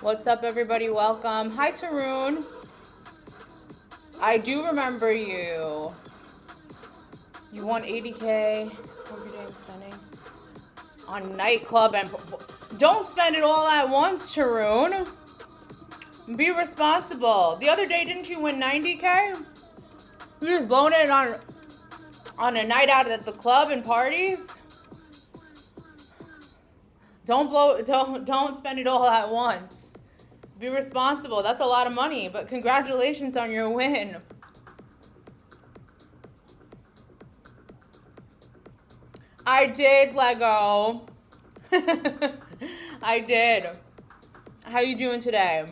What's up, everybody? Welcome. Hi, Tarun. I do remember you. You won 80K. What were you doing spending? On nightclub and... Don't spend it all at once, Tarun. Be responsible. The other day, didn't you win 90K? You just blowing it on a night out at the club and parties? Don't spend it all at once. Be responsible. That's a lot of money, but congratulations on your win. I did, Lego. I did. How you doing today?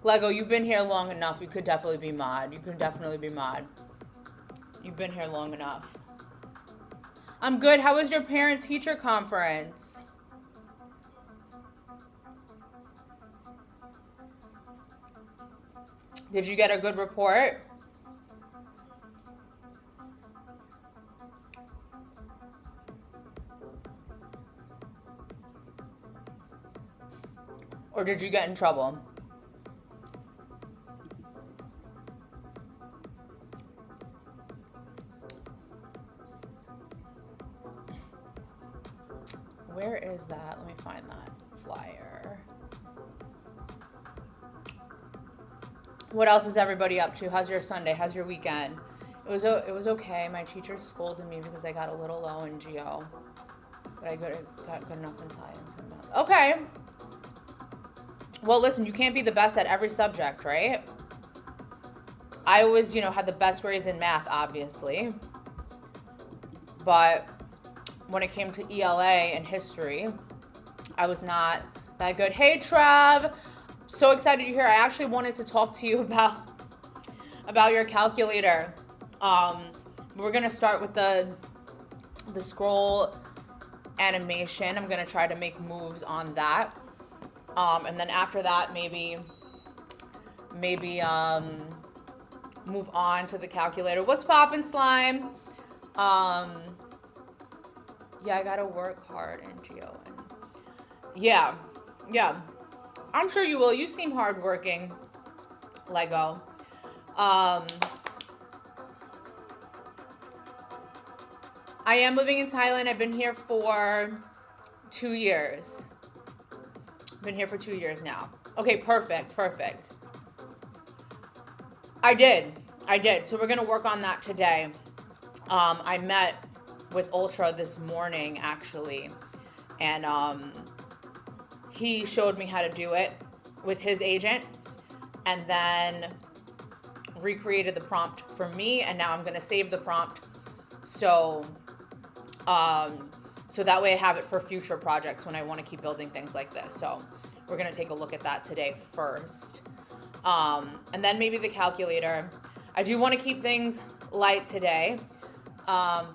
Lego, you've been here long enough. You could definitely be mod. You could definitely be mod. You've been here long enough. I'm good. How was your parent-teacher conference? Did you get a good report? Or did you get in trouble? Where is that? Let me find that flyer. What else is everybody up to? How's your Sunday? How's your weekend? It was okay. My teacher scolded me because I got a little low in Geo, but I got good enough in science. Okay. Well, listen, you can't be the best at every subject, right? I always, had the best grades in math, obviously, but when it came to ELA and history, I was not that good. Hey, Trav. So excited you're here. I actually wanted to talk to you about your calculator. We're going to start with the scroll animation. I'm going to try to make moves on that. And then after that, maybe move on to the calculator. What's poppin', Slime? Yeah, I gotta work hard in Geo. Yeah. I'm sure you will. You seem hardworking, Lego. I am living in Thailand. I've been here for 2 years. Been here for 2 years now. Okay, perfect. I did. So we're gonna work on that today. I met with Ultra this morning, actually, and he showed me how to do it with his agent, and then recreated the prompt for me, and now I'm gonna save the prompt so that way I have it for future projects when I want to keep building things like this. So we're gonna take a look at that today first, and then maybe the calculator. I do want to keep things light today.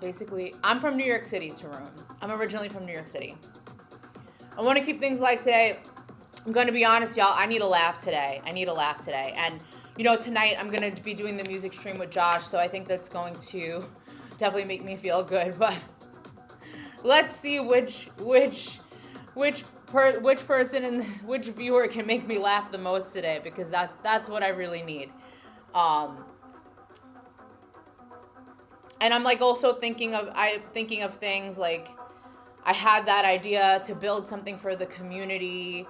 Basically, I'm from New York City, Tarun. I'm originally from New York City. I want to keep things light today. I'm going to be honest, y'all. I need a laugh today. And, tonight I'm going to be doing the music stream with Josh, so I think that's going to definitely make me feel good. But let's see which person and which viewer can make me laugh the most today, because that's what I really need. And I'm also thinking of things like I had that idea to build something for the community,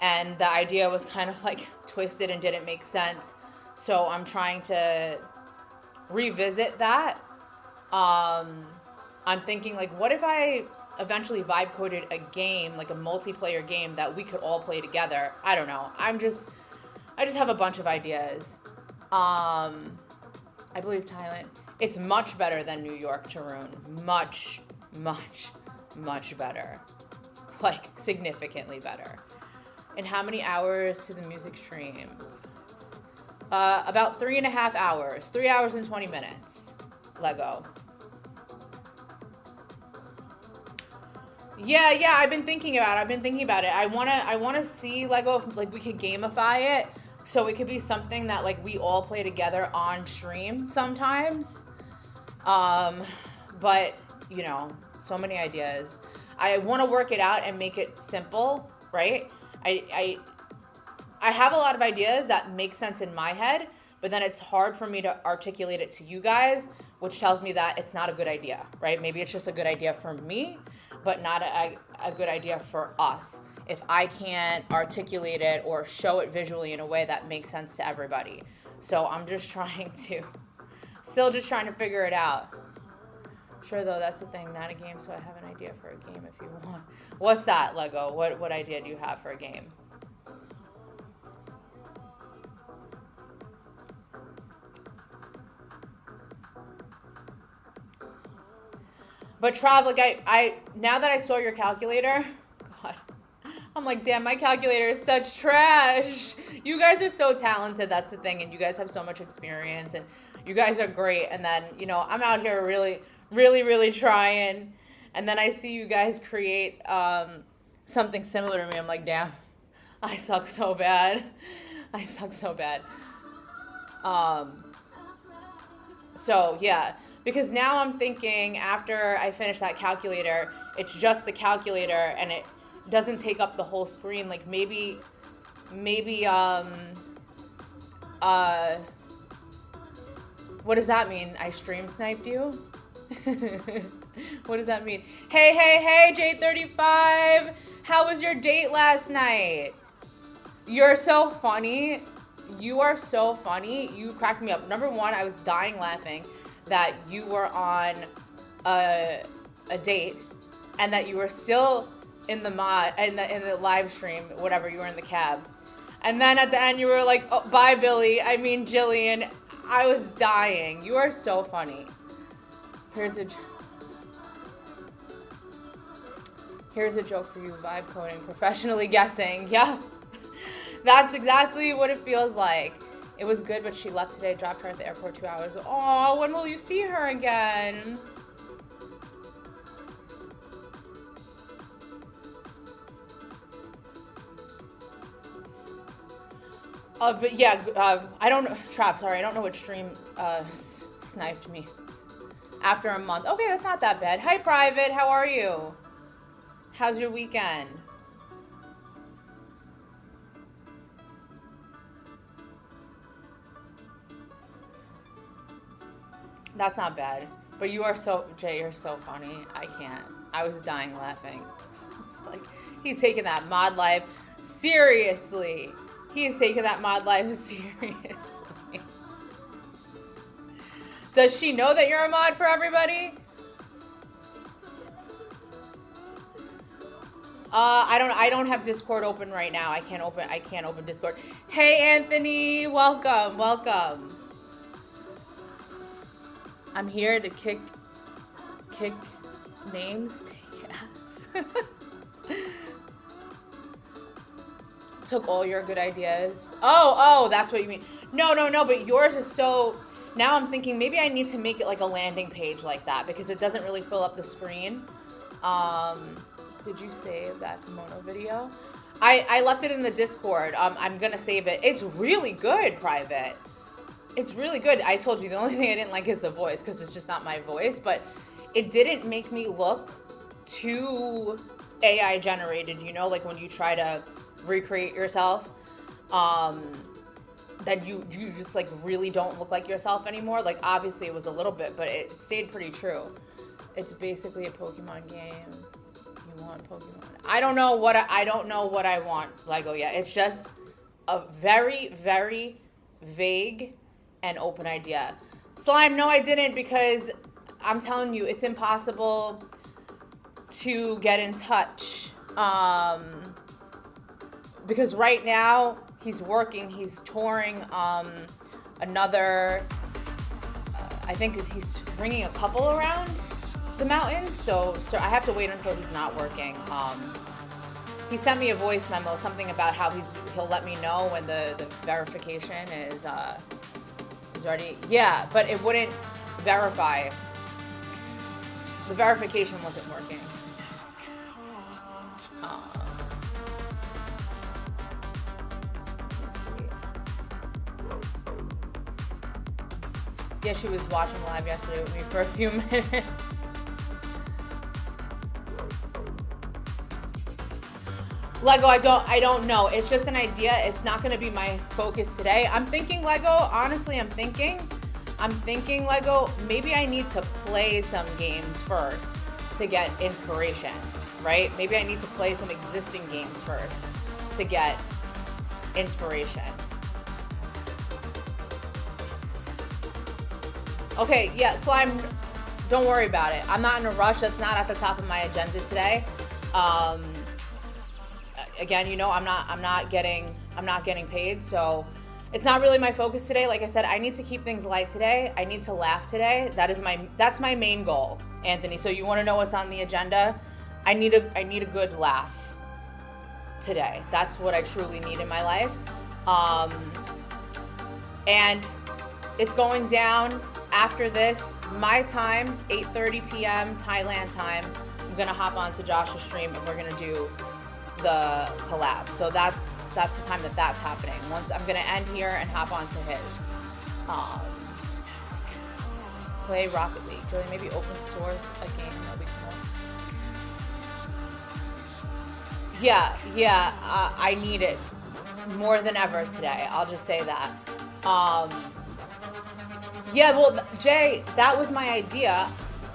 and the idea was kind of twisted and didn't make sense. So I'm trying to revisit that. I'm thinking what if I eventually vibe coded a game, a multiplayer game that we could all play together? I don't know. I just have a bunch of ideas. I believe Thailand. It's much better than New York, Tarun. Much better. Significantly better. And how many hours to the music stream? About 3.5 hours. 3 hours and 20 minutes. Lego. Yeah, I've been thinking about it. I wanna see Lego if we could gamify it. So it could be something that we all play together on stream sometimes. But you know, so many ideas. I want to work it out and make it simple, right? I have a lot of ideas that make sense in my head, but then it's hard for me to articulate it to you guys, which tells me that it's not a good idea, right? Maybe it's just a good idea for me, but not a good idea for us if I can't articulate it or show it visually in a way that makes sense to everybody. So I'm just trying to, still just trying to figure it out. Sure, though, that's the thing, not a game, so I have an idea for a game if you want. What's that, Lego? What idea do you have for a game? But Trav, like I now that I saw your calculator, God, I'm like, damn, my calculator is such trash. You guys are so talented, that's the thing, and you guys have so much experience, and you guys are great. And then, you know, I'm out here really trying, and then I see you guys create something similar to me. I'm like, damn, I suck so bad. I suck so bad. So yeah. Because now I'm thinking after I finish that calculator, it's just the calculator and it doesn't take up the whole screen. Like maybe, what does that mean? I stream sniped you? What does that mean? Hey, J35, how was your date last night? You're so funny. You are so funny. You cracked me up. Number one, I was dying laughing that you were on a date and that you were still in the live stream, whatever, you were in the cab. And then at the end you were like, oh, bye Billy, I mean Jillian. I was dying. You are so funny. Here's a joke for you, vibe coding, professionally guessing. Yeah, that's exactly what it feels like. It was good, but she left today, dropped her at the airport 2 hours. Oh, when will you see her again? But yeah, I don't know, Trav, sorry, I don't know what stream sniped me after a month. Okay, that's not that bad. Hi, Private, how are you? How's your weekend? That's not bad. But you are so, Jay, you're so funny. I can't. I was dying laughing. It's like, he's taking that mod life seriously. He's taking that mod life seriously. Does she know that you're a mod for everybody? I don't have Discord open right now. I can't open Discord. Hey Anthony, welcome. I'm here to kick names, take ass. Took all your good ideas. Oh, that's what you mean. No, but yours is so, now I'm thinking maybe I need to make it like a landing page like that because it doesn't really fill up the screen. Did you save that kimono video? I left it in the Discord. I'm gonna save it. It's really good, Private. It's really good. I told you the only thing I didn't like is the voice because it's just not my voice, but it didn't make me look too AI generated, you know, like when you try to recreate yourself, then you just like really don't look like yourself anymore. Like obviously it was a little bit, but it stayed pretty true. It's basically a Pokemon game. You want Pokemon? I don't know what I want, Lego, yet. It's just a very, very vague and open idea. Slime, no, I didn't, because I'm telling you, it's impossible to get in touch. Because right now he's working, he's touring another, I think he's bringing a couple around the mountains, so I have to wait until he's not working. He sent me a voice memo, something about how he'll let me know when the verification is ready. Yeah, but it wouldn't verify. The verification wasn't working. Yeah, she was watching live yesterday with me for a few minutes. Lego, I don't know. It's just an idea. It's not going to be my focus today. I'm thinking Lego. Honestly, I'm thinking Lego. Maybe I need to play some games first to get inspiration, right? Maybe I need to play some existing games first to get inspiration. Okay, yeah, slime, don't worry about it. I'm not in a rush. That's not at the top of my agenda today. Again, you know, I'm not getting paid, so it's not really my focus today. Like I said, I need to keep things light today. I need to laugh today. That's my main goal, Anthony. So you want to know what's on the agenda? I need a good laugh today. That's what I truly need in my life. And it's going down after this, my time, 8:30 p.m. Thailand time. I'm gonna hop onto Josh's stream and we're gonna do the collab. So that's the time that's happening. Once I'm gonna end here and hop onto his. Play Rocket League. Julie, maybe open source a game that we can. Yeah. I need it more than ever today. I'll just say that. Yeah, well, Jay, that was my idea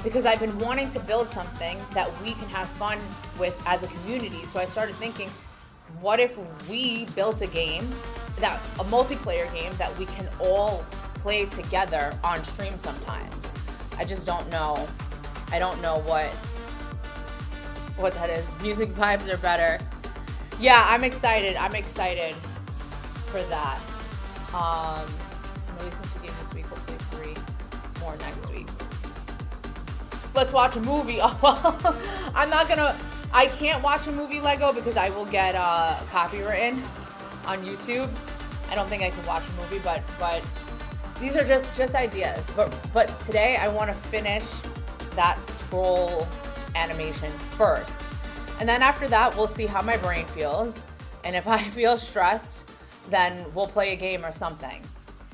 because I've been wanting to build something that we can have fun with as a community. So I started thinking, what if we built a game, a multiplayer game that we can all play together on stream sometimes? I just don't know. I don't know what that is. Music vibes are better. Yeah, I'm excited. I'm excited for that. I'm releasing 2 games this week. Hopefully 3 more next week. Let's watch a movie. Oh, well, I can't watch a movie, Lego, because I will get copywritten on YouTube. I don't think I can watch a movie, but these are just ideas. But today I want to finish that scroll animation first. And then after that, we'll see how my brain feels. And if I feel stressed, then we'll play a game or something.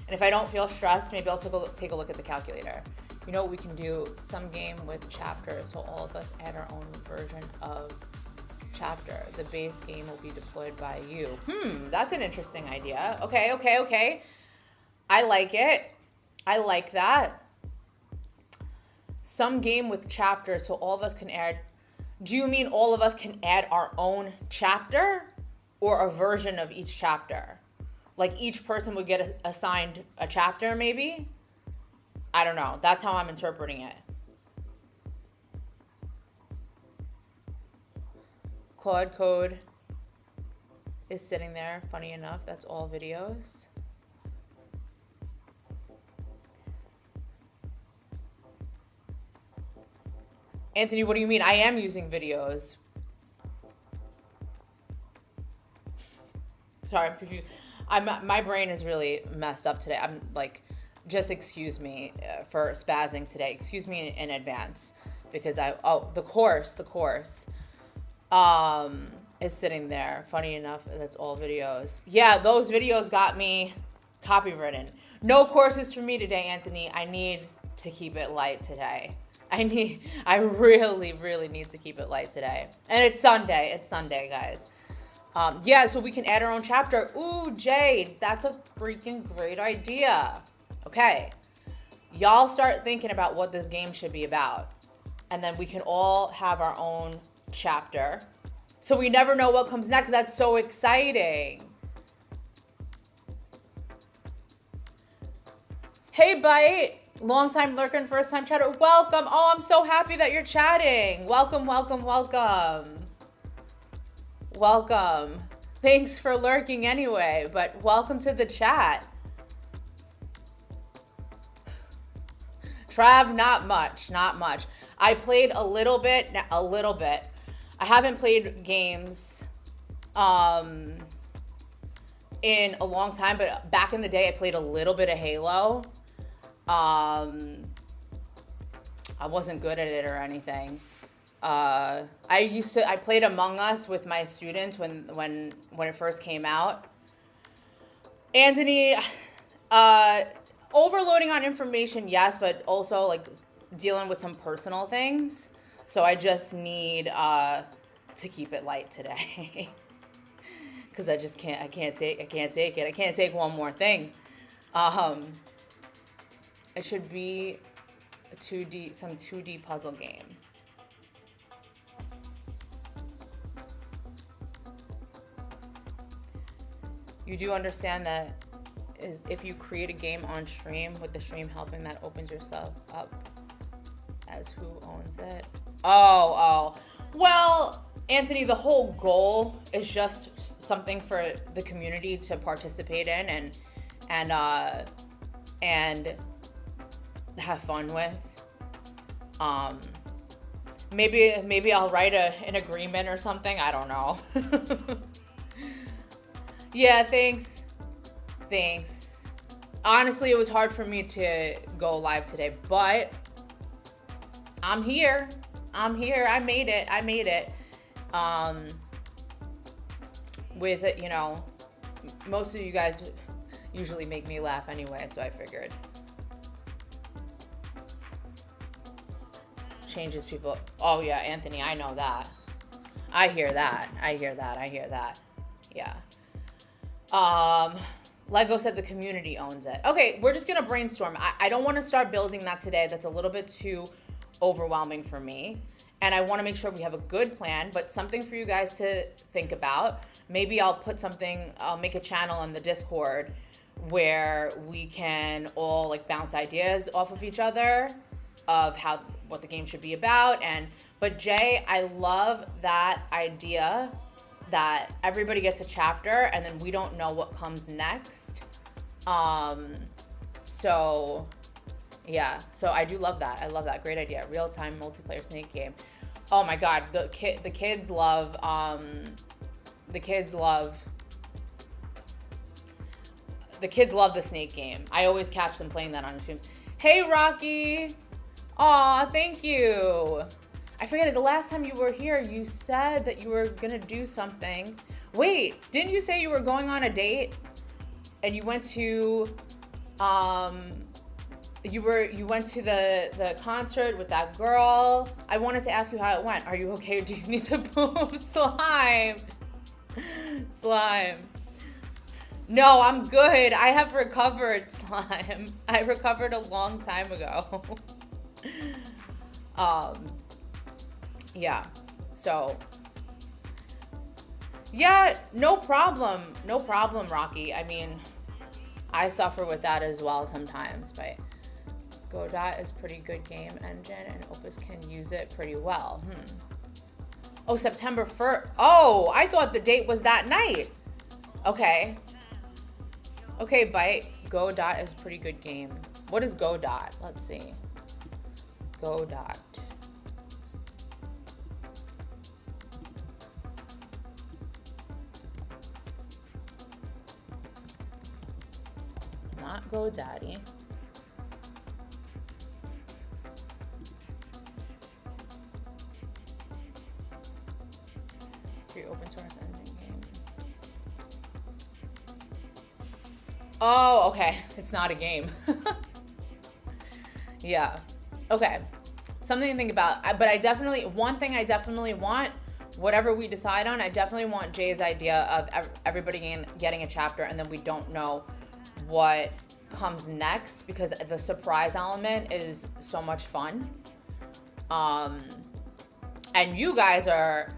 And if I don't feel stressed, maybe I'll take a look at the calculator. You know what we can do? Some game with chapters, so all of us add our own version of chapter. The base game will be deployed by you. That's an interesting idea. Okay. I like it. I like that. Some game with chapters, so all of us can add. Do you mean all of us can add our own chapter or a version of each chapter? Like each person would get assigned a chapter, maybe? I don't know. That's how I'm interpreting it. Claude Code is sitting there. Funny enough, that's all videos. Anthony, what do you mean? I am using videos. Sorry, I'm confused. My brain is really messed up today. I'm like, just excuse me for spazzing today. Excuse me in advance because the course is sitting there. Funny enough, that's all videos. Yeah, those videos got me copywritten. No courses for me today, Anthony. I need to keep it light today. I really need to keep it light today. And it's Sunday, guys. Yeah, so we can add our own chapter. Ooh, Jade, that's a freaking great idea. Okay, y'all start thinking about what this game should be about. And then we can all have our own chapter. So we never know what comes next. That's so exciting. Hey, Bite. Long-time lurker, first-time chatter. Welcome. Oh, I'm so happy that you're chatting. Welcome. Thanks for lurking anyway, but welcome to the chat. Trav, not much. I played a little bit. I haven't played games in a long time, but back in the day I played a little bit of Halo. I wasn't good at it or anything. I played Among Us with my students when it first came out. Anthony, overloading on information, yes, but also like dealing with some personal things. So I just need to keep it light today. because I can't take it. I can't take one more thing. It should be some 2D puzzle game. You do understand that is if you create a game on stream with the stream helping, that opens yourself up as who owns it. Oh. Well, Anthony, the whole goal is just something for the community to participate in and have fun with. Maybe I'll write an agreement or something. I don't know. Yeah, thanks. Honestly, it was hard for me to go live today, but I'm here. I made it. With it, most of you guys usually make me laugh anyway, so I figured. Changes people. Oh yeah, Anthony, I know that. I hear that. Yeah. Lego said the community owns it. Okay, we're just gonna brainstorm. I don't want to start building that today. That's a little bit too overwhelming for me. And I want to make sure we have a good plan, but something for you guys to think about. Maybe I'll make a channel in the Discord where we can all bounce ideas off of each other of what the game should be about. But Jay, I love that idea that everybody gets a chapter and then we don't know what comes next. So I do love that. I love that. Great idea. Real-time multiplayer snake game. Oh my God, the kids love the snake game. I always catch them playing that on streams. Hey Rocky. Aw, thank you. I forget, the last time you were here, you said that you were gonna do something. Wait, didn't you say you were going on a date? And you went to, you went to the concert with that girl. I wanted to ask you how it went. Are you okay? Do you need to poop? Slime. No, I'm good. I have recovered, Slime. I recovered a long time ago. Yeah, so, yeah, no problem, Rocky. I mean, I suffer with that as well sometimes, but Godot is pretty good game engine, and Opus can use it pretty well. Oh, September 1st. Oh, I thought the date was that night. Okay, Bite. Godot is a pretty good game. What is Godot? Let's see. Godot. Not GoDaddy. Free open source engine game. Oh, okay. It's not a game. Yeah. Okay. Something to think about. But one thing I definitely want, whatever we decide on, I definitely want Jay's idea of everybody getting a chapter and then we don't know what comes next, because the surprise element is so much fun. And you guys are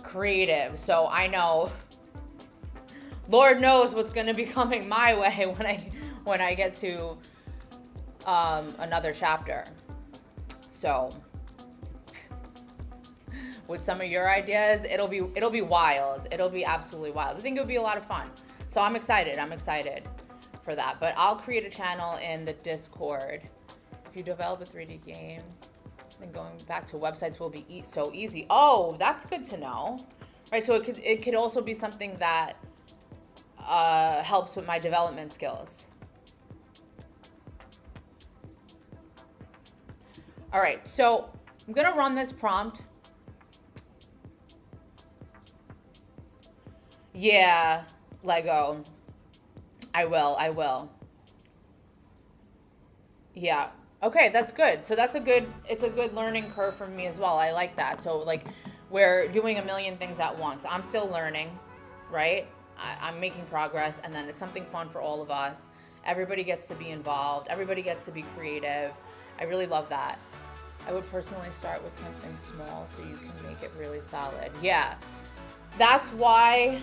creative, so I know, Lord knows what's gonna be coming my way when I get to another chapter. So with some of your ideas, it'll be wild. It'll be absolutely wild. I think it'll be a lot of fun. So I'm excited for that. But I'll create a channel in the Discord. If you develop a 3D game, then going back to websites will be so easy. Oh, that's good to know. Right, so it could also be something that helps with my development skills. All right, so I'm gonna run this prompt. Yeah, Lego. I will. Yeah. Okay, that's good. So it's a good learning curve for me as well. I like that. So we're doing a million things at once. I'm still learning, right? I'm making progress, and then it's something fun for all of us. Everybody gets to be involved. Everybody gets to be creative. I really love that. I would personally start with something small so you can make it really solid. Yeah, that's why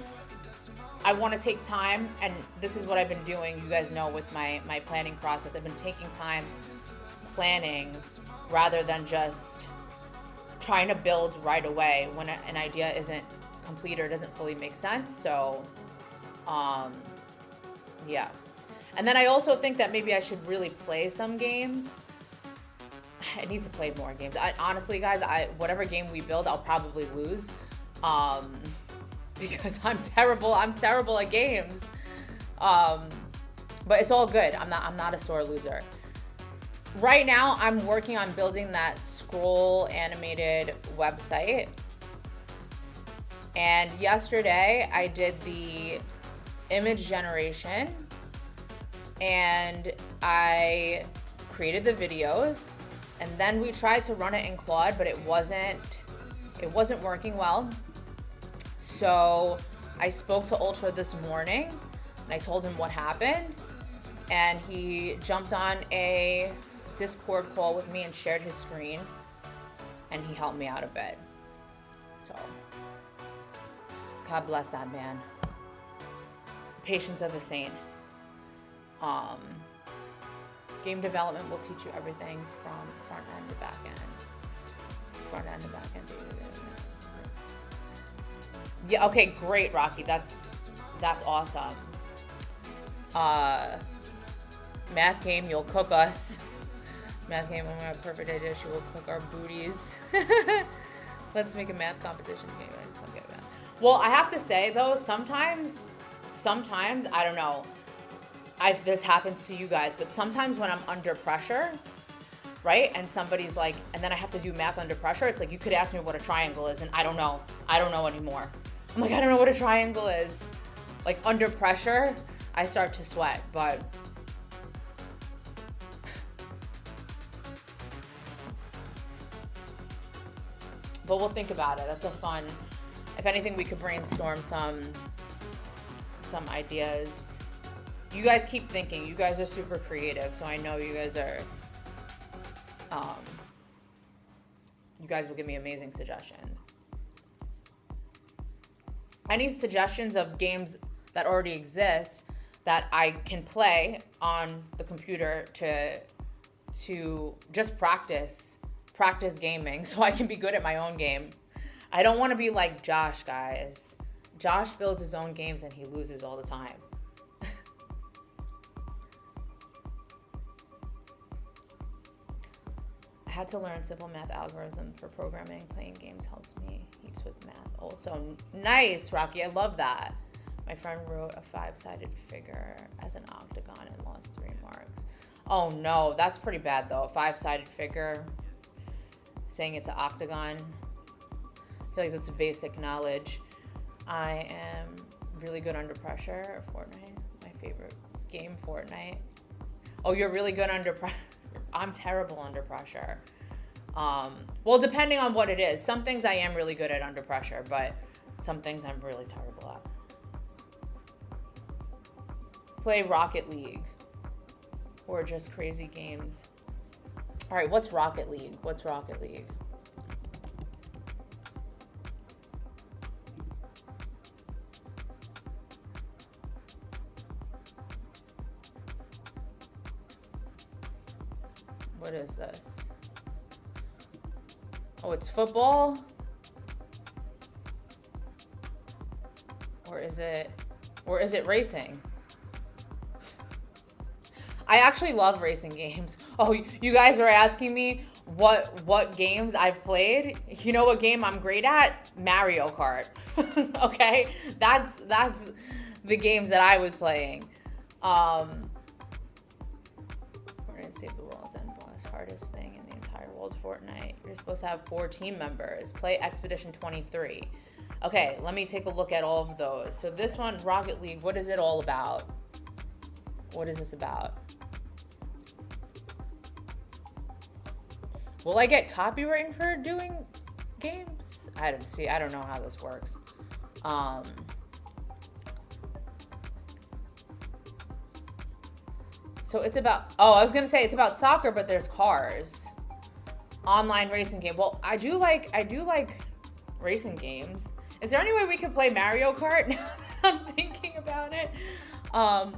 I want to take time, and this is what I've been doing. You guys know with my planning process, I've been taking time planning rather than just trying to build right away when an idea isn't complete or doesn't fully make sense. So, yeah. And then I also think that maybe I should really play some games. I need to play more games. Honestly, guys, whatever game we build, I'll probably lose, because I'm terrible at games. But it's all good. I'm not a sore loser. Right now, I'm working on building that scroll animated website. And yesterday, I did the image generation, and I created the videos, and then we tried to run it in Claude, but it wasn't working well. So I spoke to Ultra this morning, and I told him what happened, and he jumped on a Discord call with me and shared his screen, and he helped me out a bit. So God bless that man. Patience of a saint. Game development will teach you everything from front end to back end. Front end to back end. Yeah, okay, great, Rocky. That's awesome. Math game, you'll cook us. Math game, I'm gonna have a perfect idea. She will cook our booties. Let's make a math competition game. I just don't get that. Well, I have to say though, sometimes, I don't know if this happens to you guys, but sometimes when I'm under pressure, right? And somebody's like, and then I have to do math under pressure. It's like, you could ask me what a triangle is, and I don't know anymore. I'm like, I don't know what a triangle is. Like under pressure, I start to sweat, but we'll think about it. That's a fun, if anything, we could brainstorm some ideas. You guys keep thinking. You guys are super creative, so I know you guys are, you guys will give me amazing suggestions. Any suggestions of games that already exist that I can play on the computer to just practice gaming so I can be good at my own game. I don't want to be like Josh, guys. Josh builds his own games and he loses all the time. I had to learn simple math algorithm for programming. Playing games helps me heaps with math. Also, nice, Rocky. I love that. My friend wrote a 5-sided figure as an octagon and lost 3 marks. Oh no, that's pretty bad though. A 5-sided figure, saying it's an octagon. I feel like that's basic knowledge. I am really good under pressure. Fortnite, my favorite game, Fortnite. Oh, you're really good under pressure. I'm terrible under pressure. Well, depending on what it is. Some things I am really good at under pressure, but some things I'm really terrible at. Play Rocket League or just crazy games. All right, what's Rocket League? What's Rocket League? What is this? Oh, it's football? Or is it racing? I actually love racing games. Oh, you guys are asking me what games I've played? You know what game I'm great at? Mario Kart. Okay? That's the games that I was playing. We're gonna save the world's end boss. Hardest thing in the entire world, Fortnite. You're supposed to have 4 team members. Play Expedition 23. Okay, let me take a look at all of those. So this one, Rocket League, what is it all about? What is this about? Will I get copyrighted for doing games? I don't know how this works. So it's about, I was gonna say it's about soccer, but there's cars. Online racing game. Well, I do like racing games. Is there any way we could play Mario Kart now that I'm thinking about it? Hold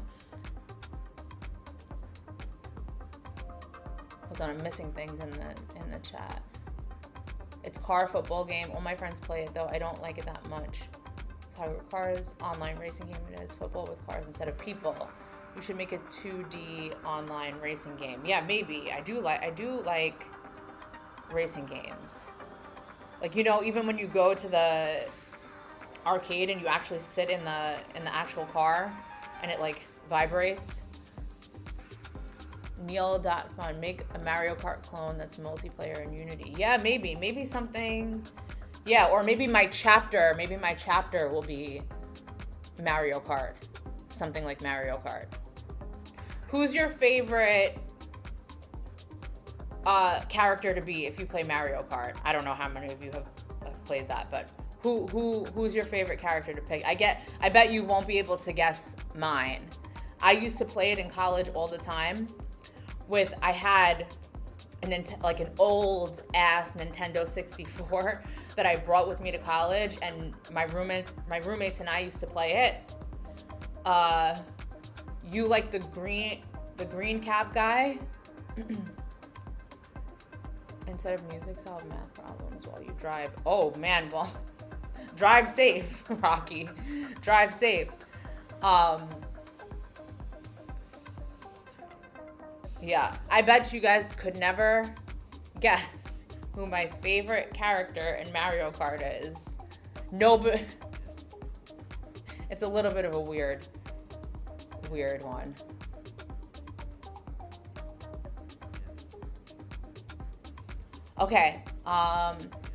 on, I'm missing things in the chat. It's car football game. All my friends play it though. I don't like it that much. Cars, online racing game. It is football with cars instead of people. We should make a 2D online racing game. Yeah, maybe. I do like racing games. Like, you know, even when you go to the arcade and you actually sit in the actual car and it like vibrates. Neil.fun, make a Mario Kart clone that's multiplayer in Unity. Yeah, maybe something. Yeah, or maybe my chapter will be Mario Kart. Something like Mario Kart. Who's your favorite character to be if you play Mario Kart? I don't know how many of you have played that, but who's your favorite character to pick? I bet you won't be able to guess mine. I used to play it in college all the time. I had an old ass Nintendo 64 that I brought with me to college, and my roommates and I used to play it. You like the green cap guy? Instead of music, solve math problems while you drive. Oh man, well, drive safe, Rocky. Drive safe. Yeah, I bet you guys could never guess who my favorite character in Mario Kart is. No, but it's a little bit of a weird one. Okay.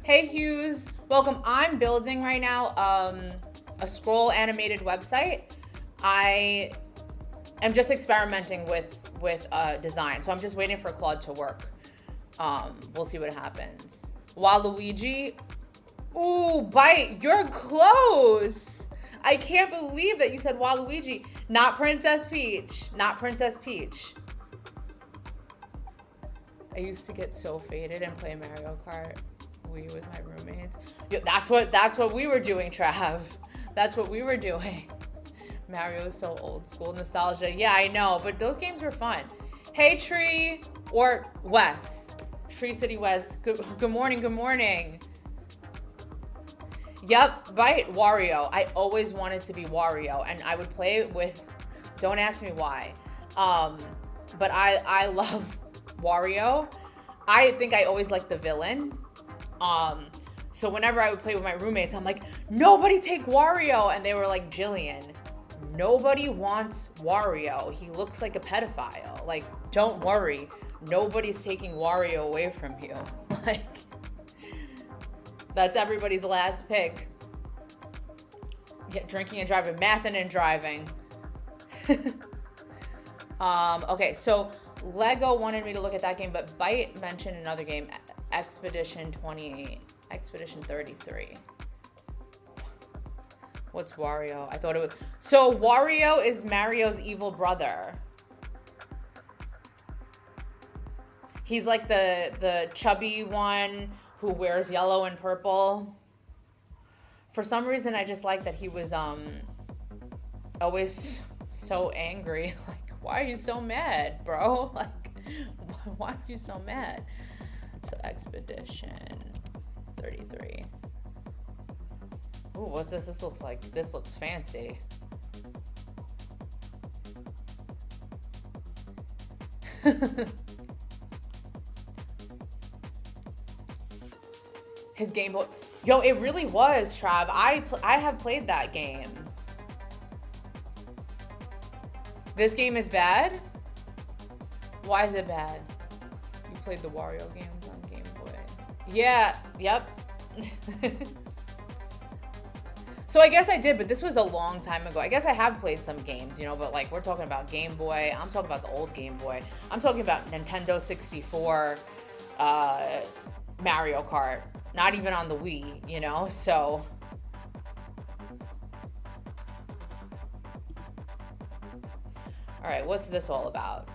Hey Hughes, welcome. I'm building right now a scroll animated website. I am just experimenting with design, so I'm just waiting for Claude to work. We'll see what happens. Waluigi, ooh, Bite, you're close. I can't believe that you said Waluigi. Not Princess Peach. Not Princess Peach. I used to get so faded and play Mario Kart Wii with my roommates. Yeah, that's what we were doing, Trav. That's what we were doing. Mario is so old school nostalgia. Yeah, I know, but those games were fun. Hey, Tree, or Wes. Tree City Wes. Good morning, good morning. Yep, Bite, Wario. I always wanted to be Wario, and I would play with, don't ask me why. But I love Wario. I think I always liked the villain. So whenever I would play with my roommates, I'm like, nobody take Wario. And they were like, Jillian, nobody wants Wario. He looks like a pedophile. Like, don't worry. Nobody's taking Wario away from you. Like, that's everybody's last pick. Yeah, drinking and driving, mathing and driving. Okay, so Lego wanted me to look at that game, but Byte mentioned another game, Expedition 33. What's Wario? I thought it was... So Wario is Mario's evil brother. He's like the chubby one who wears yellow and purple. For some reason, I just like that he was always so angry. Like, why are you so mad, bro? Like, why are you so mad? So Expedition 33. Ooh, what's this? This looks fancy. His Game Boy. Yo, it really was, Trav. I have played that game. This game is bad? Why is it bad? You played the Wario games on Game Boy. Yeah, yep. So I guess I did, but this was a long time ago. I guess I have played some games, you know, but like we're talking about Game Boy. I'm talking about the old Game Boy. I'm talking about Nintendo 64, Mario Kart. Not even on the Wii, you know? So all right, what's this all about?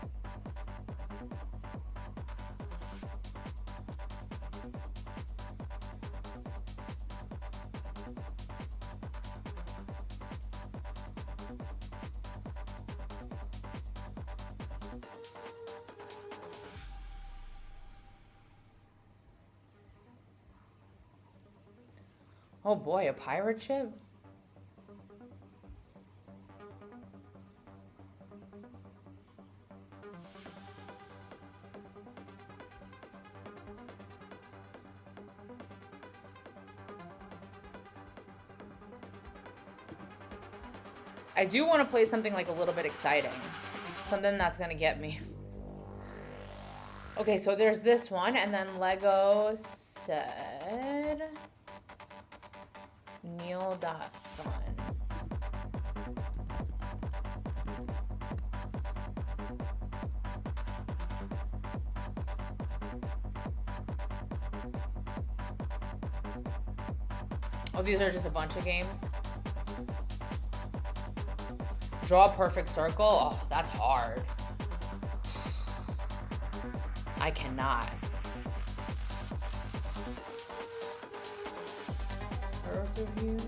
Oh boy, a pirate ship? I do want to play something like a little bit exciting. Something that's going to get me. Okay, so there's this one, and then Lego said Neil.fun. Oh, these are just a bunch of games. Draw a perfect circle. Oh, that's hard. I cannot. Earth reviews.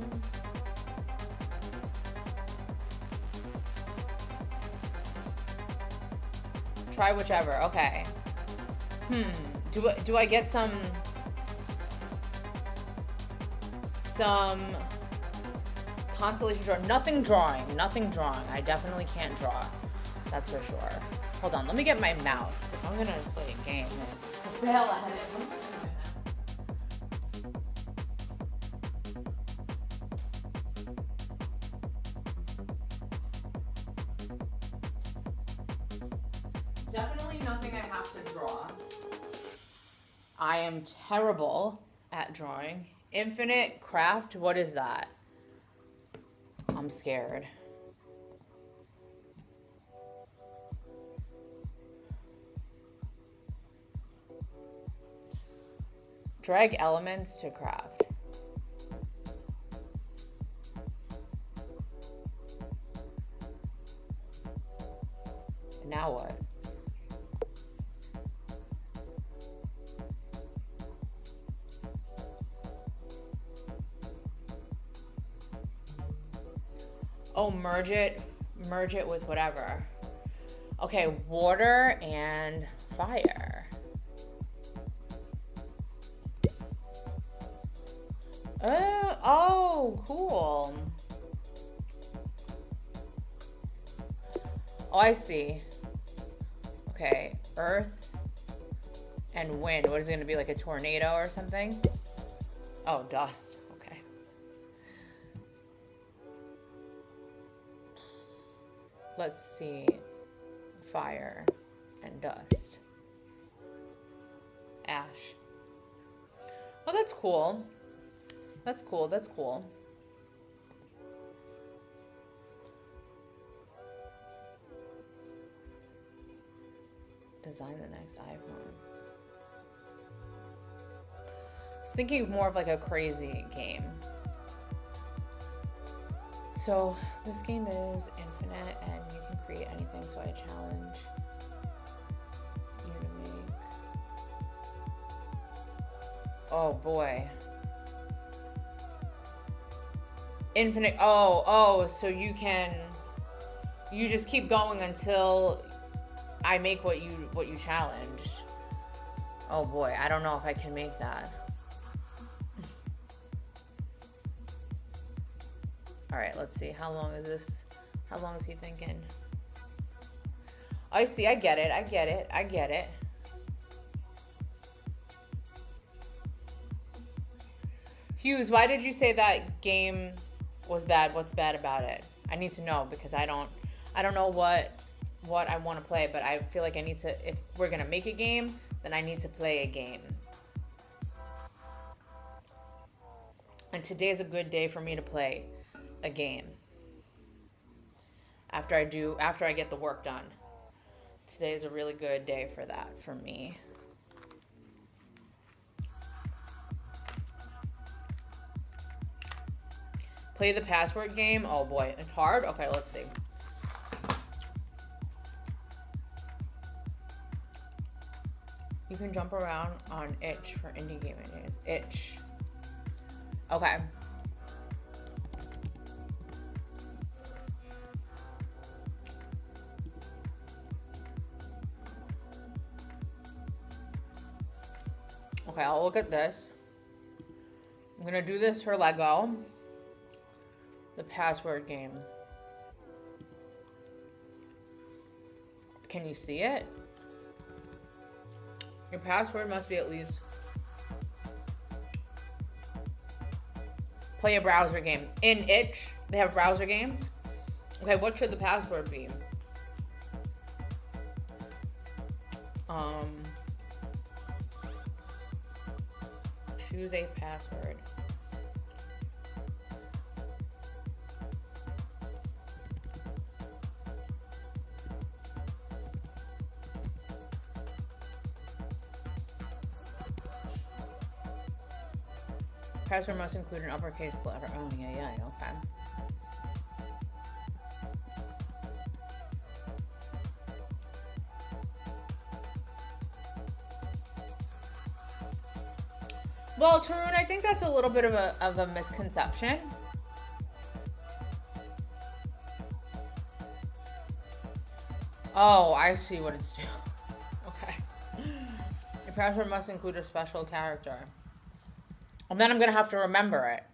Try whichever. Okay. Do I get some constellation drawing? Nothing drawing. I definitely can't draw. That's for sure. Hold on, let me get my mouse. If I'm gonna play a game, I'll fail at it. Definitely nothing I have to draw. I am terrible at drawing. Infinite craft, what is that? I'm scared. Drag elements to craft. Now what? Oh, merge it with whatever. Okay, water and fire. Oh, cool. Oh, I see. Okay, earth and wind. What is it going to be, like a tornado or something? Oh, dust. Okay. Let's see. Fire and dust. Ash. Oh, that's cool. That's cool. That's cool. Design the next iPhone. I was thinking more of like a crazy game. So this game is infinite and you can create anything, so I challenge you to make. Oh boy. Infinite. Oh, so you just keep going until I make what you challenged. Oh boy, I don't know if I can make that. All right, let's see. How long is this? How long is he thinking? I see. I get it. Hughes, why did you say that game was bad? What's bad about it? I need to know, because I don't know what I want to play, but I feel like I need to, if we're going to make a game, then I need to play a game. And today's a good day for me to play a game. After I get the work done. Today is a really good day for that, for me. Play the password game. Oh boy, it's hard. Okay, let's see. You can jump around on itch for indie gaming days. Itch. Okay. Okay, I'll look at this. I'm gonna do this for Lego. The password game. Can you see it? Your password must be at least... Play a browser game. In itch, they have browser games. Okay, what should the password be? Choose a password. Password must include an uppercase letter. Oh, yeah, okay. Well, Tarun, I think that's a little bit of a misconception. Oh, I see what it's doing. Okay. Your password must include a special character. And then I'm going to have to remember it.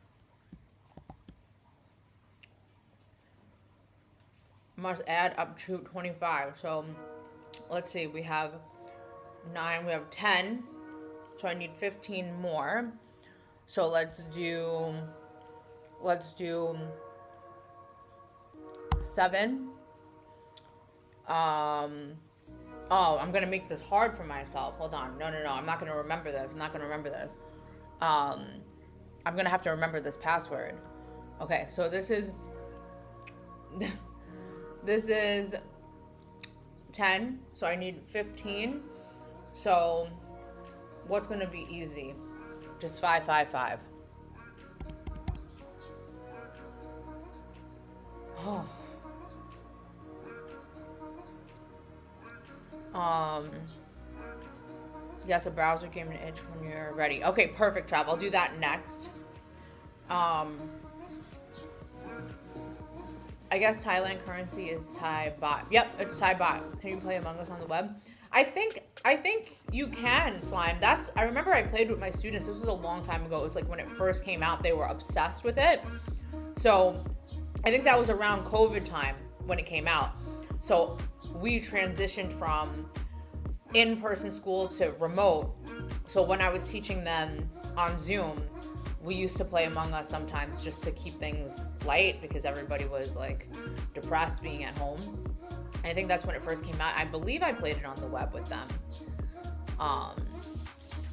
Must add up to 25. So, let's see. We have 9. We have 10. So I need 15 more. So let's do 7. Oh, I'm gonna make this hard for myself. Hold on. No. I'm not gonna remember this. I'm gonna have to remember this password. Okay, so this is this is 10. So I need 15. So what's gonna be easy? Just 555. Oh. Yes, a browser game and itch when you're ready. Okay, perfect, Trav. I'll do that next. I guess Thailand currency is Thai baht. Yep, it's Thai baht. Can you play Among Us on the web? I think you can, Slime. I remember I played with my students. This was a long time ago. It was like when it first came out, they were obsessed with it. So I think that was around COVID time when it came out. So we transitioned from in-person school to remote. So when I was teaching them on Zoom, we used to play Among Us sometimes just to keep things light because everybody was like depressed being at home. I think that's when it first came out. I believe I played it on the web with them.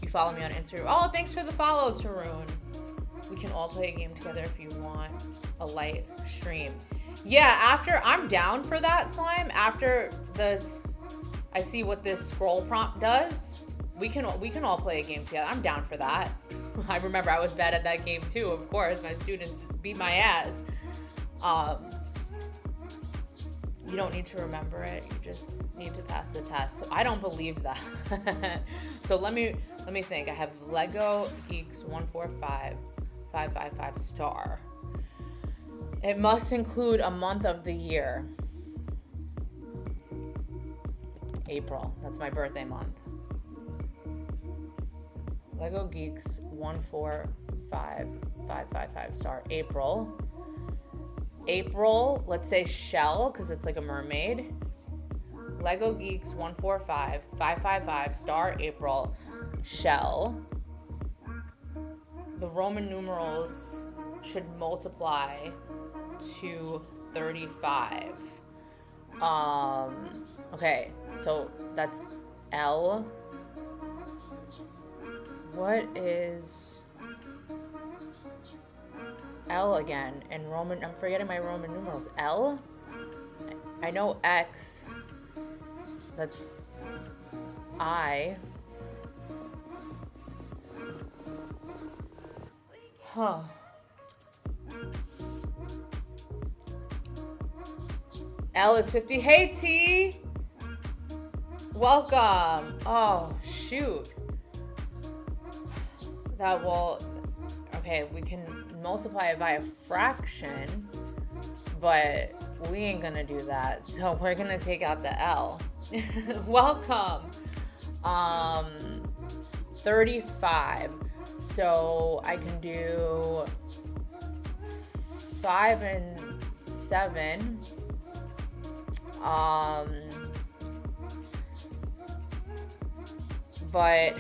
You follow me on Instagram. Oh, thanks for the follow, Tarun. We can all play a game together if you want a light stream. Yeah, I'm down for that, Slime. After this, I see what this scroll prompt does. We can all play a game together. I'm down for that. I remember I was bad at that game too, of course. My students beat my ass. You don't need to remember it. You just need to pass the test. So I don't believe that. So let me think. I have Lego Geeks 145555 star. It must include a month of the year. April. That's my birthday month. Lego Geeks 145555 star. April, let's say shell, because it's like a mermaid. Lego Geeks 145555 star April shell. The Roman numerals should multiply to 35. Okay, so that's L. What is L again? And Roman, I'm forgetting my Roman numerals. L? I know X. That's I. Huh. L is 50. Hey, T. Welcome. Oh, shoot. That will... Okay, we can multiply it by a fraction, but we ain't gonna do that. So we're gonna take out the L. Welcome. 35. So I can do 5 and 7. But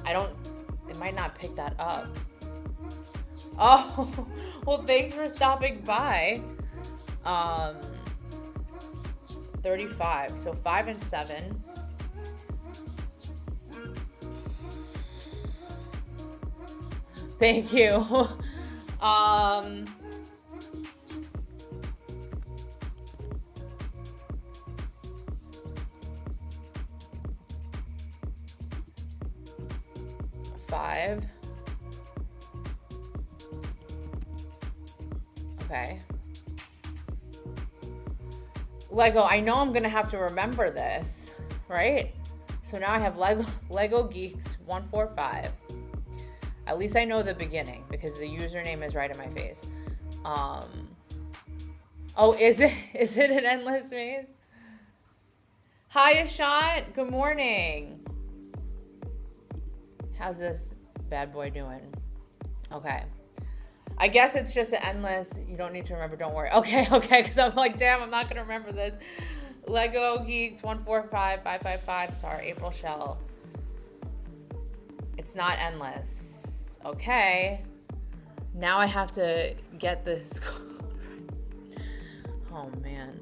I don't, it might not pick that up. Oh, well, thanks for stopping by. 35. So 5 and 7. Thank you. 5. Okay. Lego, I know I'm gonna have to remember this, right? So now I have Lego Geeks 145. At least I know the beginning because the username is right in my face. Oh, is it an endless maze? Hi, Ashant. Good morning. How's this bad boy doing? Okay. I guess it's just an endless. You don't need to remember. Don't worry. Okay. Because I'm like, damn, I'm not going to remember this. Lego Geeks 145 555 star April Shell. It's not endless. Okay. Now I have to get this. Oh, man.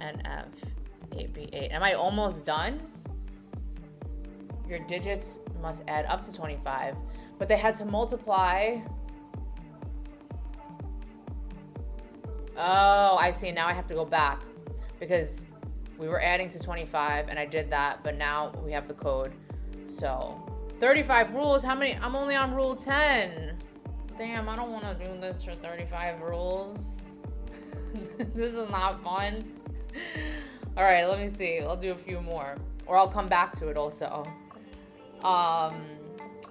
NF 8B8. Am I almost done? Your digits must add up to 25. But they had to multiply. Oh, I see. Now I have to go back because we were adding to 25 and I did that, but now we have the code. So 35 rules. How many? I'm only on rule 10. Damn, I don't want to do this for 35 rules. This is not fun. All right, let me see. I'll do a few more or I'll come back to it also.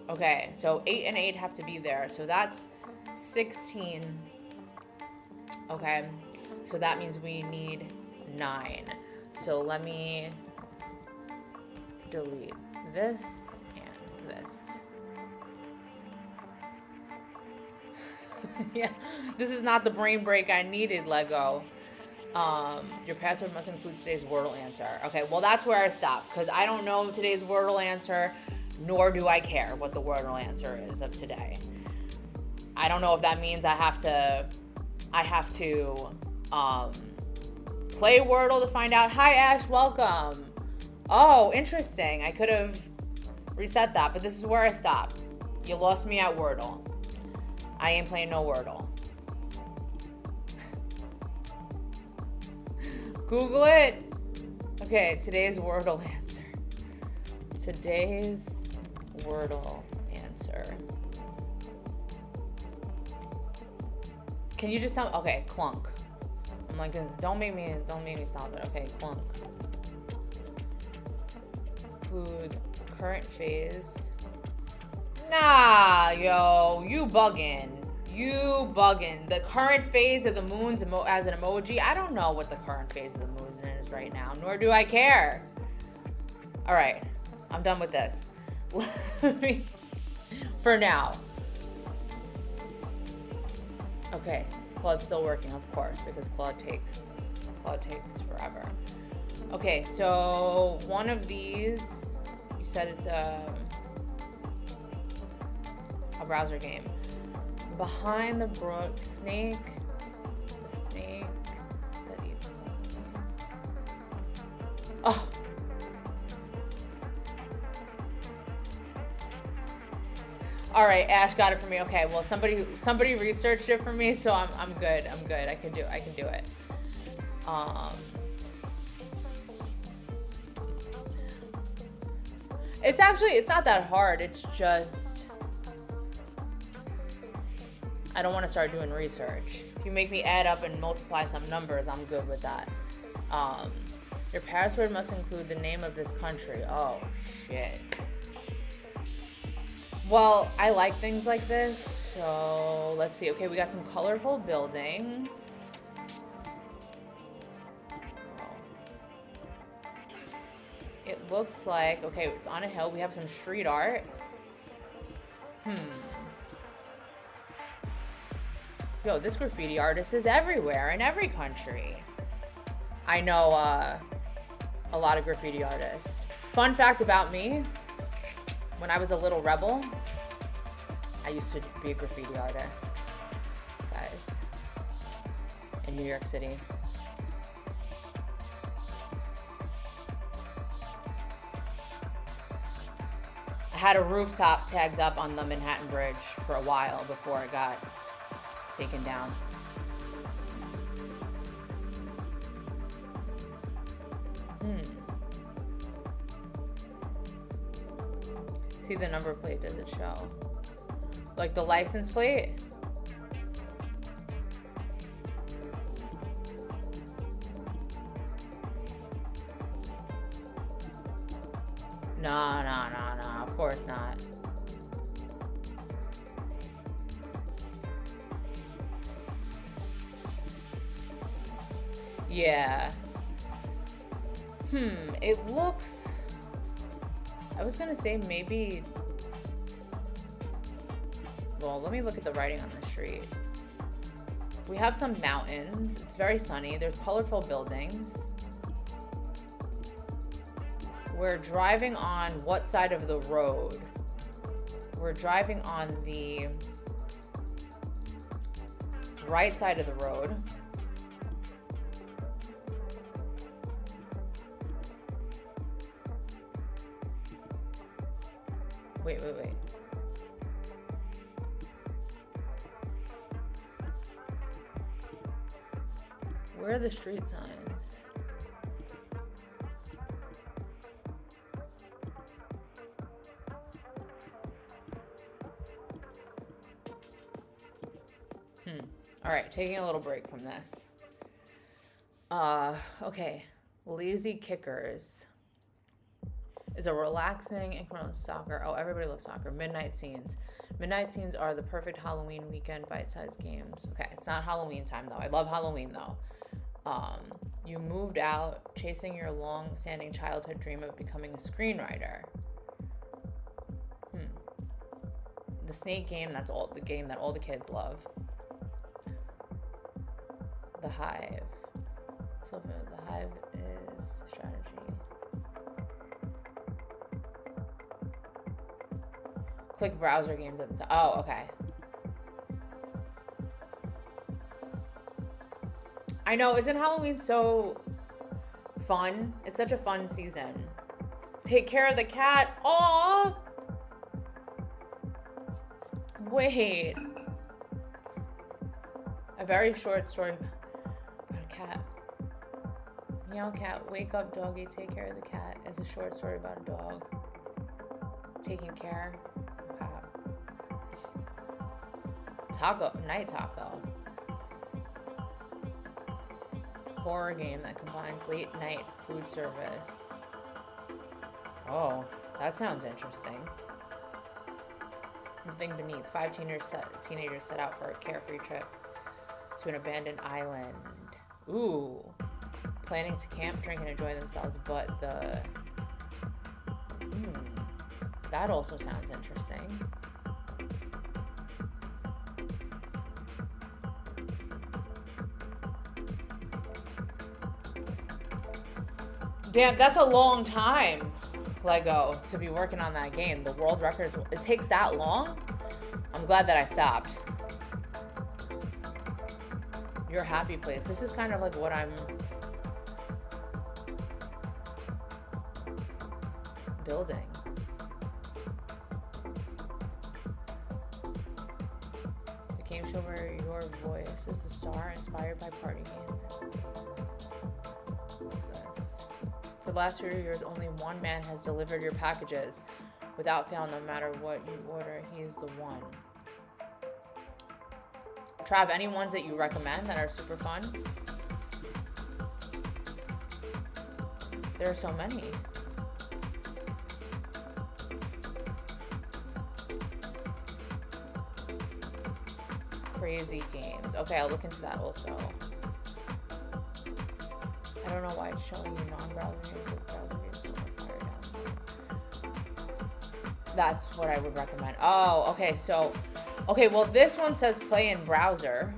Okay, so 8 and 8 have to be there. So that's 16. Okay, so that means we need 9. So let me delete this and this. Yeah, this is not the brain break I needed, Lego. Your password must include today's Wordle answer. Okay, well, that's where I stop because I don't know today's Wordle answer, nor do I care what the Wordle answer is of today. I don't know if that means I have to play Wordle to find out. Hi, Ash, welcome. Oh, interesting. I could have reset that, but this is where I stop. You lost me at Wordle. I ain't playing no Wordle. Google it. Okay, today's Wordle answer. Today's Wordle answer. Can you just tell me? Okay, clunk. I'm like, don't make me stop it. Okay, clunk. Include current phase. Nah, yo, you bugging. The current phase of the moon's as an emoji. I don't know what the current phase of the moon is right now, nor do I care. All right, I'm done with this. For now. Okay, Claude's still working, of course, because Claude takes forever. Okay, so one of these, you said it's a browser game. Behind the brook, the snake that eats. Oh. All right, Ash got it for me. Okay, well, somebody researched it for me, so I'm good. I can do it. It's not that hard. It's just I don't want to start doing research. If you make me add up and multiply some numbers, I'm good with that. Your password must include the name of this country. Oh, shit. Well, I like things like this, so let's see. Okay, we got some colorful buildings. It looks like, okay, it's on a hill. We have some street art. Yo, this graffiti artist is everywhere in every country. I know a lot of graffiti artists. Fun fact about me, when I was a little rebel, I used to be a graffiti artist, guys, in New York City. I had a rooftop tagged up on the Manhattan Bridge for a while before it got taken down. See the number plate, does it show? Like the license plate? No, of course not. Yeah. It looks... I was gonna say maybe... Well, let me look at the writing on the street. We have some mountains. It's very sunny. There's colorful buildings. We're driving on what side of the road? We're driving on the right side of the road. Wait. Where are the street signs? All right, taking a little break from this. Okay. Lazy Kickers is a relaxing incremental soccer. Oh, everybody loves soccer. Midnight Scenes. Midnight Scenes are the perfect Halloween weekend bite-sized games. Okay, it's not Halloween time, though. I love Halloween, though. You moved out chasing your long-standing childhood dream of becoming a screenwriter. The snake game, that's all the game that all the kids love. The Hive. So the Hive is strategy. Click browser games at the top. Oh, okay. I know, isn't Halloween so fun? It's such a fun season. Take care of the cat. Aww. Wait. A very short story about a cat. Meow cat, wake up doggy, take care of the cat. It's a short story about a dog taking care of a cat. Taco, night taco. Horror game that combines late night food service. Oh, that sounds interesting. The Thing Beneath. 5 teenagers set out for a carefree trip to an abandoned island. Ooh. Planning to camp, drink, and enjoy themselves, but the... that also sounds interesting. Damn, that's a long time, Lego, to be working on that game. The world records, it takes that long? I'm glad that I stopped. Your happy place. This is kind of like what I'm building. The game show where your voice is a star inspired by party game. What's this? For the last few years, only one man has delivered your packages without fail, no matter what you order. He is the one. Trav, any ones that you recommend that are super fun? There are so many. Crazy games. Okay, I'll look into that also. I don't know why it's showing you non-browser games with browser games don't require download. That's what I would recommend. Oh, okay, so okay, well this one says play in browser,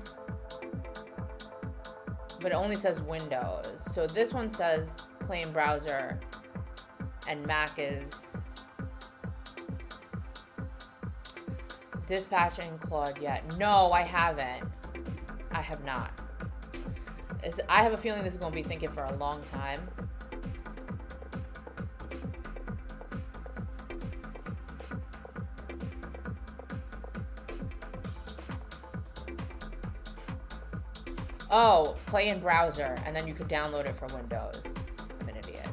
but it only says Windows. So this one says play in browser, and Mac is Dispatch and Claude yet. No, I haven't. I have not. I have a feeling this is going to be thinking for a long time. Oh, play in browser, and then you could download it for Windows. I'm an idiot.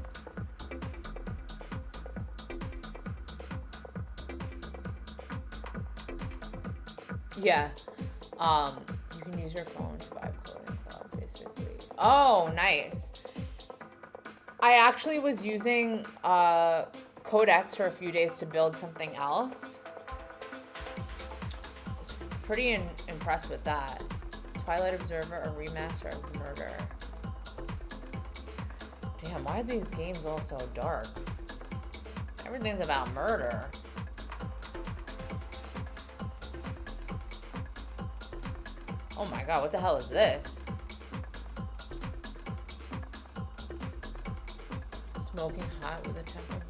Yeah. You can use your phone to vibe code and cloud, basically. Oh, nice. I actually was using Codex for a few days to build something else. I was pretty impressed with that. Twilight Observer, a remaster of Murder. Damn, why are these games all so dark? Everything's about murder. Oh my god, what the hell is this? Smoking hot with a temper.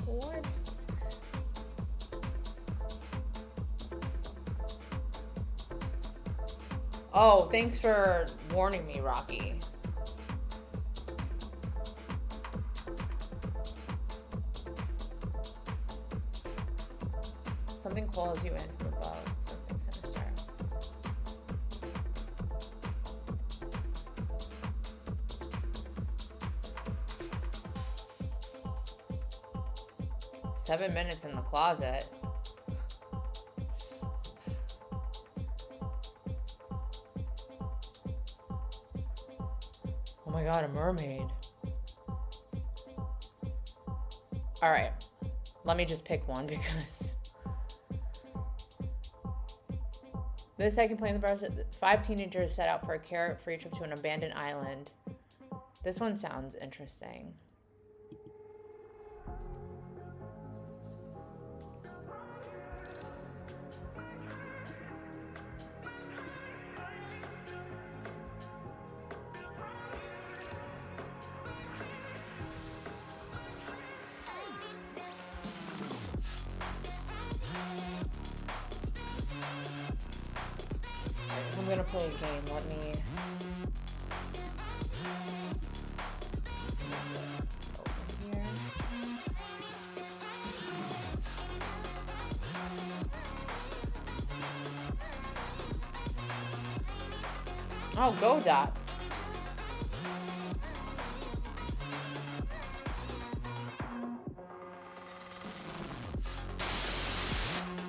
What? Oh, thanks for warning me, Rocky. Something calls you in from above. Something sinister. "7 minutes in the closet." Oh my god, a mermaid. Alright. Let me just pick one because this I can play in the browser. 5 teenagers set out for a carrot-free trip to an abandoned island. This one sounds interesting. I'm gonna play a game. Let me move this over here. Oh, go Dot.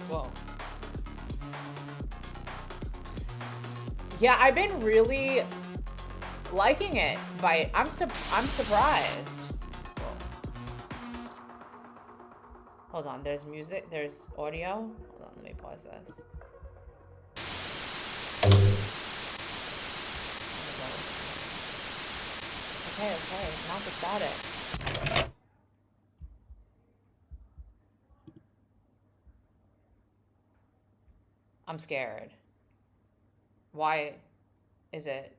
Whoa. Yeah, I've been really liking it. I'm surprised. Whoa. Hold on, there's music, there's audio. Hold on, let me pause this. Okay, not the static. I'm scared. Why is it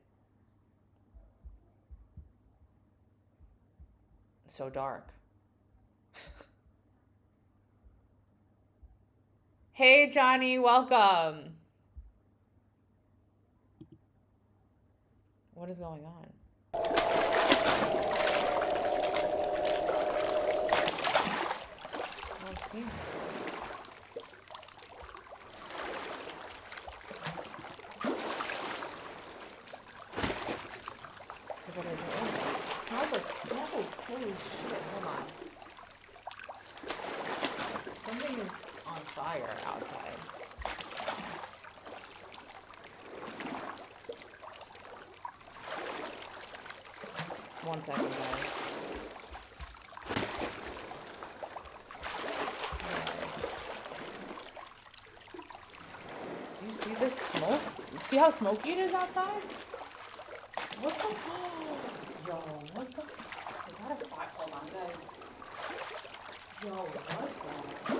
so dark? Hey, Johnny, welcome. What is going on? I don't see him. What are you doing? It smells like, holy shit, hold on. Something is on fire. fire outside. 1 second, guys. Do you see this smoke? See how smoky it is outside? What the? Yo, what the? Is that a fire? Hold on, guys. Yo, what the?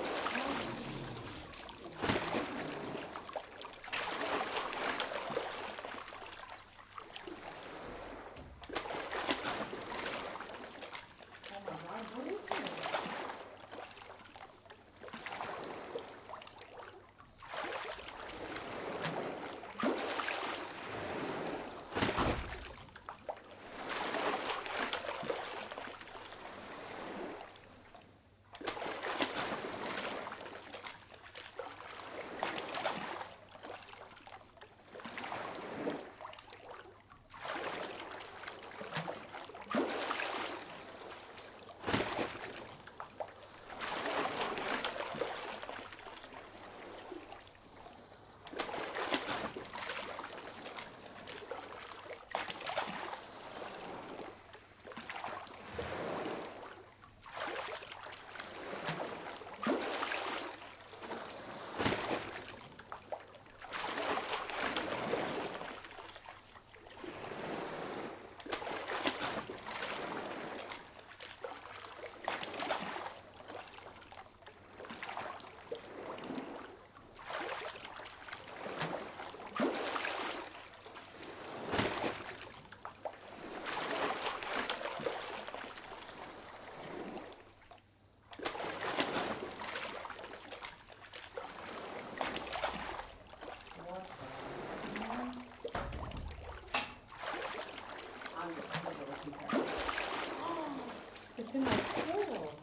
It's in my pool.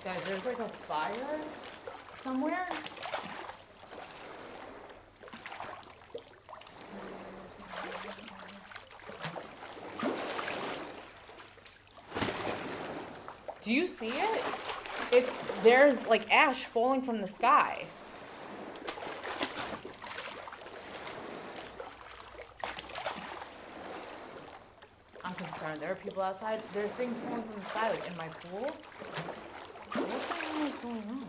Guys, there's like a fire somewhere. Do you see it? There's like ash falling from the sky. I'm concerned. There are people outside. There are things falling from the sky, like in my pool. What the hell is going on?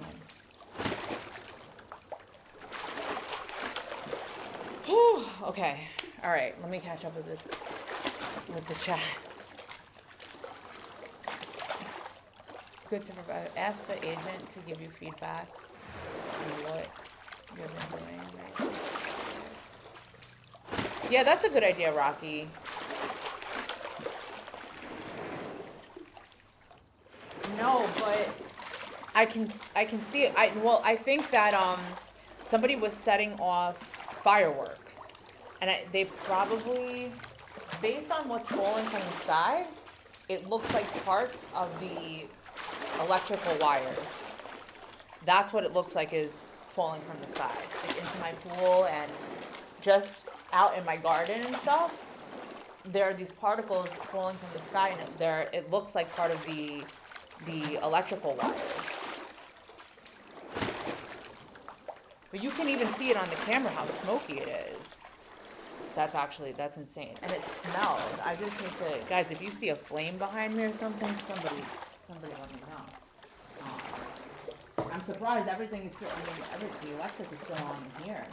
Whew. Okay. All right. Let me catch up with the chat. Good to provide. Ask the agent to give you feedback on what you've been doing. Right? Yeah, that's a good idea, Rocky. No, but I can see it. I think that somebody was setting off fireworks, and they probably, based on what's falling from the sky, it looks like parts of the electrical wires. That's what it looks like is falling from the sky, like into my pool and just out in my garden and stuff. There are these particles falling from the sky, and it looks like part of the electrical wires. But you can even see it on the camera how smoky it is. That's insane. And it smells. I just need to, guys, if you see a flame behind me or something, somebody let me know. I'm surprised everything is still, the electric is still on in here.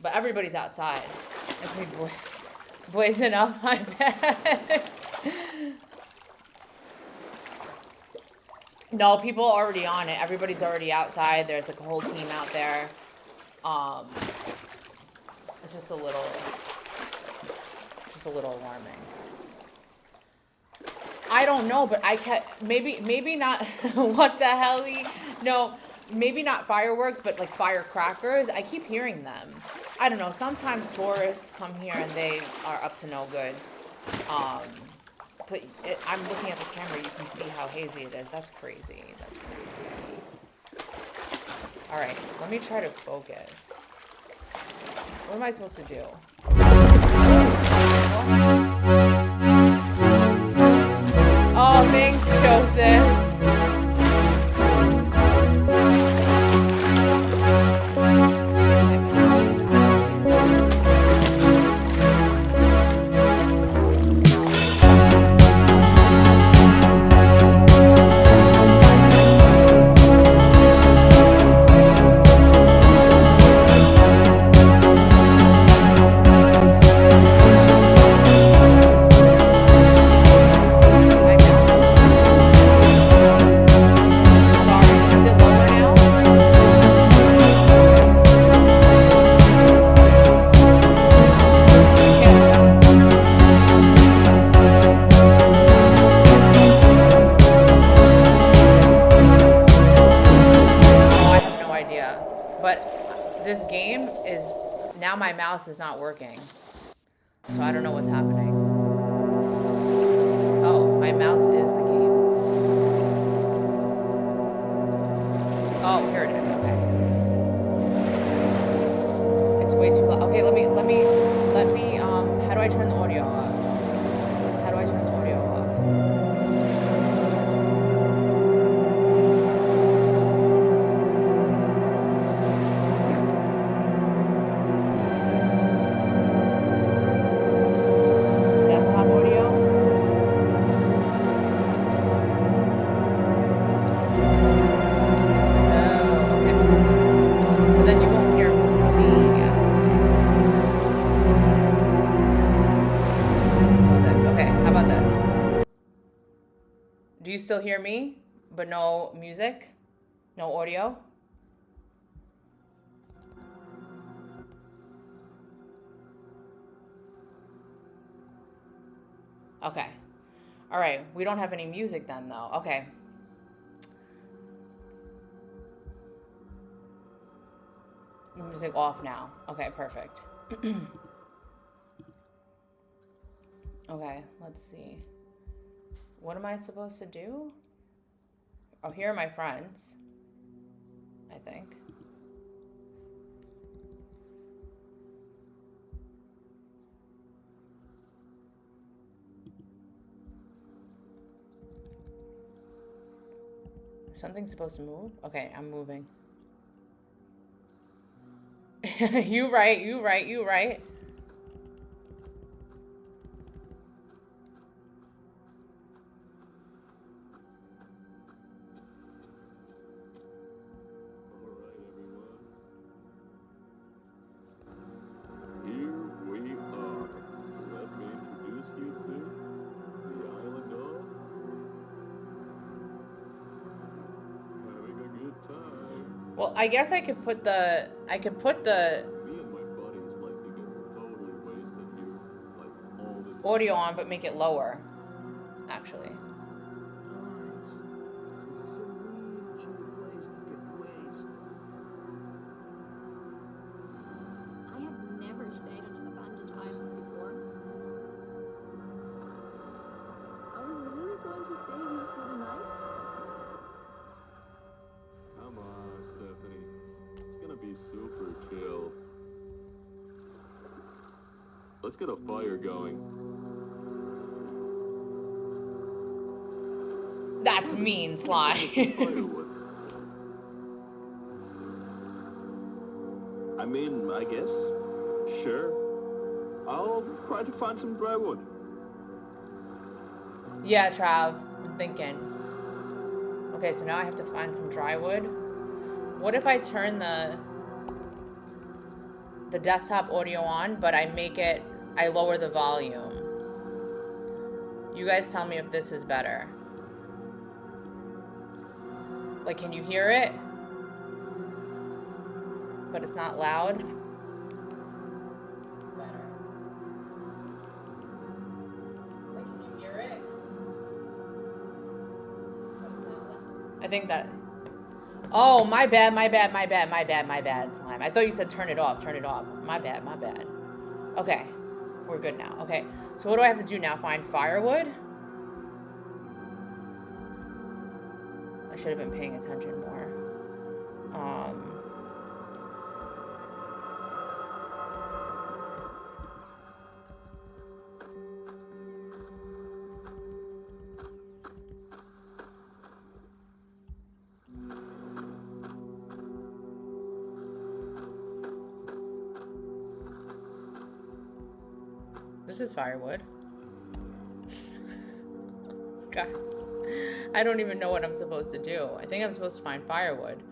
But everybody's outside. That's me blazing up my bed. No, people are already on it. Everybody's already outside. There's like a whole team out there. It's just a little alarming. I don't know, but maybe not. What the hell? No, maybe not fireworks, but like firecrackers. I keep hearing them. I don't know. Sometimes tourists come here and they are up to no good. But I'm looking at the camera. You can see how hazy it is. That's crazy. All right, let me try to focus. What am I supposed to do? Oh, thanks, Joseph. This game is, now my mouse is not working. So I don't know what's happening. Oh, my mouse is the game. Oh, here it is, okay. It's way too loud. Okay, let me, how do I turn the audio off? How do I turn the audio off? Do you still hear me, but no music? No audio? Okay. All right. We don't have any music then, though. Okay. Music off now. Okay, perfect. Okay, let's see. What am I supposed to do? Oh, here are my friends, I think. Something's supposed to move? Okay, I'm moving. You right. Well, I guess I could put the, Me and my buddies like to get totally wasted here, like all the time. Audio on, but make it lower, actually. Nice. This is a real chill place to get wasted. I have never stayed on an abandoned island before. Are we really going to stay here for the night? Come on, Stephanie. It's gonna be super chill. Let's get a fire going. That's mean, Sly. I mean, I guess. Sure. I'll try to find some dry wood. Yeah, Trav, I'm thinking. Okay, so now I have to find some dry wood. What if I turn the desktop audio on, but I lower the volume? You guys tell me if this is better. Like, can you hear it? But it's not loud. Better. Like, can you hear it? But it's not loud. I think that. Oh, my bad, Slime. I thought you said turn it off. My bad. Okay, we're good now. Okay, so what do I have to do now? Find firewood? I should have been paying attention more. This is firewood. Guys, I don't even know what I'm supposed to do. I think I'm supposed to find firewood.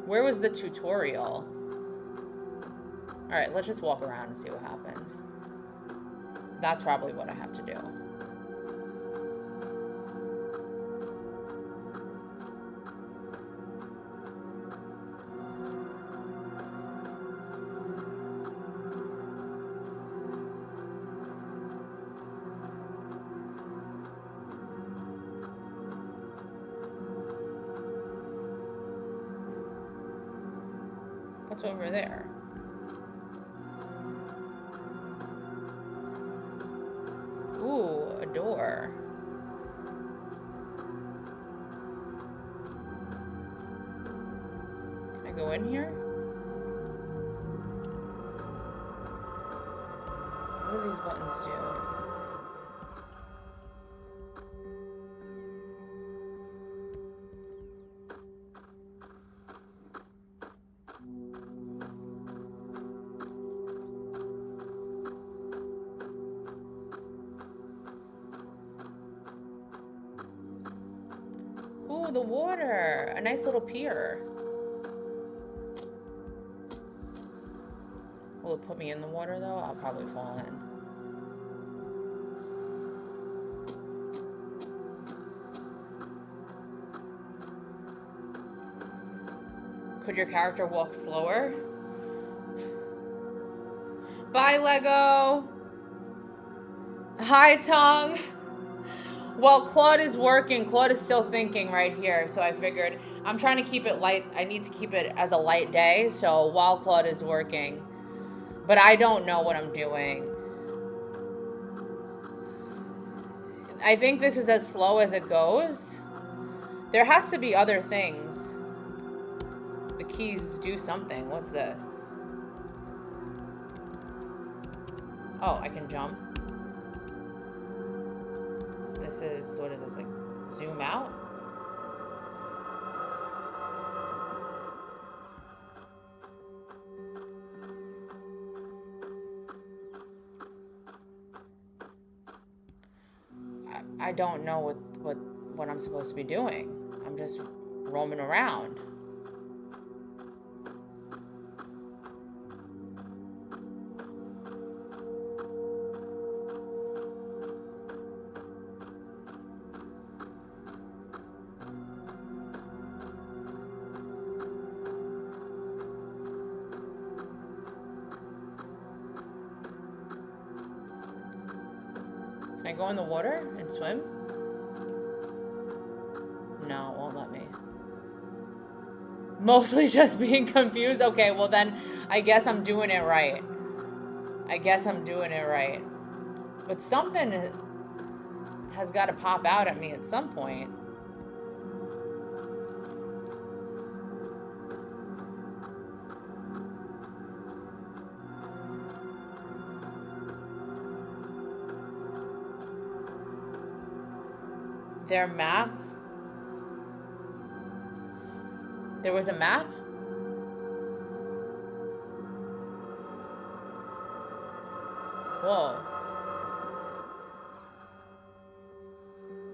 Where was the tutorial? Alright, let's just walk around and see what happens. That's probably what I have to do. What's over there? Ooh, a door. Can I go in here? What do these buttons do? Ooh, the water. A nice little pier. Will it put me in the water, though? I'll probably fall in. Could your character walk slower? Bye, Lego. Hi, Tongue. Well, Claude is working. Claude is still thinking right here. So I figured I'm trying to keep it light. I need to keep it as a light day. So while Claude is working. But I don't know what I'm doing. I think this is as slow as it goes. There has to be other things. The keys do something. What's this? Oh, I can jump. This is, what is this, like, zoom out? I don't know what I'm supposed to be doing. I'm just roaming around. Can I go in the water and swim? No, it won't let me. Mostly just being confused. Okay, well then, I guess I'm doing it right. I guess I'm doing it right. But something has got to pop out at me at some point. Their map? There was a map? Whoa.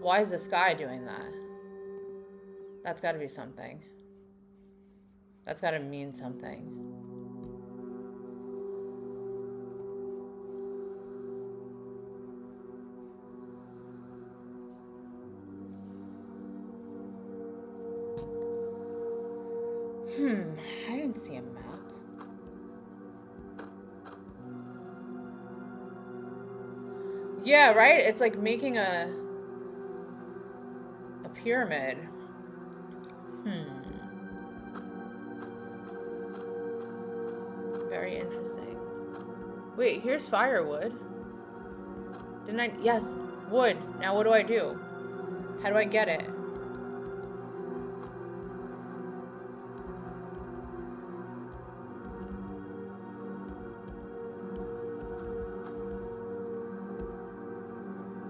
Why is the sky doing that? That's got to be something. That's got to mean something. I didn't see a map. Yeah, right? It's like making a pyramid. Very interesting. Wait, here's firewood. Didn't I? Yes, wood. Now what do I do? How do I get it?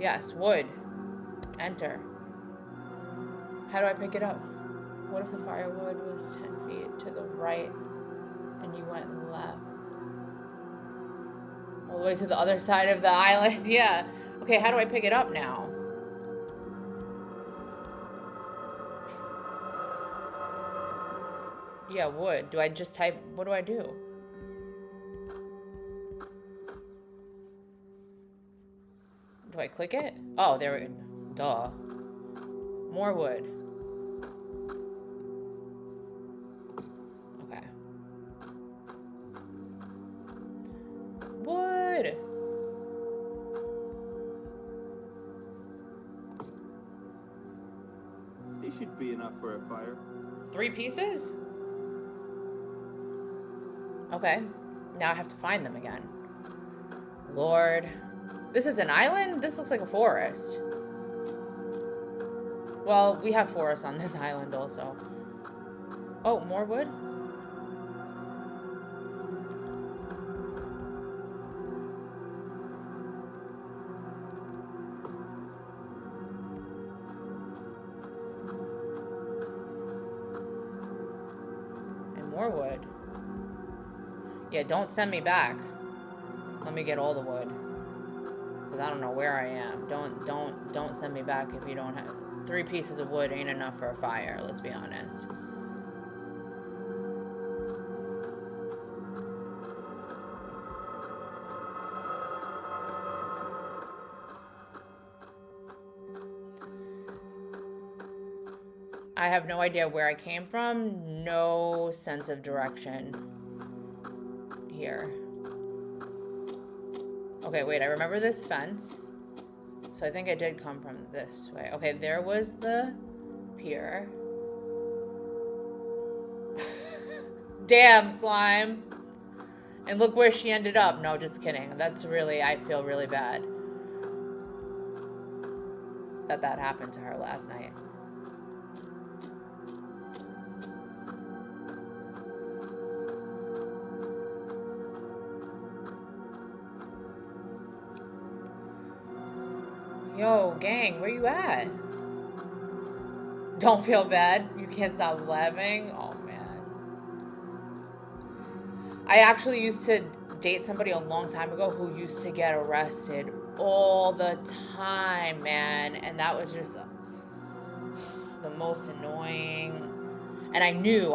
Yes, wood. Enter. How do I pick it up? What if the firewood was 10 feet to the right And you went left. All the way to the other side of the island. Yeah. Okay, how do I pick it up now? Yeah, wood. Do I just type... What do I do? Do I click it? Oh, there we go. Duh. More wood. Okay. Wood! This should be enough for a fire. 3 pieces? Okay. Now I have to find them again. Lord. This is an island? This looks like a forest. Well, we have forests on this island also. Oh, more wood? And more wood. Yeah, don't send me back. Let me get all the wood. Because I don't know where I am. Don't send me back if you don't have... 3 pieces of wood ain't enough for a fire, let's be honest. I have no idea where I came from. No sense of direction here. Okay, wait, I remember this fence. So I think I did come from this way. Okay, there was the pier. Damn, slime. And look where she ended up. No, just kidding. That's really, I feel really bad that happened to her last night. Yo, gang, where you at? Don't feel bad. You can't stop laughing. Oh, man. I actually used to date somebody a long time ago who used to get arrested all the time, man. And that was just the most annoying. And I knew.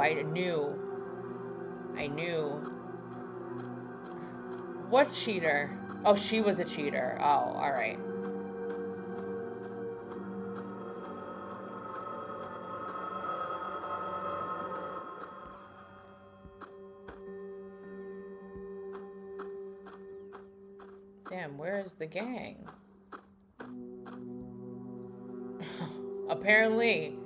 What cheater? Oh, she was a cheater. Oh, all right. Damn, where is the gang? Apparently.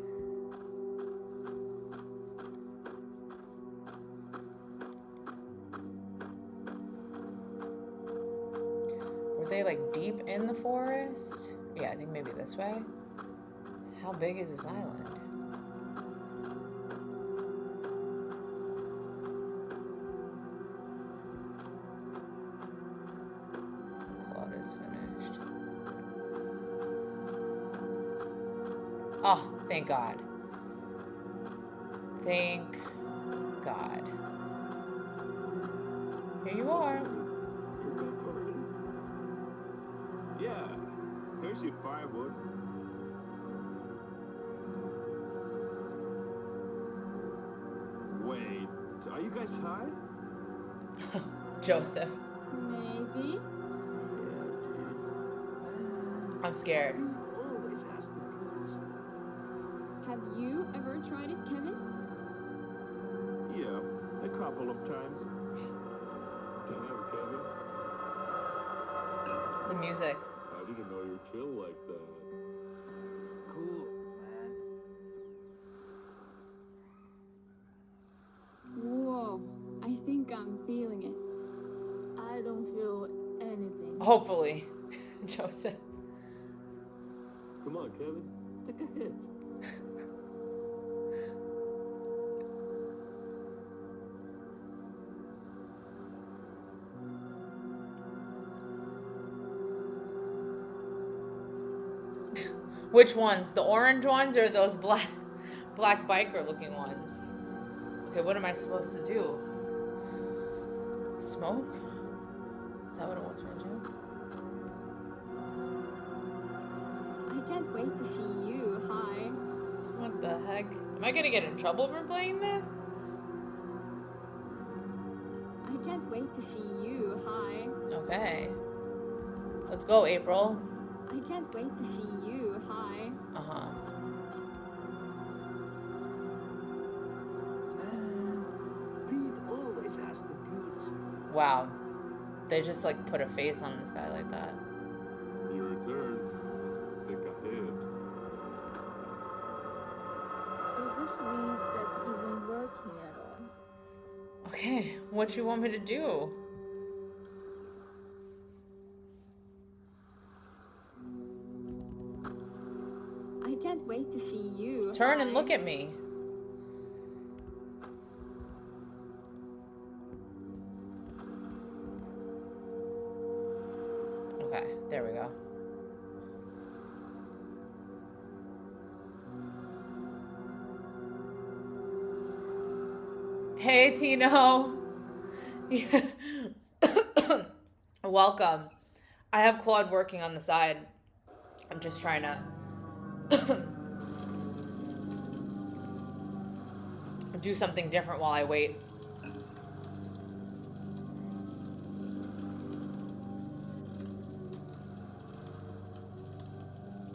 Were they like deep in the forest? Yeah, I think maybe this way. How big is this island? Claude is finished. Oh, thank God. Thank God. Here you are. Yeah, here's your firewood. Wait, are you guys high? Joseph. Maybe. I'm scared. Always ask the question. Have you ever tried it, Kevin? Yeah, a couple of times. Damn, Kevin. The music. I didn't know you were chill like that. Cool, man. Whoa, I think I'm feeling it. I don't feel anything. Hopefully. Joseph. Come on, Kevin. Take a hit. Which ones? The orange ones or those black biker looking ones? Okay, what am I supposed to do? Smoke? Is that what it wants me to do? I can't wait to see you. Hi. What the heck? Am I gonna get in trouble for playing this? I can't wait to see you. Hi. Okay. Let's go, April. I can't wait to see you. Hi. Uh-huh. Pete always has the goods. Wow. They just like put a face on this guy like that. Your turn. Think ahead. Is this reset even working at all? Okay, what you want me to do? I can't wait to see you. Turn Hi. and look at me. Okay, there we go. Hey, Tino. Welcome. I have Claude working on the side. I'm just trying to do something different while I wait.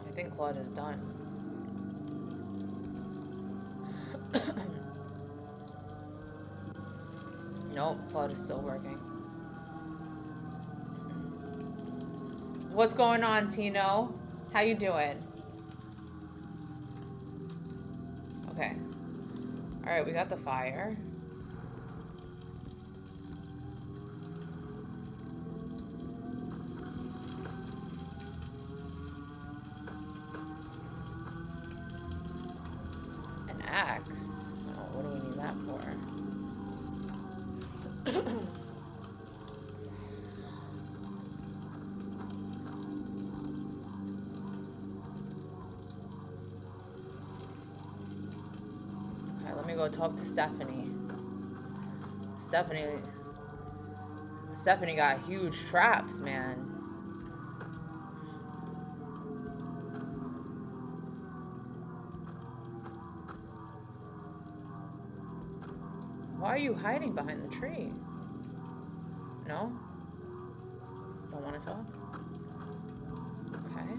I think Claude is done. Nope, Claude is still working. What's going on, Tino? How you doing? Okay. All right, we got the fire. An axe? Oh, what do we need that for? Okay, let me go talk to Stephanie. Stephanie got huge traps, man. Why are you hiding behind the tree? No? Don't want to talk? Okay.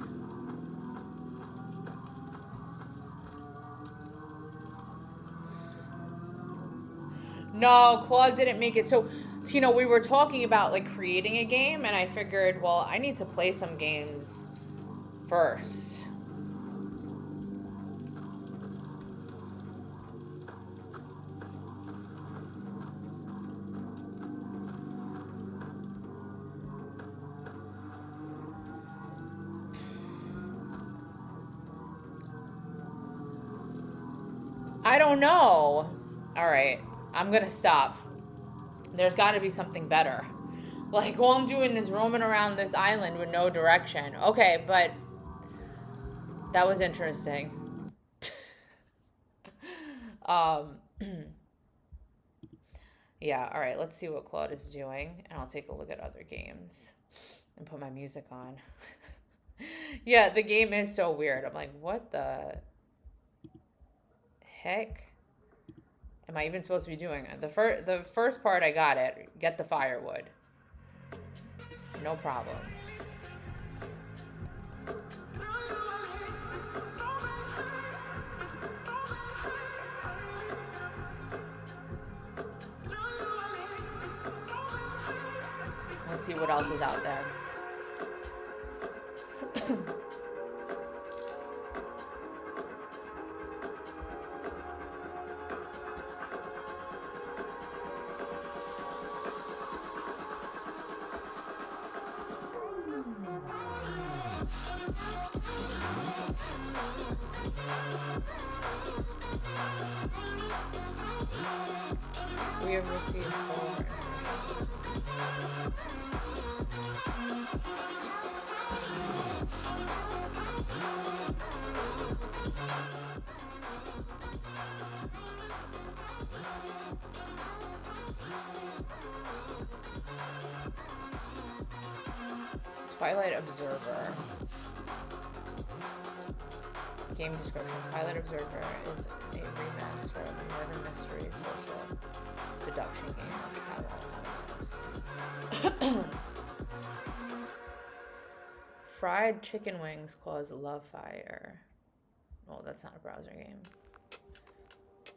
No, Claude didn't make it. So, Tino, we were talking about like creating a game, and I figured, well, I need to play some games first. I don't know. All right, I'm gonna stop. There's got to be something better. Like, all I'm doing is roaming around this island with no direction. Okay, but that was interesting. Yeah, all right, let's see what Claude is doing, and I'll take a look at other games and put my music on. Yeah, the game is so weird. I'm like, what the heck am I even supposed to be doing? The first part, I got it. Get the firewood. No problem. Let's see what else is out there. We have received 4. Twilight Observer. Game description. Twilight Observer is a remaster of a murder mystery social deduction game with travel elements. Fried chicken wings cause love fire. Well, that's not a browser game.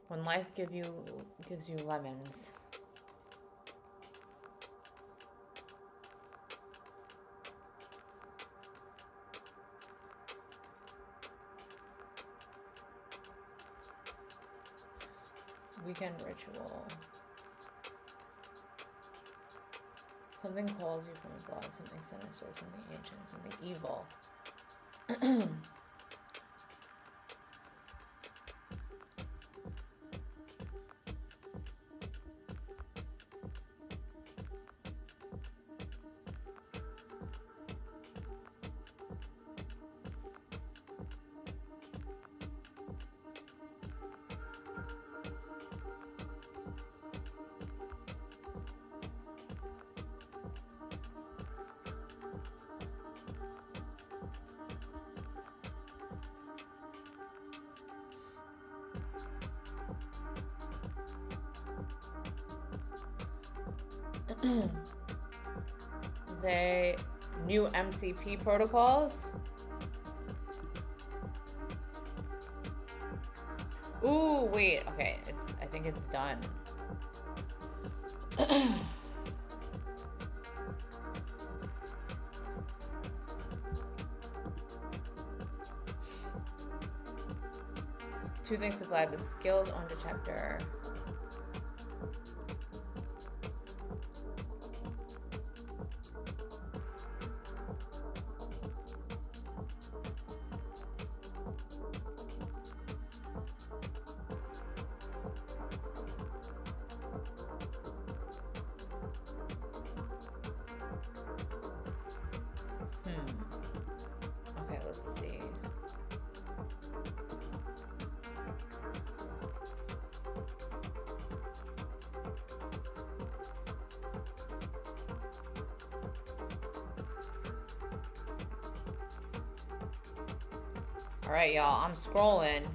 When life gives you lemons. Weekend ritual. Something calls you from above, something sinister, something ancient, something evil. They new MCP protocols. Ooh, wait. Okay, I think it's done. Two things to flag: the skills on detector. Okay, let's see. All right, y'all, I'm scrolling.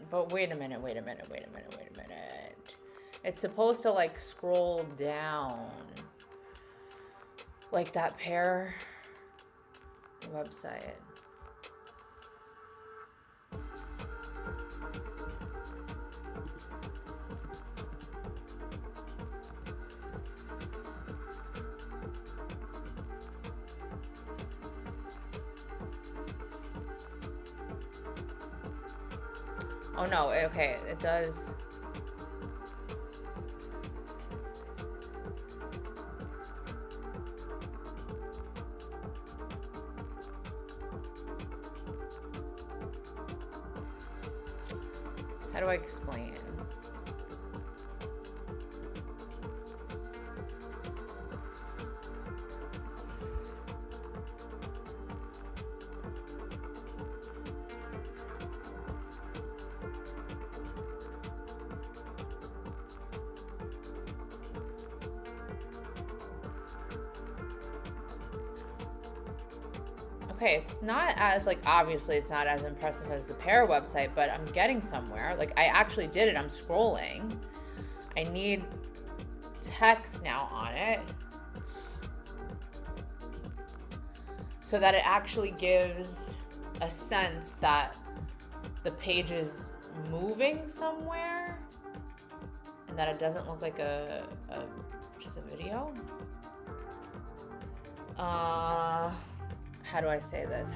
But wait a minute. It's supposed to like scroll down. Like that pair website. Oh no, okay, it does. How do I explain? Okay, it's not as, like, obviously it's not as impressive as the pair website, but I'm getting somewhere. Like, I actually did it. I'm scrolling. I need text now on it so that it actually gives a sense that the page is moving somewhere and that it doesn't look like just a video. How do I say this?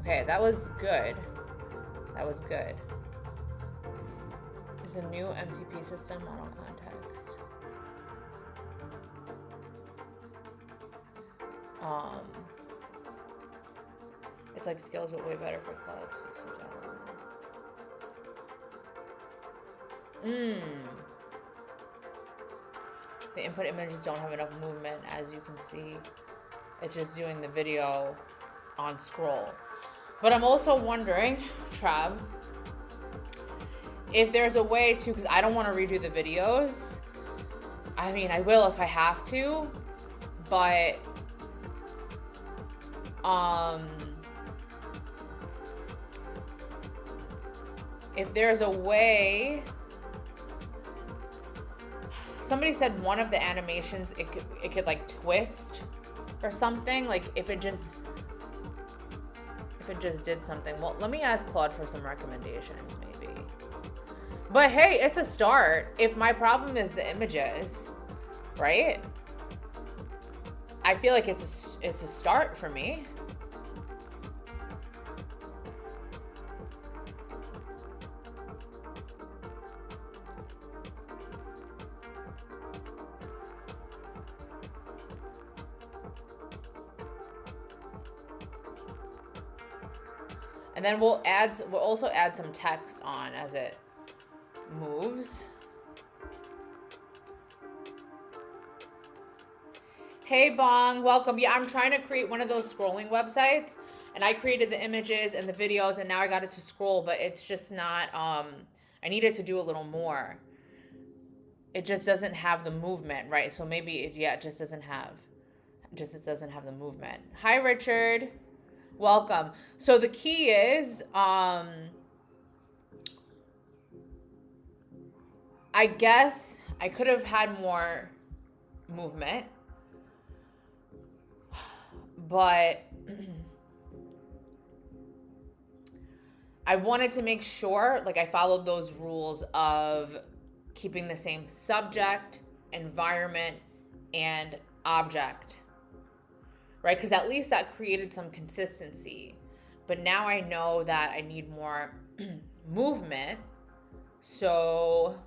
Okay, that was good. There's a new MCP system, model context. It's like skills, but way better for clouds. The input images don't have enough movement, as you can see. It's just doing the video on scroll. But I'm also wondering, Trav, if there's a way to, because I don't want to redo the videos. I mean, I will if I have to, but if there's a way, somebody said one of the animations it could like twist or something, like if it just did something. Well, let me ask Claude for some recommendations maybe. But hey, it's a start. If my problem is the images, right? I feel like it's a start for me. And then we'll also add some text on as it moves. Hey Bong, welcome. Yeah, I'm trying to create one of those scrolling websites, and I created the images and the videos, and now I got it to scroll, but it's just not, I needed to do a little more. It just doesn't have the movement, right? So maybe, it just doesn't have the movement. Hi, Richard. Welcome. So the key is, I guess I could have had more movement, but I wanted to make sure, like, I followed those rules of keeping the same subject, environment, and object. Right? Because at least that created some consistency. But now I know that I need more movement. So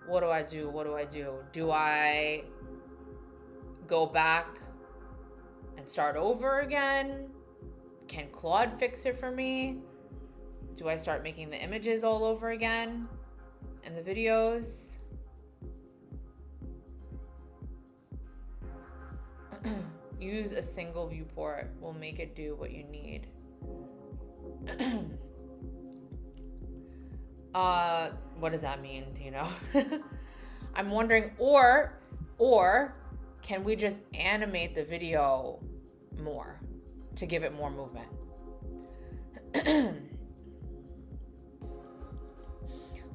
what do I do? Do I go back and start over again? Can Claude fix it for me? Do I start making the images all over again and the videos? Use a single viewport will make it do what you need. What does that mean? Do you know? I'm wondering, or can we just animate the video more to give it more movement?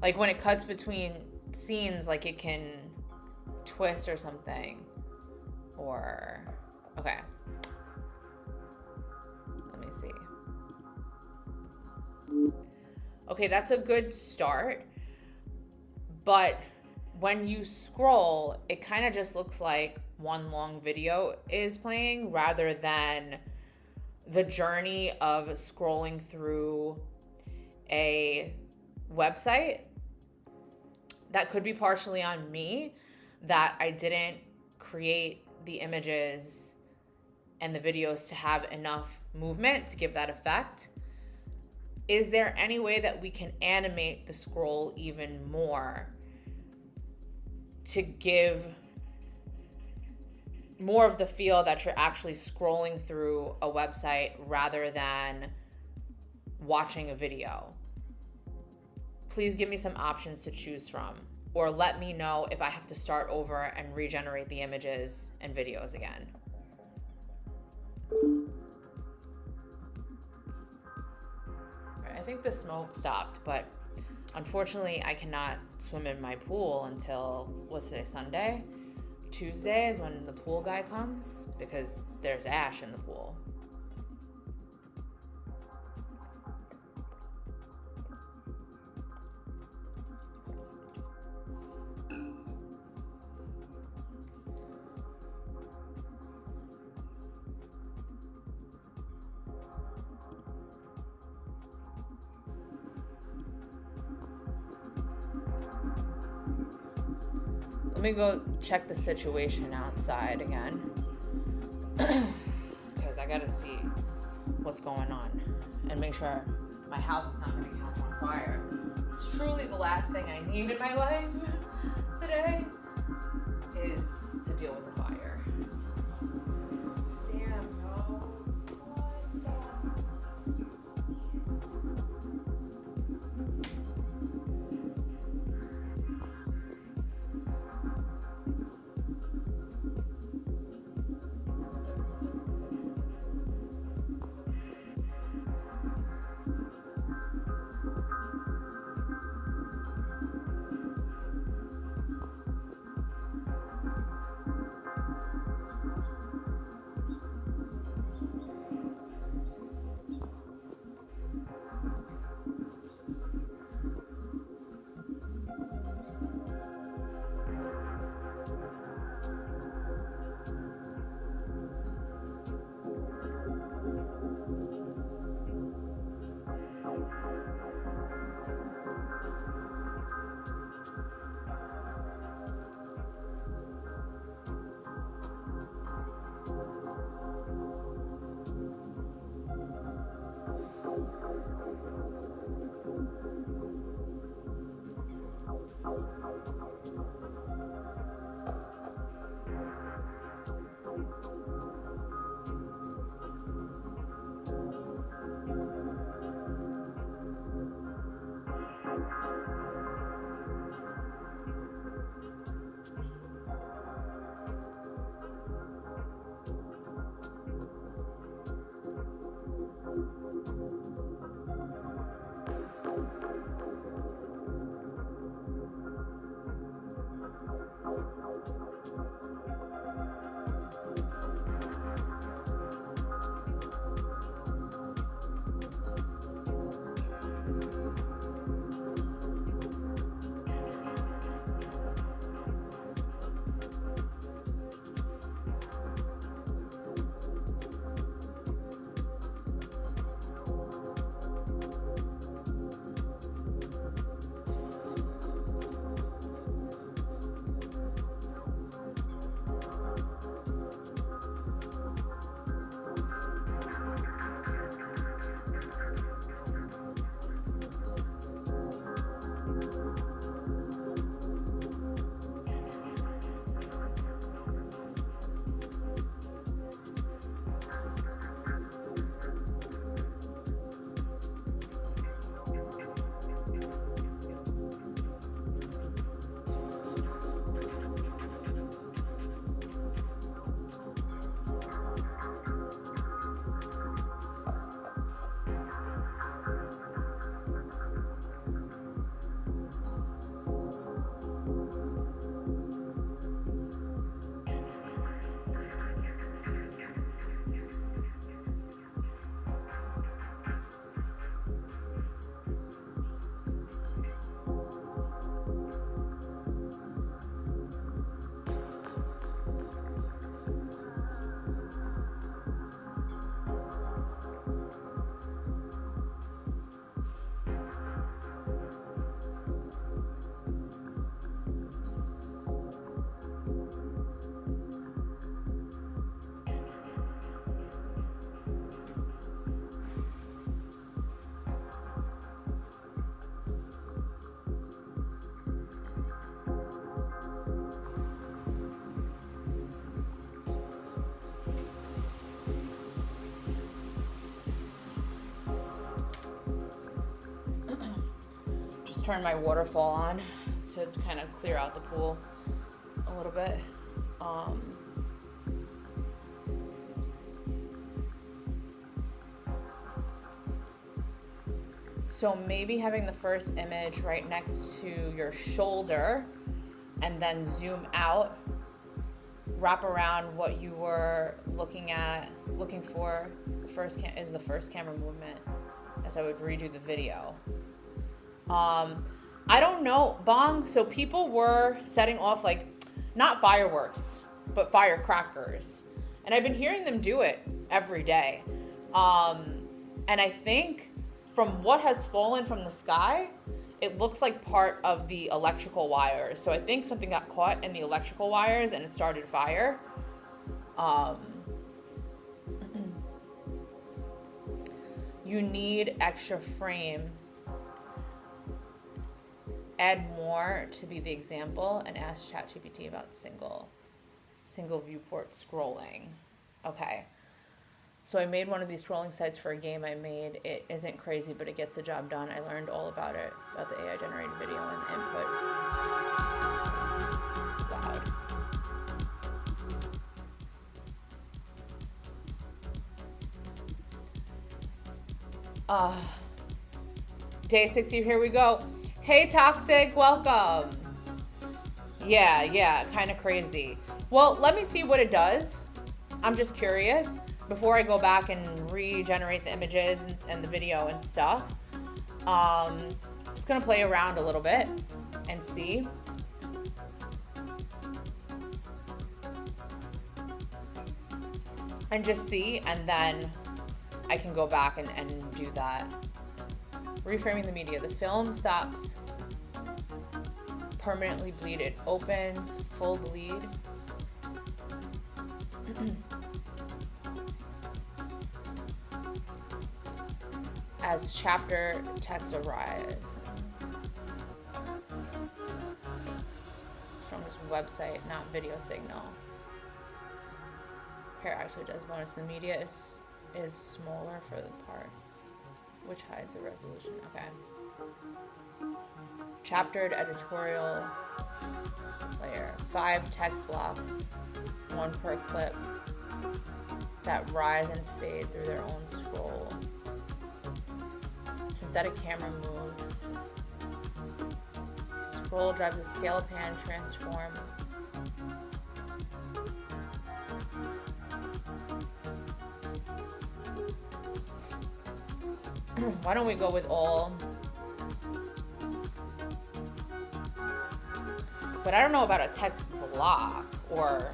Like when it cuts between scenes, like it can twist or something, or okay. Let me see. Okay, that's a good start. But when you scroll, it kind of just looks like one long video is playing rather than the journey of scrolling through a website. That could be partially on me, that I didn't create the images and the videos to have enough movement to give that effect. Is there any way that we can animate the scroll even more to give more of the feel that you're actually scrolling through a website rather than watching a video? Please give me some options to choose from, or let me know if I have to start over and regenerate the images and videos again. I think the smoke stopped, but unfortunately I cannot swim in my pool until, what's today, Sunday? Tuesday is when the pool guy comes because there's ash in the pool. Let me go check the situation outside again because I gotta see what's going on and make sure my house is not gonna catch on fire. It's truly the last thing I need in my life today. is to deal with the fire. Damn, no. Turn my waterfall on to kind of clear out the pool a little bit. So maybe having the first image right next to your shoulder and then zoom out, wrap around what you were looking for. The first camera movement as I would redo the video. I don't know, Bong, so people were setting off like, not fireworks, but firecrackers. And I've been hearing them do it every day. And I think from what has fallen from the sky, it looks like part of the electrical wires. So I think something got caught in the electrical wires and it started fire. You need extra frame. add more to be the example and ask ChatGPT about single viewport scrolling. Okay. So I made one of these scrolling sites for a game I made. It isn't crazy, but it gets the job done. I learned all about it, about the AI generated video and the input. Loud. Day 60, here we go. Hey, Toxic, welcome. Yeah, kind of crazy. Well, let me see what it does. I'm just curious before I go back and regenerate the images and the video and stuff. Just gonna play around a little bit and see. And just see, and then I can go back and do that. Reframing the media. The film stops permanently bleed. It opens full bleed. As chapter text arrives. Strongest website, not video signal. Here actually does bonus. The media is smaller for the part, which hides the resolution. Okay. Chaptered editorial layer. 5 text blocks, 1 per clip, that rise and fade through their own scroll. Synthetic camera moves. Scroll drives a scale pan transform. Why don't we go with all? But I don't know about a text block or...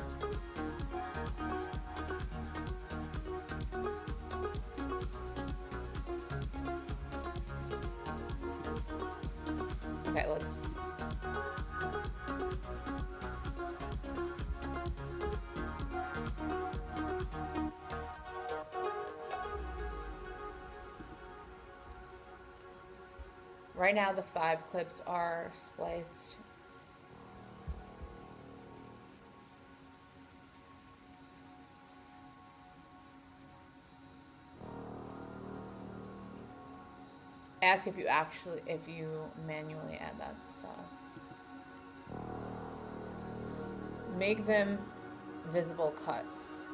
Okay, let's... Right now the 5 clips are spliced. Ask if you manually add that stuff. Make them visible cuts.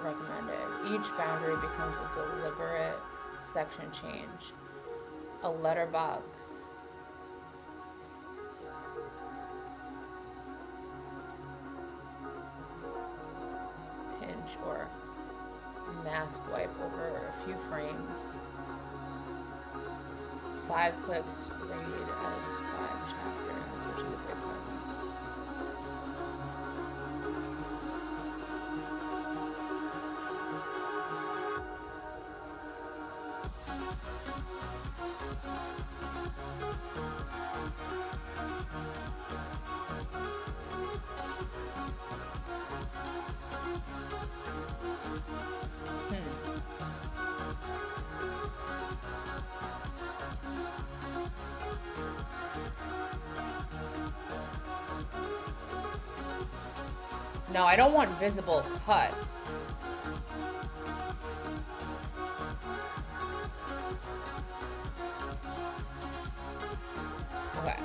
Recommended. Each boundary becomes a deliberate section change. A letterbox. Pinch or mask wipe over a few frames. 5 clips read as 5 chapters, which is a big one. No, I don't want visible cuts. Okay.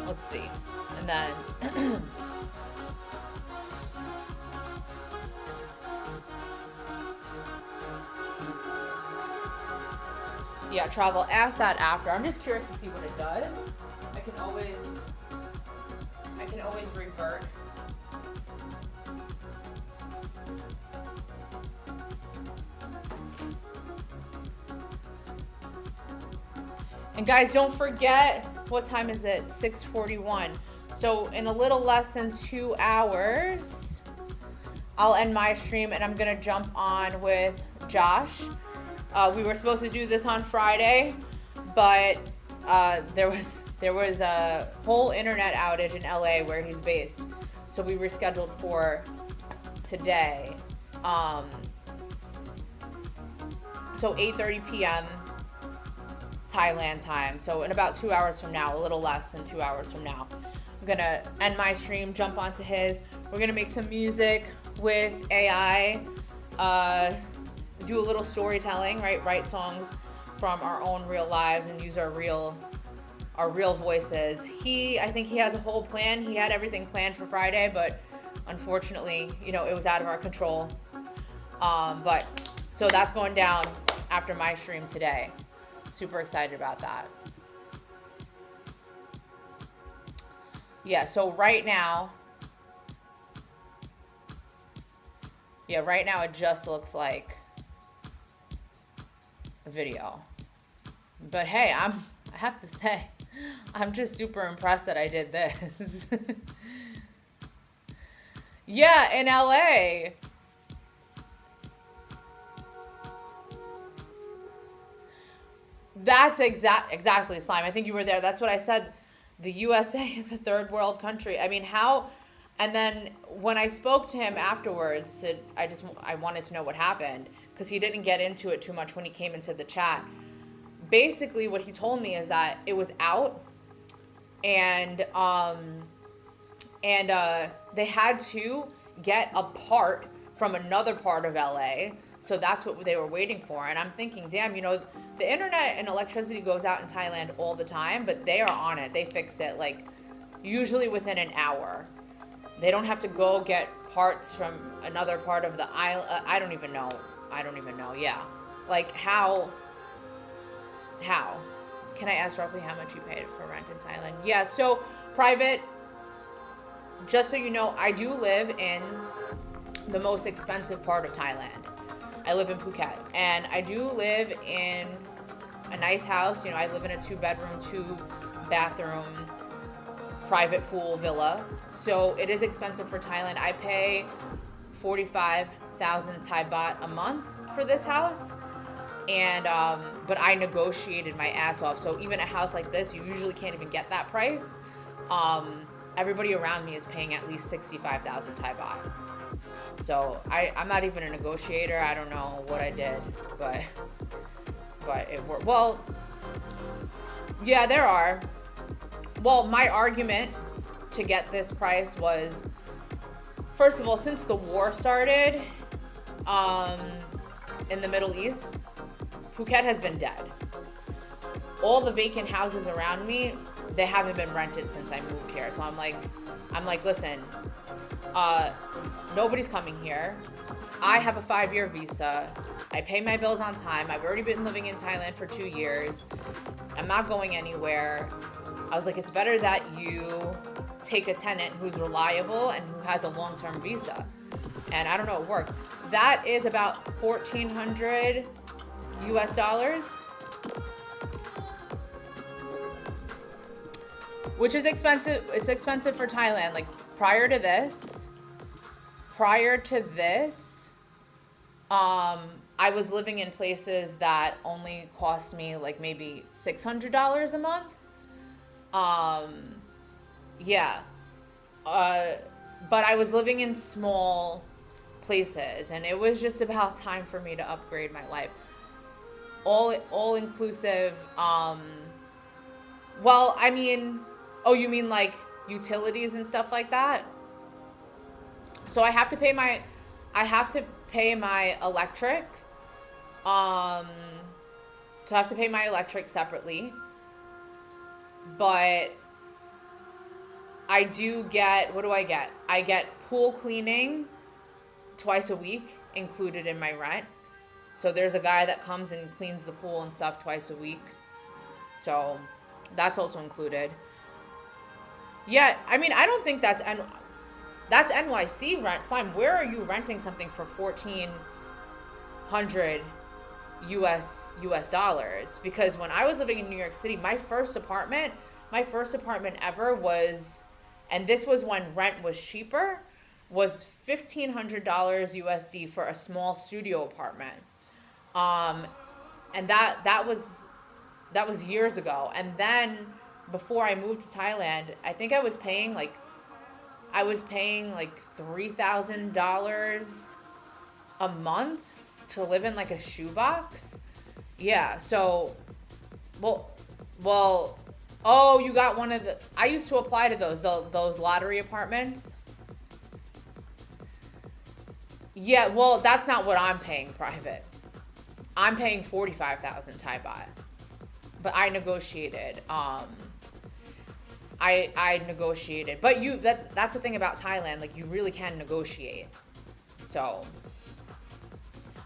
Let's see. And then... yeah, travel. Ask that after. I'm just curious to see what it does. I can always revert. And guys, don't forget, what time is it? 6:41. So in a little less than 2 hours, I'll end my stream and I'm gonna jump on with Josh. We were supposed to do this on Friday, but there was a whole internet outage in LA where he's based. So we rescheduled for today. So 8:30 p.m. Thailand time. So in about 2 hours from now, a little less than 2 hours from now, I'm gonna end my stream, jump onto his. We're gonna make some music with AI, do a little storytelling, right? Write songs from our own real lives and use our real voices. I think he has a whole plan. He had everything planned for Friday, but unfortunately, it was out of our control. But so that's going down after my stream today. Super excited about that. Yeah, so right now it just looks like a video. But hey, I have to say, I'm just super impressed that I did this. Yeah, in LA. That's exactly, Slime. I think you were there. That's what I said. The USA is a third world country. I mean, how? And then when I spoke to him afterwards, I wanted to know what happened because he didn't get into it too much when he came into the chat. Basically, what he told me is that it was out, and they had to get a part from another part of LA. So that's what they were waiting for. And I'm thinking, damn, the internet and electricity goes out in Thailand all the time, but they are on it. They fix it like usually within an hour. They don't have to go get parts from another part of the island. I don't even know. Yeah. Like how? Can I ask roughly how much you paid for rent in Thailand? Yeah, so private, just so you know, I do live in the most expensive part of Thailand. I live in Phuket, and I do live in a nice house. I live in a 2-bedroom, 2-bathroom, private pool villa. So it is expensive for Thailand. I pay 45,000 Thai baht a month for this house. And, but I negotiated my ass off. So even a house like this, you usually can't even get that price. Everybody around me is paying at least 65,000 Thai baht. So I'm not even a negotiator. I don't know what I did, but it worked. Well, yeah, there are. Well, my argument to get this price was, first of all, since the war started, in the Middle East, Phuket has been dead. All the vacant houses around me, they haven't been rented since I moved here. So I'm like, listen, nobody's coming here. I have a 5-year visa. I pay my bills on time. I've already been living in Thailand for 2 years. I'm not going anywhere. I was like, it's better that you take a tenant who's reliable and who has a long-term visa. And I don't know, it worked. That is about $1,400 US, which is expensive. It's expensive for Thailand. Like prior to this, I was living in places that only cost me like maybe $600 a month. Yeah. But I was living in small places, and it was just about time for me to upgrade my life. All inclusive. Well, I mean, oh, you mean like utilities and stuff like that? So I have to pay my electric. So I have to pay my electric separately. But I do get, what do I get? I get pool cleaning twice a week included in my rent. So there's a guy that comes and cleans the pool and stuff twice a week. So that's also included. Yeah, I mean, I don't think that's NYC rent. Slime, where are you renting something for $1,400 US dollars? Because when I was living in New York City, my first apartment ever was, and this was when rent was cheaper, was $1,500 USD for a small studio apartment. And that was years ago. And then before I moved to Thailand, I think I was paying like $3,000 a month to live in like a shoebox. Yeah, so Well, oh, you got one of the, I used to apply to those lottery apartments. Yeah, well, that's not what I'm paying private. I'm paying 45,000 Thai baht. But I negotiated. I negotiated. But that's the thing about Thailand, like you really can negotiate. So,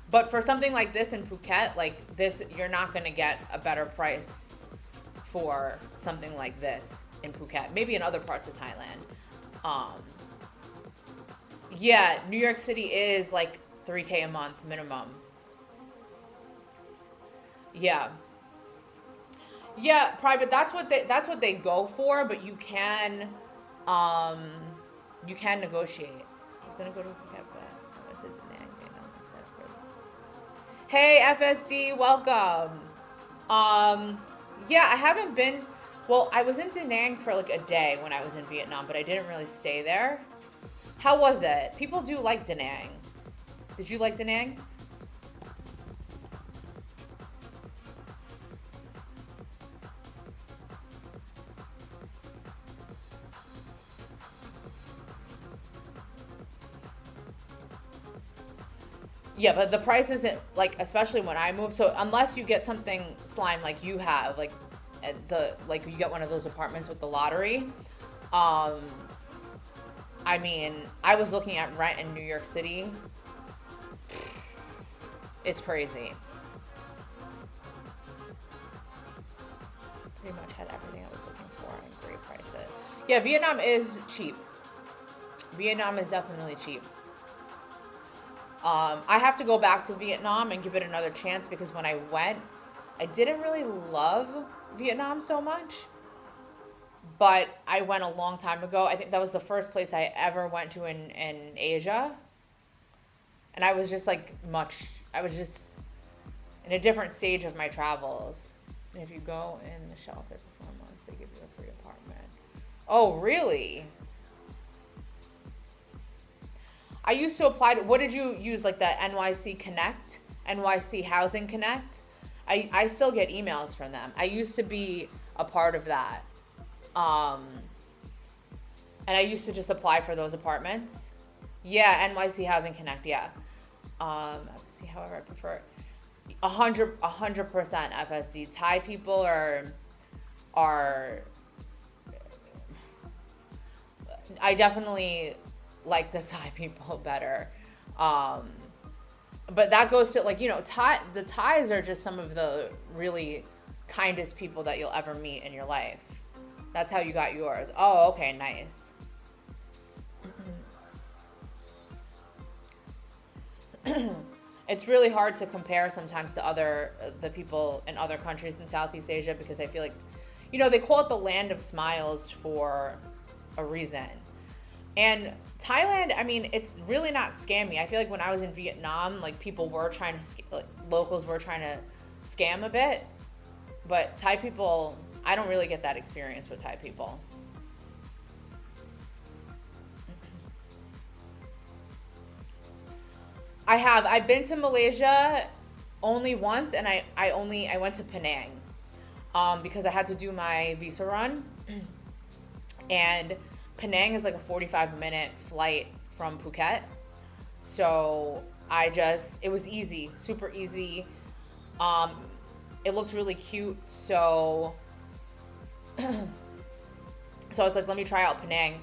but for something like this in Phuket, like this, you're not gonna get a better price for something like this in Phuket. Maybe in other parts of Thailand. Yeah, New York City is like 3K a month minimum. Yeah. Yeah, private, that's what they go for, but you can negotiate. I was gonna go to Phuket, but I said Da Nang, Vietnam instead for. Hey FSD, welcome. Yeah, I haven't been, well, I was in Da Nang for like a day when I was in Vietnam, but I didn't really stay there. How was it? People do like Da Nang. Did you like Da Nang? Yeah, but the price isn't like, especially when I move. So unless you get something slime like you have, like you get one of those apartments with the lottery. I mean, I was looking at rent in New York City. It's crazy. Pretty much had everything I was looking for and great prices. Yeah, Vietnam is cheap. Vietnam is definitely cheap. I have to go back to Vietnam and give it another chance because when I went, I didn't really love Vietnam so much. But I went a long time ago. I think that was the first place I ever went to in Asia. And I was just I was just in a different stage of my travels. And if you go in the shelter for 4 months, they give you a free apartment. Oh, really? I used to apply to, what did you use, like the NYC Connect, NYC Housing Connect? I still get emails from them. I used to be a part of that. And I used to just apply for those apartments. Yeah, NYC Housing Connect, yeah. FSC, however, I prefer 100% FSC. Thai people are I definitely like the Thai people better. But that goes to, like, you know, the Thais are just some of the really kindest people that you'll ever meet in your life. That's how you got yours. Oh, okay, nice. It's really hard to compare sometimes to the people in other countries in Southeast Asia because I feel like, you know, they call it the land of smiles for a reason. And Thailand, I mean, it's really not scammy. I feel like when I was in Vietnam, like people were trying to, locals were trying to scam a bit. But Thai people, I don't really get that experience with Thai people. I've been to Malaysia only once, and I went to Penang because I had to do my visa run. And Penang is like a 45-minute flight from Phuket. So it was easy, super easy. It looked really cute. So I was like, let me try out Penang.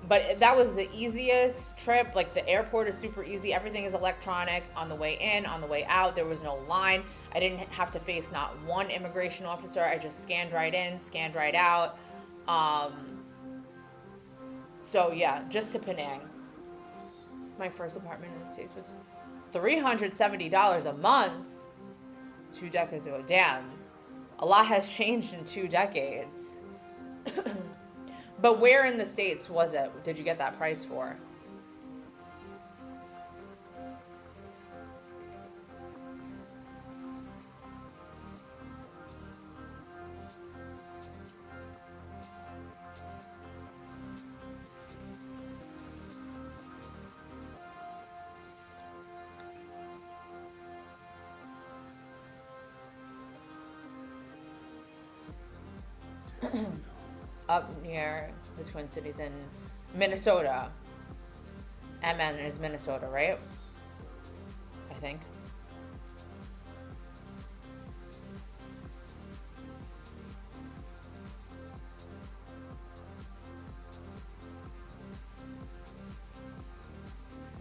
But that was the easiest trip. Like, the airport is super easy. Everything is electronic on the way in, on the way out. There was no line. I didn't have to face not one immigration officer. I just scanned right in, scanned right out. So yeah, just to Penang. My first apartment in the States was $370 a month 2 decades ago. Damn. A lot has changed in 2 decades. But where in the States was it? Did you get that price for? up near the Twin Cities in Minnesota. MN is Minnesota, right? I think.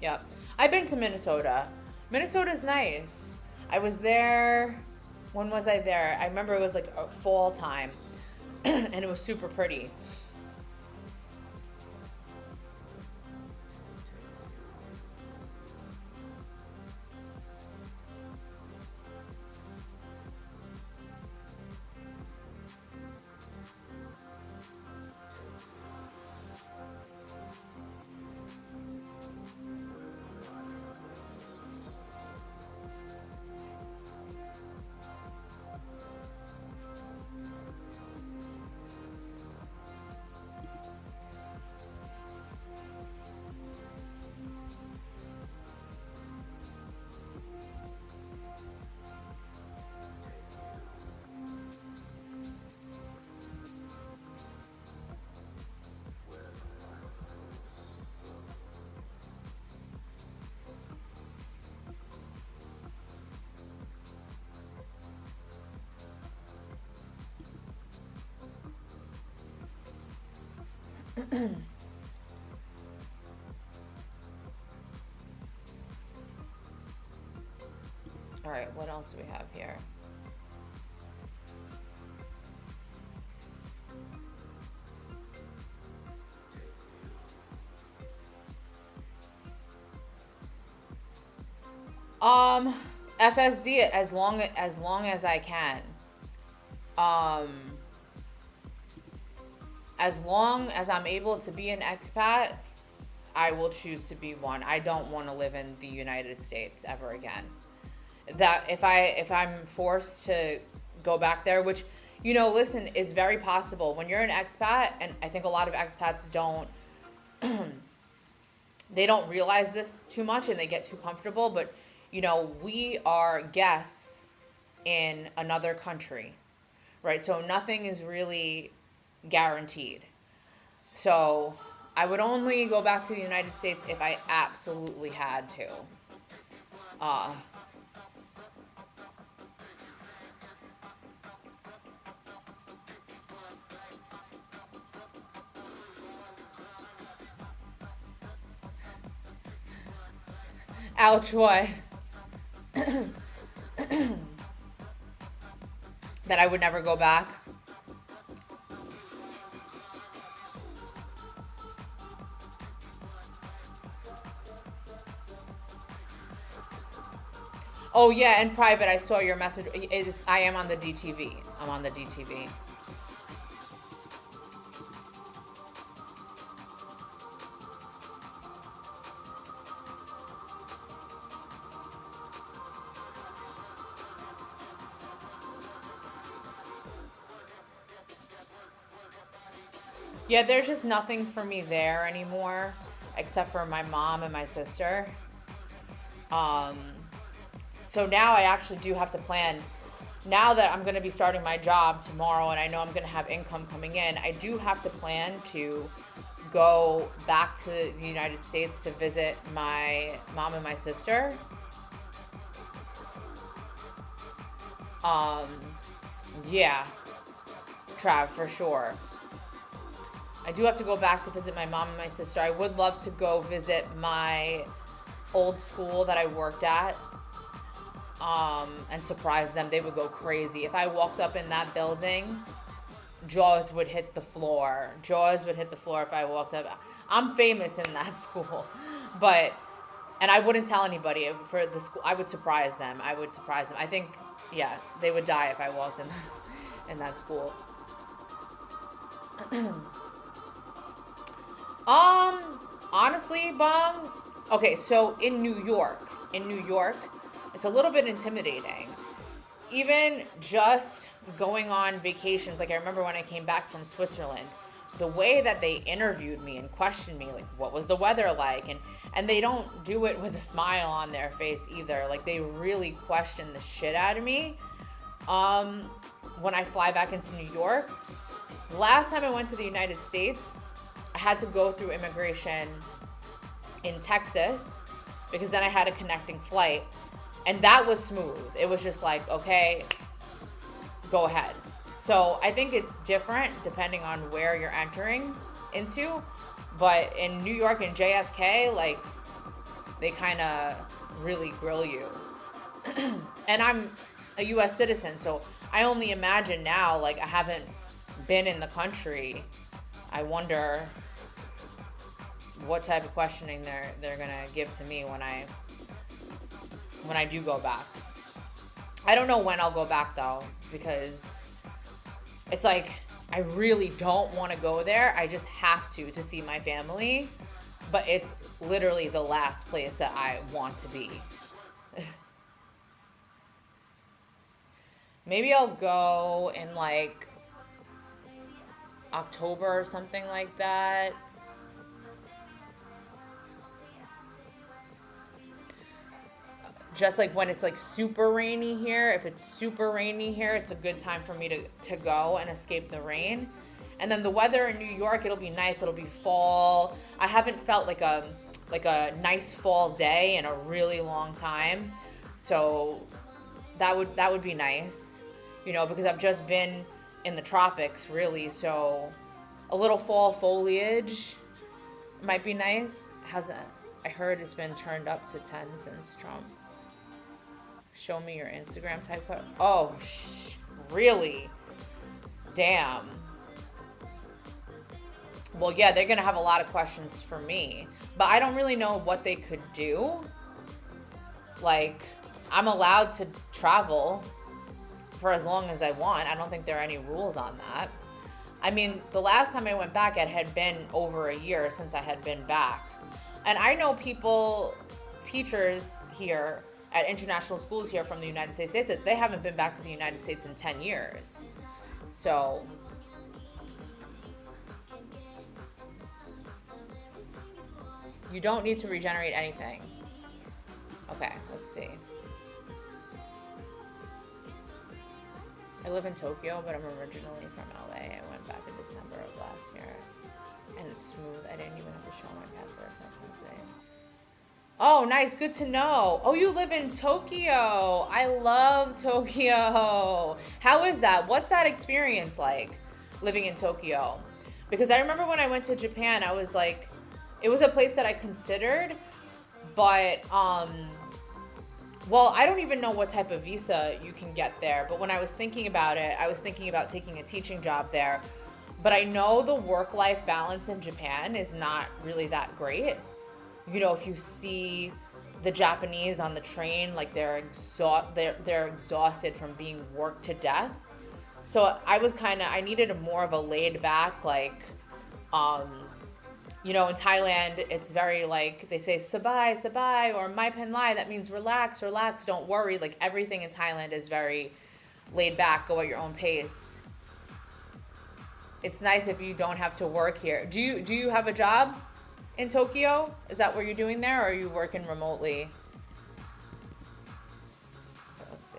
Yep. I've been to Minnesota. Minnesota's nice. I was there. When was I there? I remember it was like a fall time and it was super pretty. All right, what else do we have here? FSD as long as I can. As long as I'm able to be an expat, I will choose to be one. I don't want to live in the United States ever again. That if I'm forced to go back there, which, you know, listen, is very possible when you're an expat, and I think a lot of expats don't they don't realize this too much and they get too comfortable, but you know, we are guests in another country, right? So nothing is really guaranteed. So I would only go back to the United States if I absolutely had to. Ouch, why? That I would never go back. Oh yeah, in private, I saw your message. I am on the DTV. I'm on the DTV. Yeah, there's just nothing for me there anymore, except for my mom and my sister. So now I actually do have to plan. Now that I'm going to be starting my job tomorrow and I know I'm going to have income coming in, I do have to plan to go back to the United States to visit my mom and my sister. Yeah, Trav, for sure. I do have to go back to visit my mom and my sister. I would love to go visit my old school that I worked at, and surprise them. They would go crazy. If I walked up in that building, jaws would hit the floor. Jaws would hit the floor if I walked up. I'm famous in that school, and I wouldn't tell anybody for the school. I would surprise them. I think, yeah, they would die if I walked in that school. Honestly, Bong. Okay, so in New York, it's a little bit intimidating. Even just going on vacations, like I remember when I came back from Switzerland, the way that they interviewed me and questioned me, like what was the weather like, and they don't do it with a smile on their face either. Like they really question the shit out of me. When I fly back into New York, last time I went to the United States, I had to go through immigration in Texas because then I had a connecting flight, and that was smooth. It was just like, okay, go ahead. So I think it's different depending on where you're entering into, but in New York and JFK, like, they kind of really grill you. And I'm a US citizen, so I only imagine now, like, I haven't been in the country. I wonder what type of questioning they're gonna give to me when I do go back. I don't know when I'll go back though, because it's like I really don't want to go there. I just have to see my family, but it's literally the last place that I want to be. Maybe I'll go in like October or something like that. Just like when it's like super rainy here. If it's super rainy here, it's a good time for me to go and escape the rain. And then the weather in New York, it'll be nice. It'll be fall. I haven't felt like a nice fall day in a really long time. So that would be nice, you know, because I've just been in the tropics really. So a little fall foliage might be nice. I heard it's been turned up to 10 since Trump. Show me your Instagram type. Oh, really? Damn. Well, yeah, they're going to have a lot of questions for me. But I don't really know what they could do. Like, I'm allowed to travel for as long as I want. I don't think there are any rules on that. I mean, the last time I went back, it had been over a year since I had been back. And I know people, teachers here at international schools here from the United States, that they haven't been back to the United States in 10 years. So you don't need to regenerate anything. Okay, let's see. I live in Tokyo, but I'm originally from LA. I went back in December of last year. And it's smooth. I didn't even have to show my passport Christmas Day. Oh, nice. Good to know. Oh, you live in Tokyo. I love Tokyo. How is that? What's that experience like, living in Tokyo? Because I remember when I went to Japan, I was like, it was a place that I considered, but, well, I don't even know what type of visa you can get there. But when I was thinking about it, I was thinking about taking a teaching job there. But I know the work-life balance in Japan is not really that great. You know, if you see the Japanese on the train, like they're exhausted from being worked to death. So I needed more of a laid back, like, you know, in Thailand, it's very like, they say sabai, sabai, or mai pen lai. That means relax, relax, don't worry. Like everything in Thailand is very laid back, go at your own pace. It's nice if you don't have to work here. Do you have a job in Tokyo? Is that what you're doing there, or are you working remotely? Let's see.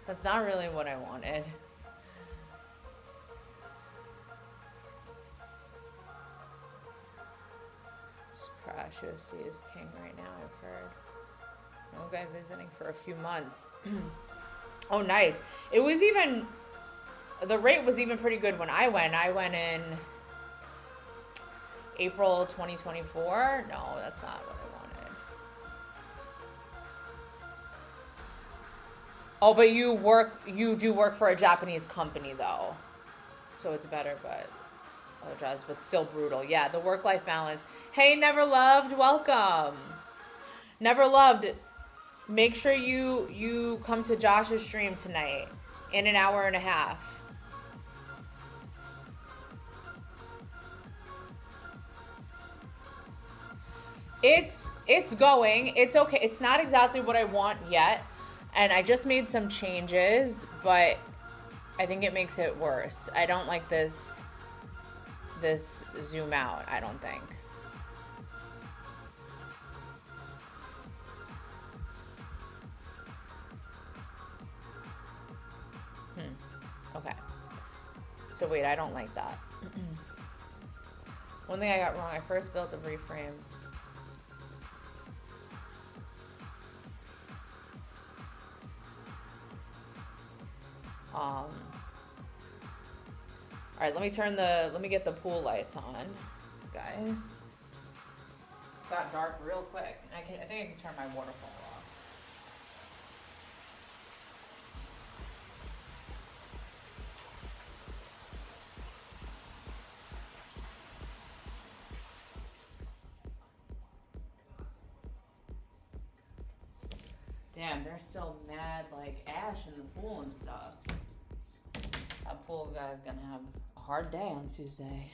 That's not really what I wanted. Crash USC is king right now, I've heard. No guy visiting for a few months. Oh, nice. It was even, the rate was even pretty good when I went. I went in April 2024. No, that's not what I wanted. Oh, but you do work for a Japanese company though. So it's better, but apologize, but still brutal. Yeah, the work-life balance. Hey, Never Loved, welcome. Never Loved, make sure you come to Josh's stream tonight in an hour and a half. It's going. It's okay. It's not exactly what I want yet, and I just made some changes, but I think it makes it worse. I don't like this this zoom out, I don't think. Okay. So wait, I don't like that. One thing I got wrong, I first built a reframe. All right, let me get the pool lights on, guys. It got dark real quick, and I think I can turn my waterfall off. Damn, there's still mad like ash in the pool and stuff. That pool guy's gonna have a hard day on Tuesday.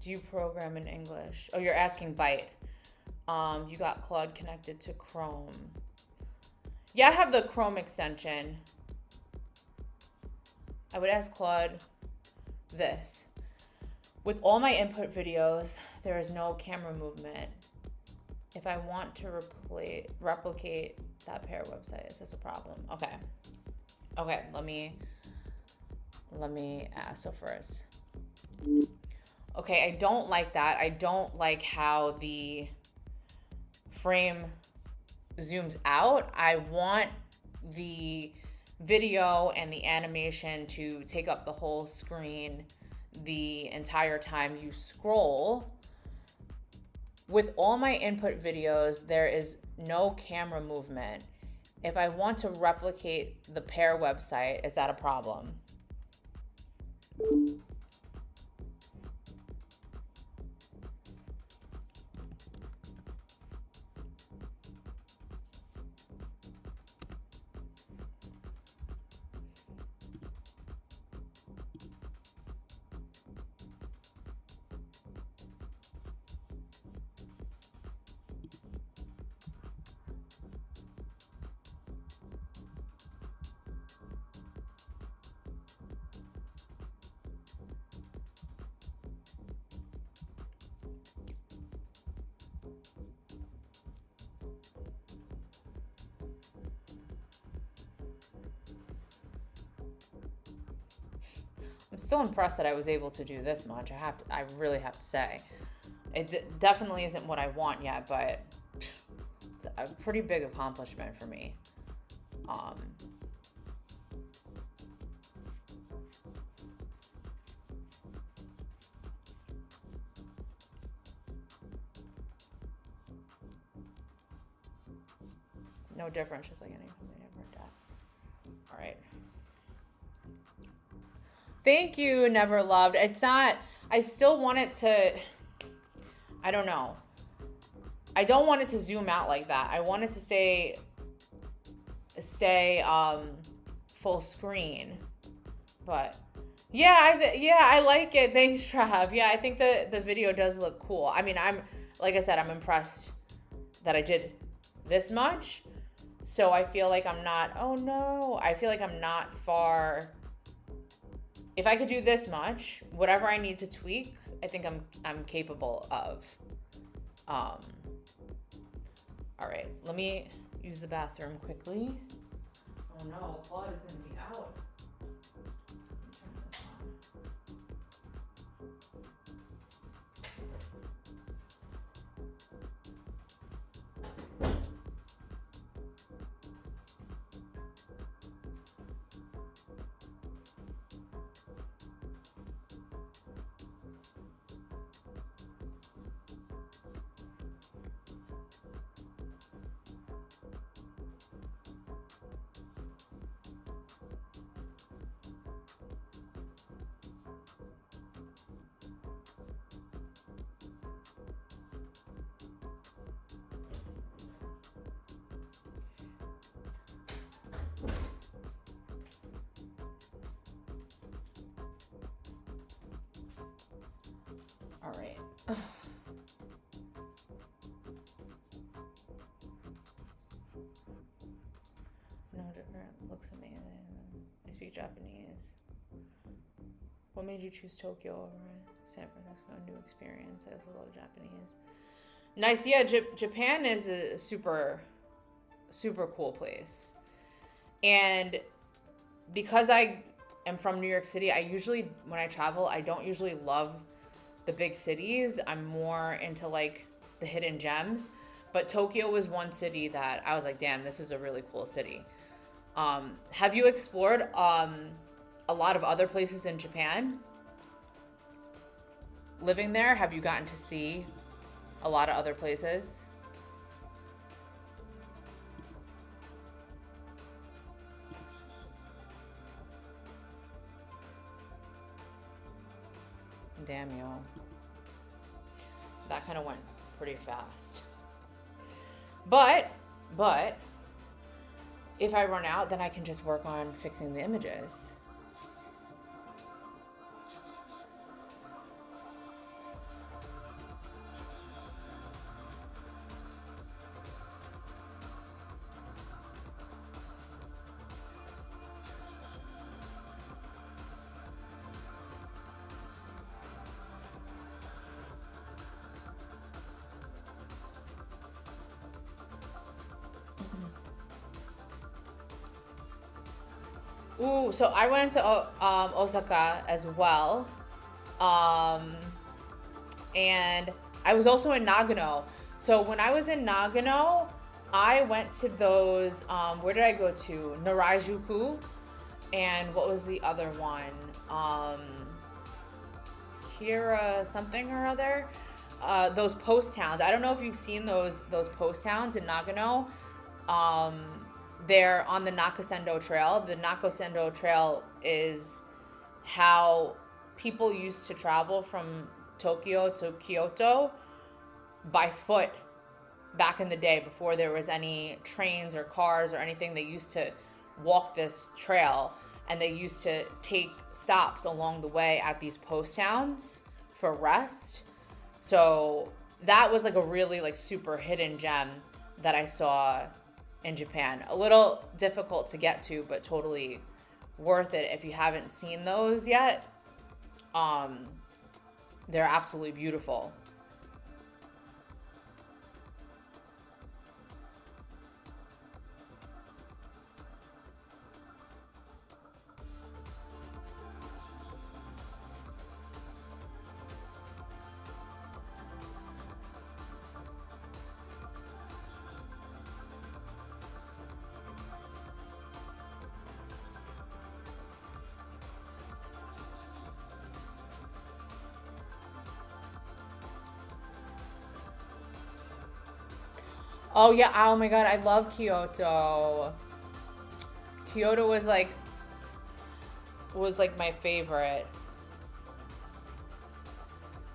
Do you program in English? Oh, you're asking Byte. You got Claude connected to Chrome. Yeah, I have the Chrome extension. I would ask Claude this. With all my input videos, there is no camera movement. If I want to replicate that pair website, is this a problem? Okay. Okay, let me ask. So first. Okay, I don't like that. I don't like how the frame zooms out. I want the video and the animation to take up the whole screen the entire time you scroll. With all my input videos, there is no camera movement. If I want to replicate the pair website, is that a problem? I'm still impressed that I was able to do this much. I really have to say. It definitely isn't what I want yet, but it's a pretty big accomplishment for me. No difference, just like any that. All right. Thank you, Never Loved. It's not, I still want it to, I don't know. I don't want it to zoom out like that. I want it to stay full screen. But yeah, I like it. Thanks, Trav. Yeah, I think the video does look cool. I mean, like I said, I'm impressed that I did this much. So I feel like I'm not, oh no, I feel like I'm not far. If I could do this much, whatever I need to tweak, I think I'm capable of. All right, let me use the bathroom quickly. Oh no, Claude is gonna be out. All right. looks amazing. I speak Japanese. What made you choose Tokyo over San Francisco? New experience. I also love Japanese. Nice. Yeah, Japan is a super, super cool place. And because I am from New York City, I usually, when I travel, I don't usually love the big cities. I'm more into like the hidden gems. But Tokyo was one city that I was like, damn, this is a really cool city. Have you explored a lot of other places in Japan? Living there, have you gotten to see a lot of other places? Damn, yo. That kind of went pretty fast. But if I run out, then I can just work on fixing the images. Ooh, so I went to Osaka as well. And I was also in Nagano. So when I was in Nagano, I went to those, where did I go to? Narajuku. And what was the other one? Kira something or other. Those post towns. I don't know if you've seen those post towns in Nagano. They're on the Nakasendo Trail. The Nakasendo Trail is how people used to travel from Tokyo to Kyoto by foot back in the day before there was any trains or cars or anything. They used to walk this trail, and they used to take stops along the way at these post towns for rest. So that was like a really like super hidden gem that I saw in Japan. A little difficult to get to, but totally worth it if you haven't seen those yet. They're absolutely beautiful. Oh yeah, oh my god, I love Kyoto. Kyoto was like my favorite.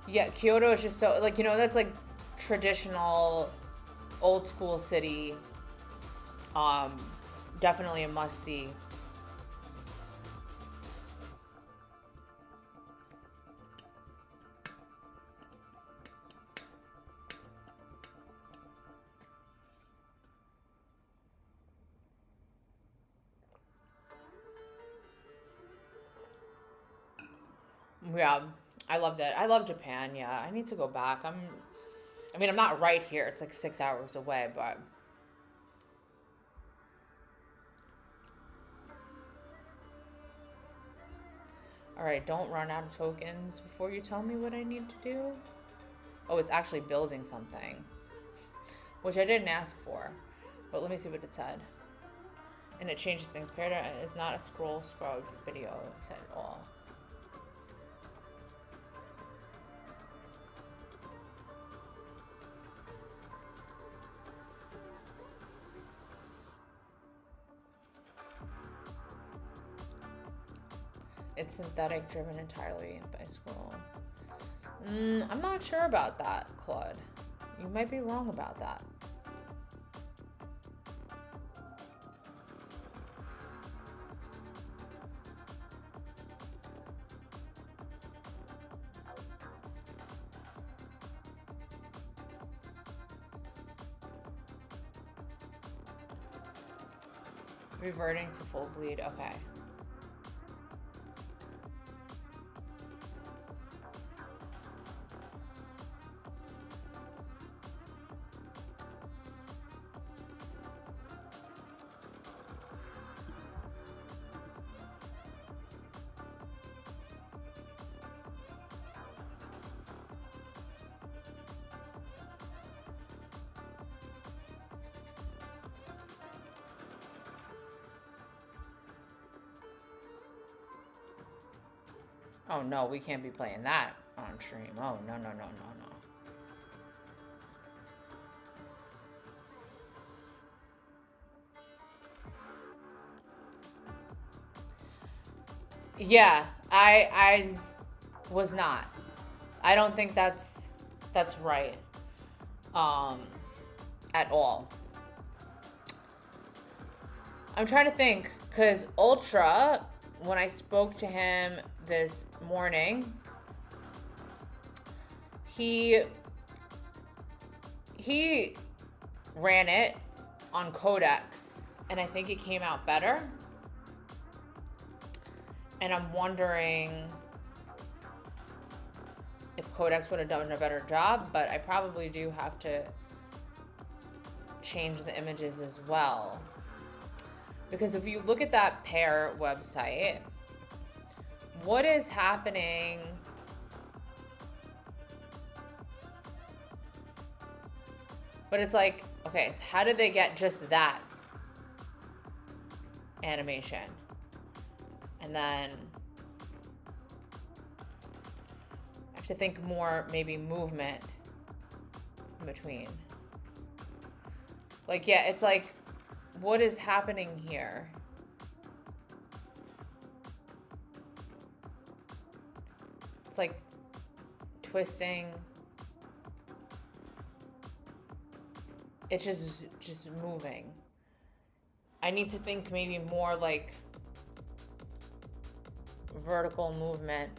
Yeah, Kyoto is just so like, you know, that's like traditional old school city. Definitely a must see. Yeah, I loved it. I love Japan. Yeah, I need to go back. I mean, I'm not right here. It's like 6 hours away, but all right, don't run out of tokens before you tell me what I need to do. Oh, it's actually building something, which I didn't ask for, but let me see what it said. And it changes things. Paradigm is not a scroll video set at all. It's synthetic, driven entirely by scroll. I'm not sure about that, Claude. You might be wrong about that. Reverting to full bleed. Okay. Oh no, we can't be playing that on stream. Oh no, no, no, no, no. Yeah, I was not. I don't think that's right. At all. I'm trying to think, because Ultra, when I spoke to him this morning, he ran it on Codex, and I think it came out better. And I'm wondering if Codex would have done a better job, but I probably do have to change the images as well. Because if you look at that pair website, what is happening? But it's like, okay, so how did they get just that animation? And then I have to think more, maybe movement in between. Like, yeah, it's like, what is happening here? It's like twisting. It's just moving. I need to think maybe more like vertical movement.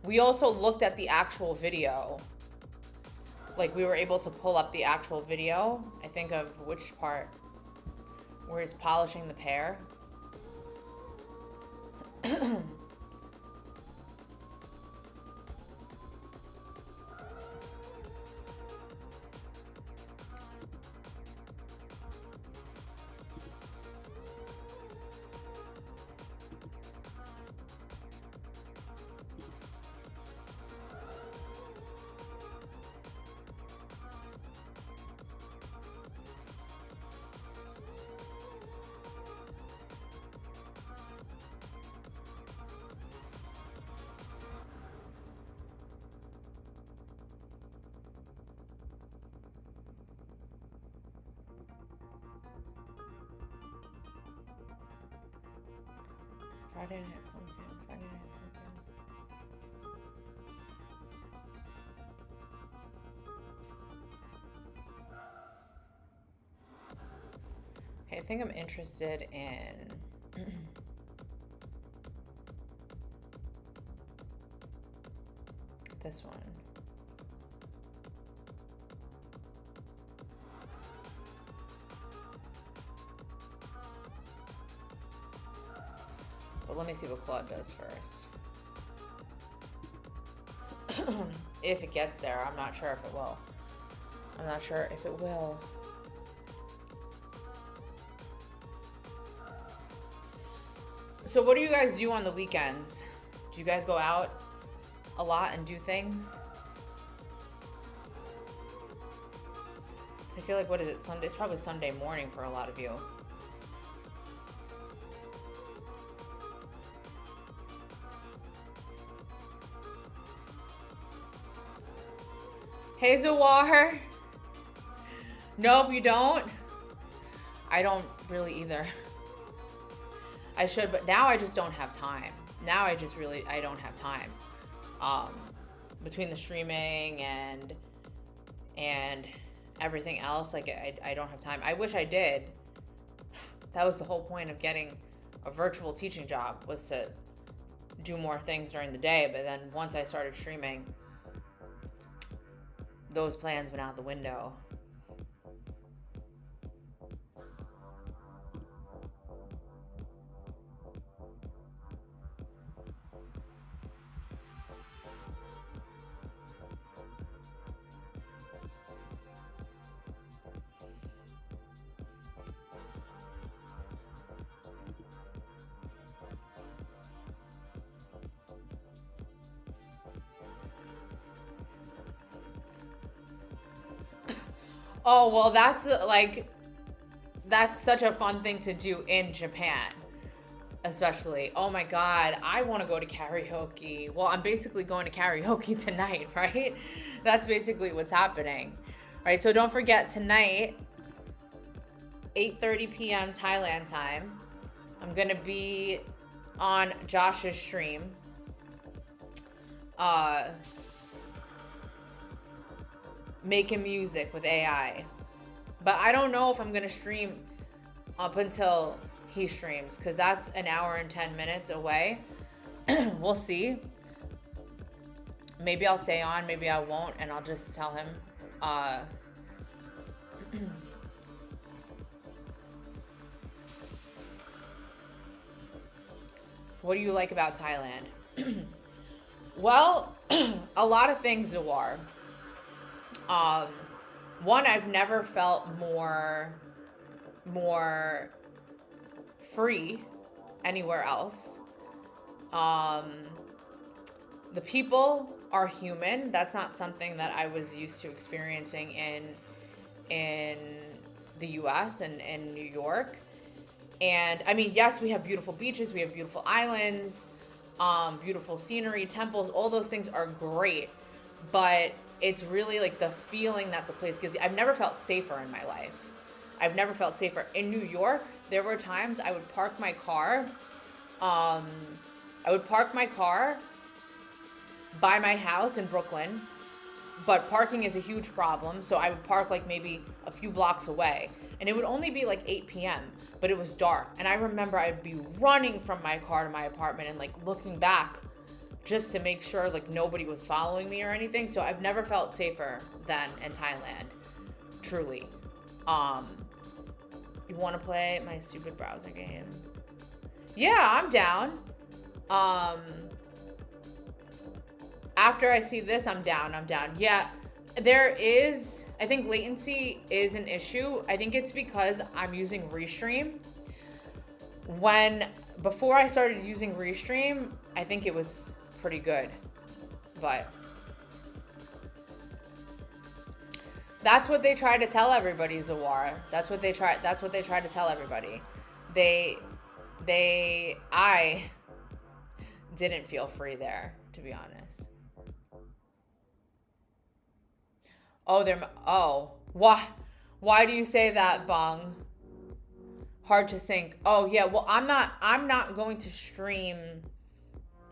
We also looked at the actual video. Like, we were able to pull up the actual video. I think of which part, where he's polishing the pear. Friday Night Funkin', Friday Night Funkin'. Okay, I think I'm interested in this one. But let me see what Claude does first. If it gets there, I'm not sure if it will. I'm not sure if it will. So what do you guys do on the weekends? Do you guys go out a lot and do things? 'Cause I feel like, what is it, Sunday? It's probably Sunday morning for a lot of you. Hey, Zawar. Nope, you don't? I don't really either. I should, but now I just don't have time. Now I just really, I don't have time. Between the streaming and everything else, like, I don't have time. I wish I did. That was the whole point of getting a virtual teaching job, was to do more things during the day. But then once I started streaming, those plans went out the window. Oh, well, that's such a fun thing to do in Japan, especially. Oh my God, I want to go to karaoke. Well, I'm basically going to karaoke tonight, right? That's basically what's happening. All right, so don't forget, tonight, 8:30 p.m. Thailand time, I'm going to be on Josh's stream. Making music with AI. But I don't know if I'm gonna stream up until he streams, because that's an hour and 10 minutes away. We'll see. Maybe I'll stay on, maybe I won't, and I'll just tell him. What do you like about Thailand? Well, a lot of things, Zawar. One, I've never felt more free anywhere else. The people are human. That's not something that I was used to experiencing in the US and in New York. And I mean, yes, we have beautiful beaches, we have beautiful islands, beautiful scenery, temples, all those things are great. But it's really like the feeling that the place gives you. I've never felt safer in my life. I've never felt safer. In New York, there were times I would park my car. I would park my car by my house in Brooklyn, but parking is a huge problem. So I would park like maybe a few blocks away, and it would only be like 8 p.m., but it was dark. And I remember I'd be running from my car to my apartment and like looking back just to make sure like nobody was following me or anything. So I've never felt safer than in Thailand, truly. You want to play my stupid browser game? Yeah, I'm down. After I see this, I'm down. Yeah, there is, I think latency is an issue. I think it's because I'm using Restream. Before I started using Restream, I think it was pretty good, but that's what they try to tell everybody, Zawara. That's what they try to tell everybody. I didn't feel free there, to be honest. Why do you say that, Bung? Hard to sync. Oh yeah, well I'm not going to stream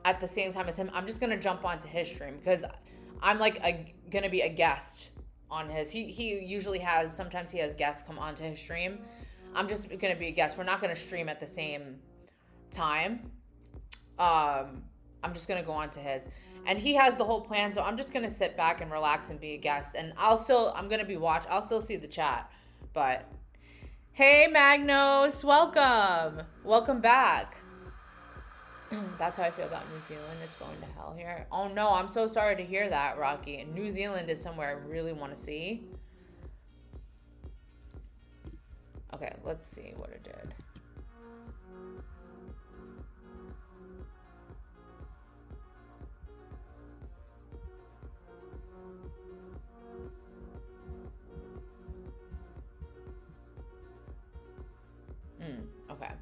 at the same time as him. I'm just gonna jump onto his stream because I'm like gonna be a guest on his. He usually sometimes he has guests come onto his stream. I'm just gonna be a guest. We're not gonna stream at the same time. I'm just gonna go onto his, and he has the whole plan. So I'm just gonna sit back and relax and be a guest. And I'll still see the chat. But hey, Magnos, welcome back. That's how I feel about New Zealand. It's going to hell here. Oh no, I'm so sorry to hear that, Rocky. And New Zealand is somewhere I really want to see. Okay, let's see what it did. Okay.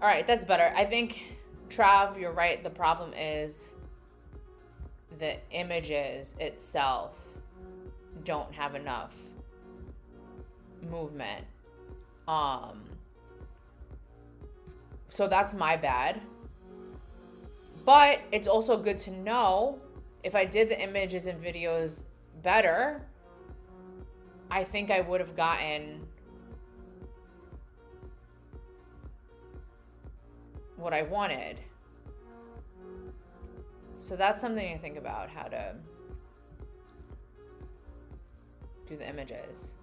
All right, that's better. I think, Trav, you're right. The problem is the images itself don't have enough movement. So that's my bad. But it's also good to know if I did the images and videos better, I think I would have gotten what I wanted. So that's something to think about, how to do the images.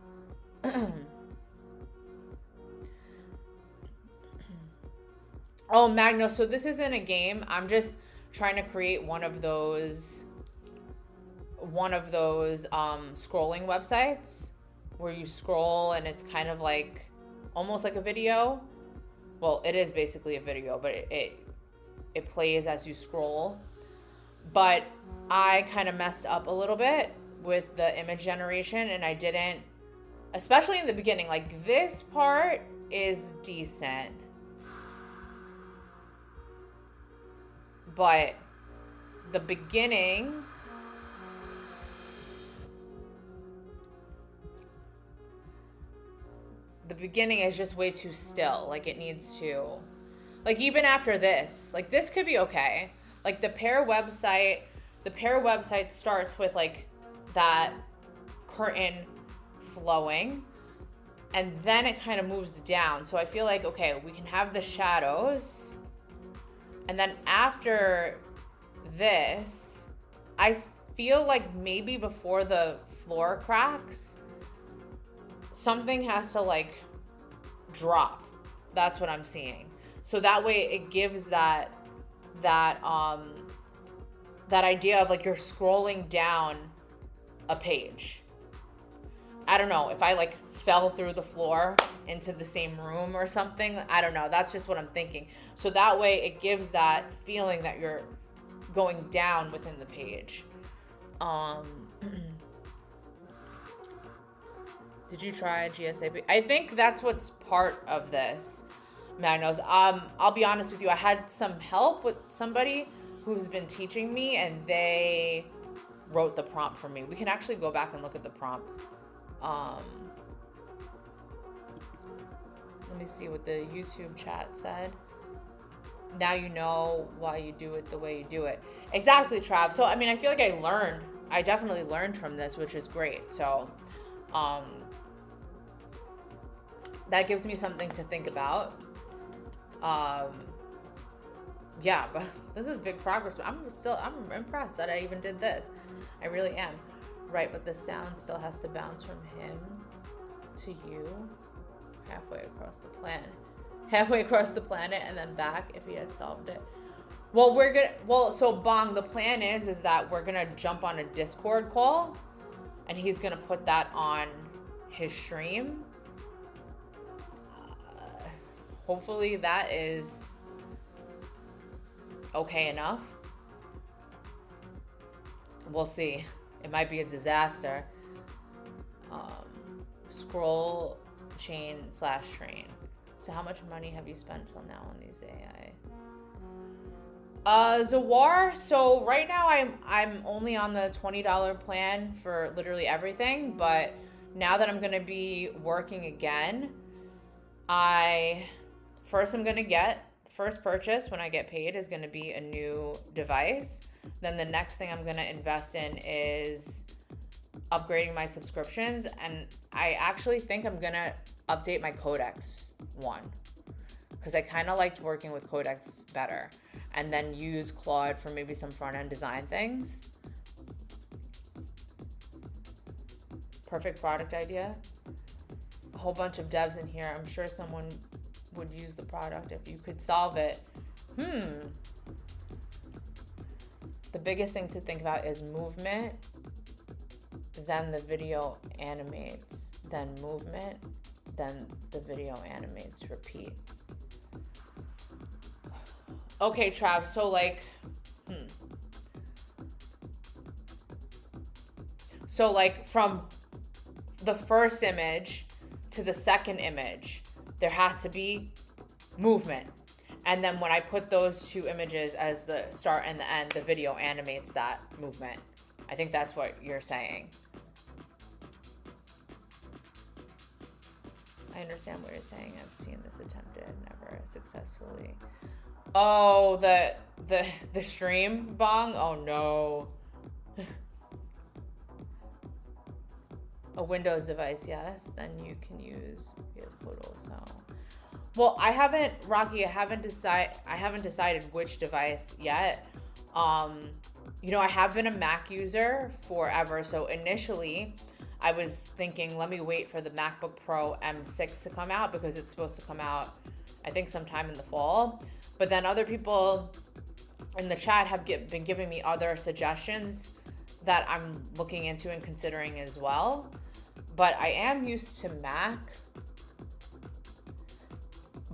Oh, Magno, so this isn't a game. I'm just trying to create one of those scrolling websites where you scroll and it's kind of like almost like a video. Well, it is basically a video, but it plays as you scroll. But I kind of messed up a little bit with the image generation, and I didn't, especially in the beginning. Like, this part is decent, but the beginning, is just way too still. Like, it needs to, like, even after this, like, this could be okay. Like, the pair website starts with like that curtain flowing, and then it kind of moves down. So I feel like, okay, we can have the shadows, and then after this, I feel like maybe before the floor cracks, something has to like drop. That's what I'm seeing. So that way it gives that idea of like you're scrolling down a page. I don't know if I like fell through the floor into the same room or something. I don't know. That's just what I'm thinking. So that way it gives that feeling that you're going down within the page. Did you try GSAP? I think that's what's part of this, Magnos. I'll be honest with you. I had some help with somebody who's been teaching me, and they wrote the prompt for me. We can actually go back and look at the prompt. Let me see what the YouTube chat said. Now you know why you do it the way you do it. Exactly, Trav. So, I mean, I feel like I definitely learned from this, which is great. So, that gives me something to think about. Yeah, but this is big progress. I'm impressed that I even did this. I really am. Right, but the sound still has to bounce from him to you halfway across the planet and then back if he has solved it. Well, so Bong, the plan is that we're gonna jump on a Discord call, and he's gonna put that on his stream. Hopefully that is okay enough. We'll see. It might be a disaster. Scroll chain / train. So how much money have you spent till now on these AI? Zawar, so right now I'm only on the $20 plan for literally everything, but now that I'm gonna be working again, I'm gonna get, first purchase when I get paid is gonna be a new device. Then the next thing I'm gonna invest in is upgrading my subscriptions, and I actually think I'm gonna update my Codex one, because I kind of liked working with Codex better, and then use Claude for maybe some front-end design things. Perfect product idea. A whole bunch of devs in here. I'm sure someone would use the product if you could solve it. The biggest thing to think about is movement, then the video animates, then movement, then the video animates, repeat. Okay, Trav, so like, So like from the first image to the second image, there has to be movement. And then when I put those two images as the start and the end, the video animates that movement. I think that's what you're saying. I understand what you're saying. I've seen this attempted, never successfully. Oh, the stream bong? Oh no. A Windows device, yes. Then you can use VS Code also. Well, I haven't decided which device yet. You know, I have been a Mac user forever. So initially, I was thinking, let me wait for the MacBook Pro M6 to come out because it's supposed to come out, I think, sometime in the fall. But then other people in the chat have been giving me other suggestions that I'm looking into and considering as well. But I am used to Mac.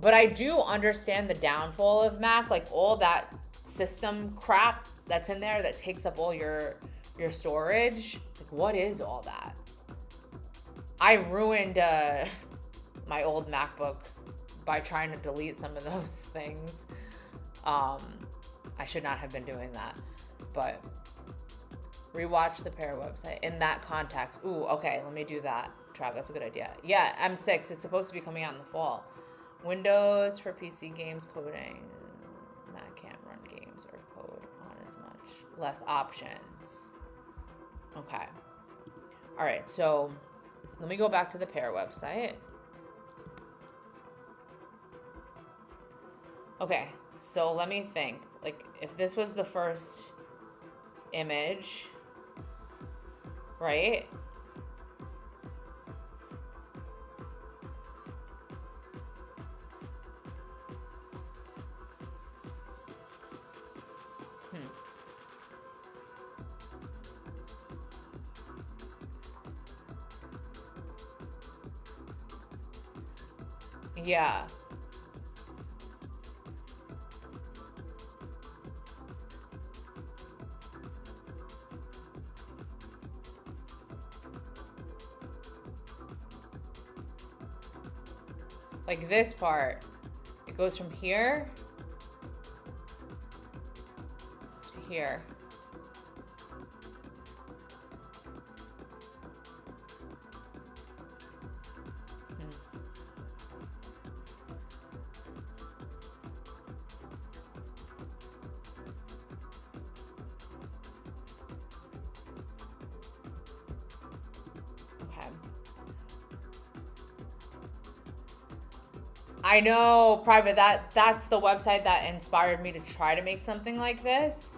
But I do understand the downfall of Mac, like all that system crap that's in there that takes up all your storage. Like, what is all that? I ruined my old MacBook by trying to delete some of those things. I should not have been doing that, but rewatch the Pair website in that context. Ooh, okay, let me do that. Trav, that's a good idea. Yeah, M6, it's supposed to be coming out in the fall. Windows for PC games coding. Mac can't run games or code on as much. Less options. Okay. All right, so let me go back to the Pair website. Okay, so let me think. Like, if this was the first image, right? Yeah. Like this part, it goes from here to here. I know, Private, that's the website that inspired me to try to make something like this.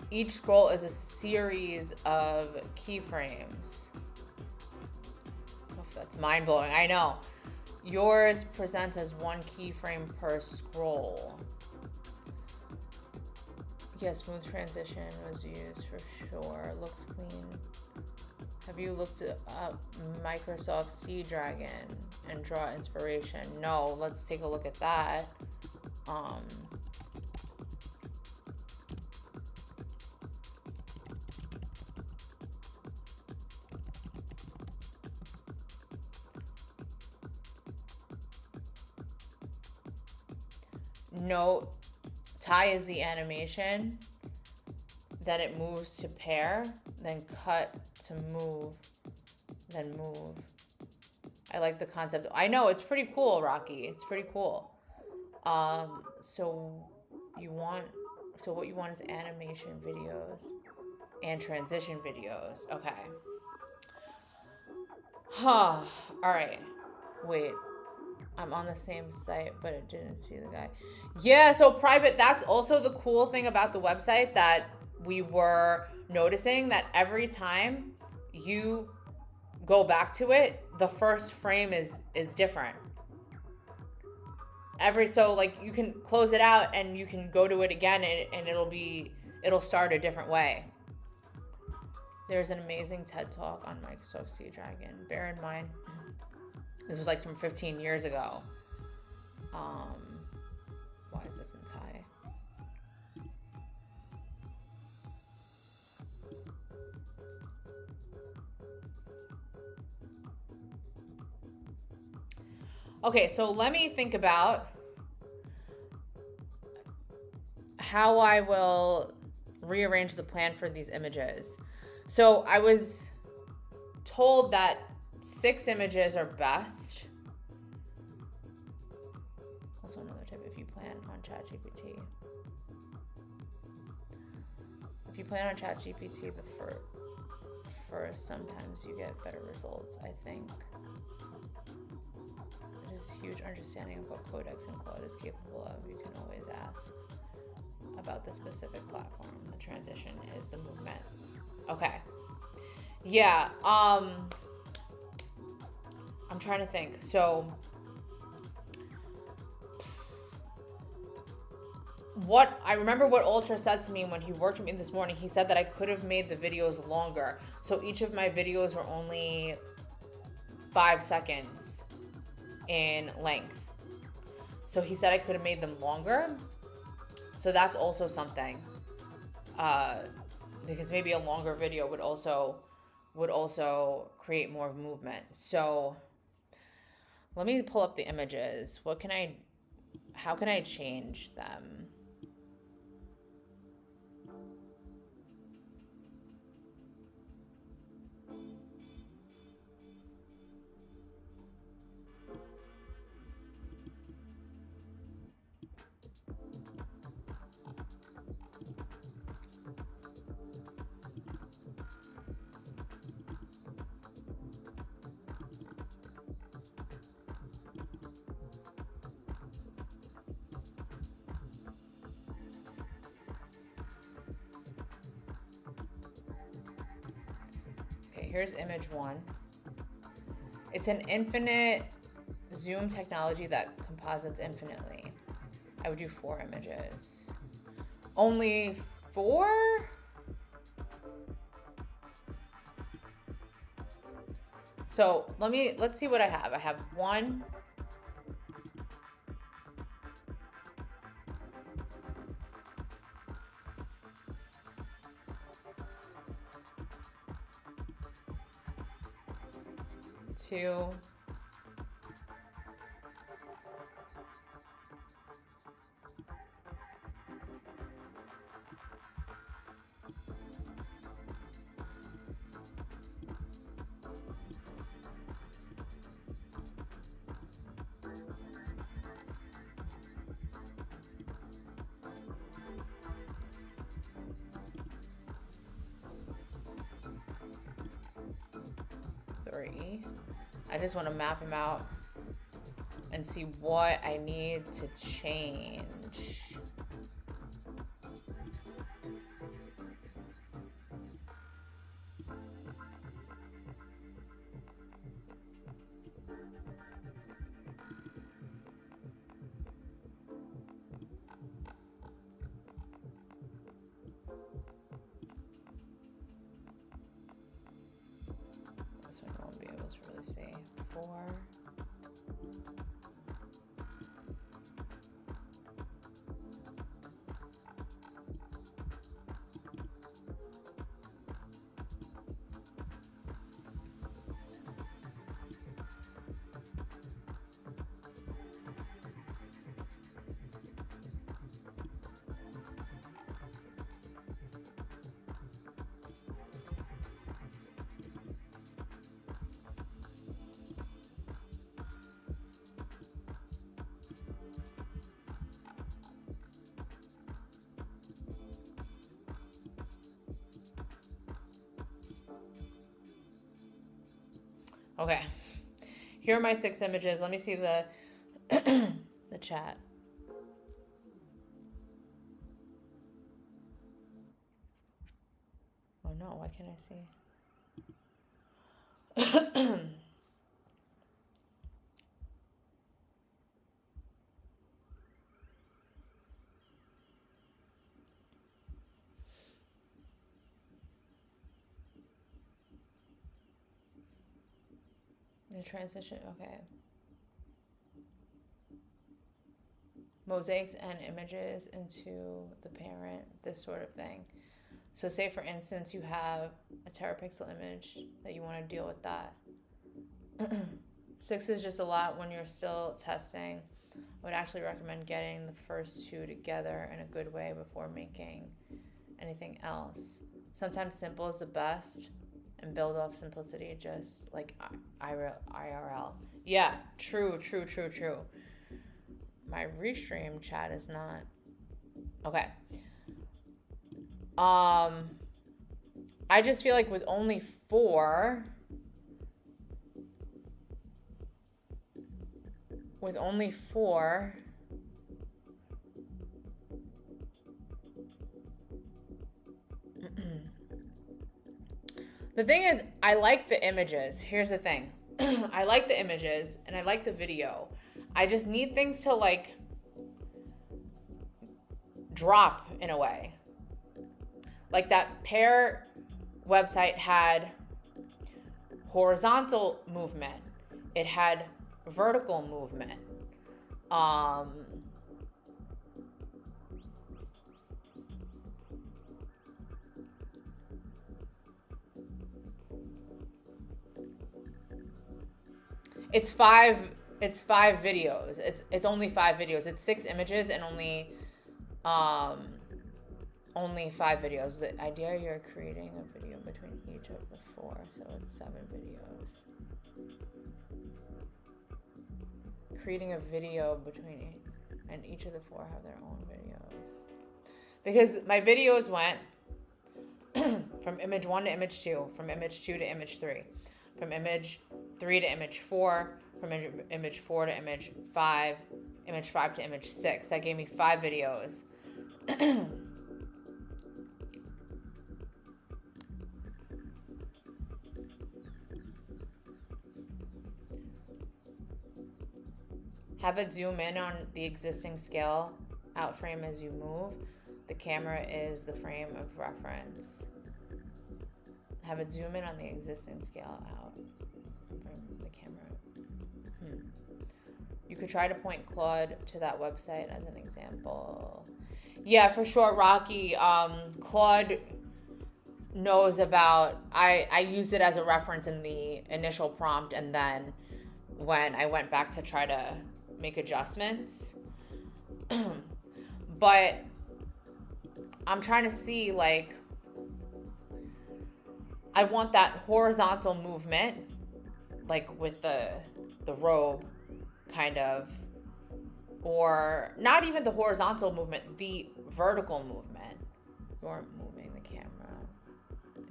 Each scroll is a series of keyframes. Oh, that's mind-blowing, I know. Yours presents as one keyframe per scroll. Yeah, smooth transition was used for sure. Looks clean. Have you looked up Microsoft Sea Dragon and draw inspiration? No, let's take a look at that. Note, tie is the animation, then it moves to pair, then cut to move, then move. I like the concept. I know, it's pretty cool, Rocky. It's pretty cool. So what you want is animation videos and transition videos. Okay. Huh. All right. Wait. I'm on the same site, but it didn't see the guy. Yeah, so Private, that's also the cool thing about the website that we were noticing, that every time you go back to it, the first frame is different. So like you can close it out and you can go to it again and it'll start a different way. There's an amazing TED Talk on Microsoft Sea Dragon. Bear in mind, this was like from 15 years ago. Why is this in Thai? Okay, so let me think about how I will rearrange the plan for these images. So I was told that 6 images are best. Also another tip, if you plan on ChatGPT. If you plan on ChatGPT the first, sometimes you get better results, I think. It is a huge understanding of what Codex and Claude is capable of. You can always ask about the specific platform. The transition is the movement. Okay. Yeah, I'm trying to think. So what I remember what Ultra said to me when he worked with me this morning, he said that I could have made the videos longer. So each of my videos were only 5 seconds in length. So he said I could have made them longer. So that's also something. Because maybe a longer video would also create more movement. So let me pull up the images. How can I change them? Here's image 1. It's an infinite zoom technology that composites infinitely. I would do 4 images. Only 4? So let's see what I have. I have 1. 2. 3. I just want to map them out and see what I need to change. This one I won't be able to really see. 4. Okay, here are my 6 images. Let me see the the chat. Oh no, why can't I see? The transition, okay. Mosaics and images into the parent, this sort of thing. So say for instance you have a terapixel image that you want to deal with that. 6 is just a lot when you're still testing. I would actually recommend getting the first 2 together in a good way before making anything else. Sometimes simple is the best, and build off simplicity, just like IRL. Yeah, true. My restream chat is not okay. I I just feel like with only 4, the thing is, I like the images. Here's the thing. I like the images and I like the video. I just need things to like drop in a way. Like that pair website had horizontal movement. It had vertical movement. It's five videos. It's only 5 videos. It's 6 images and only 5 videos. The idea, you're creating a video between each of the 4, so it's 7 videos. Creating a video between, and each of the 4 have their own videos. Because my videos went from image 1 to image 2, from image 2 to image 3, from image 3 to image 4, from image 4 to image 5, image 5 to image 6. That gave me 5 videos. Have it zoom in on the existing scale out frame as you move. The camera is the frame of reference. Have it zoom in on the existing scale out frame of the camera. You could try to point Claude to that website as an example. Yeah, for sure, Rocky. Claude knows about, I used it as a reference in the initial prompt, and then when I went back to try to make adjustments. But I'm trying to see, like, I want that horizontal movement, like with the robe, kind of, or not even the horizontal movement, the vertical movement. You're moving the camera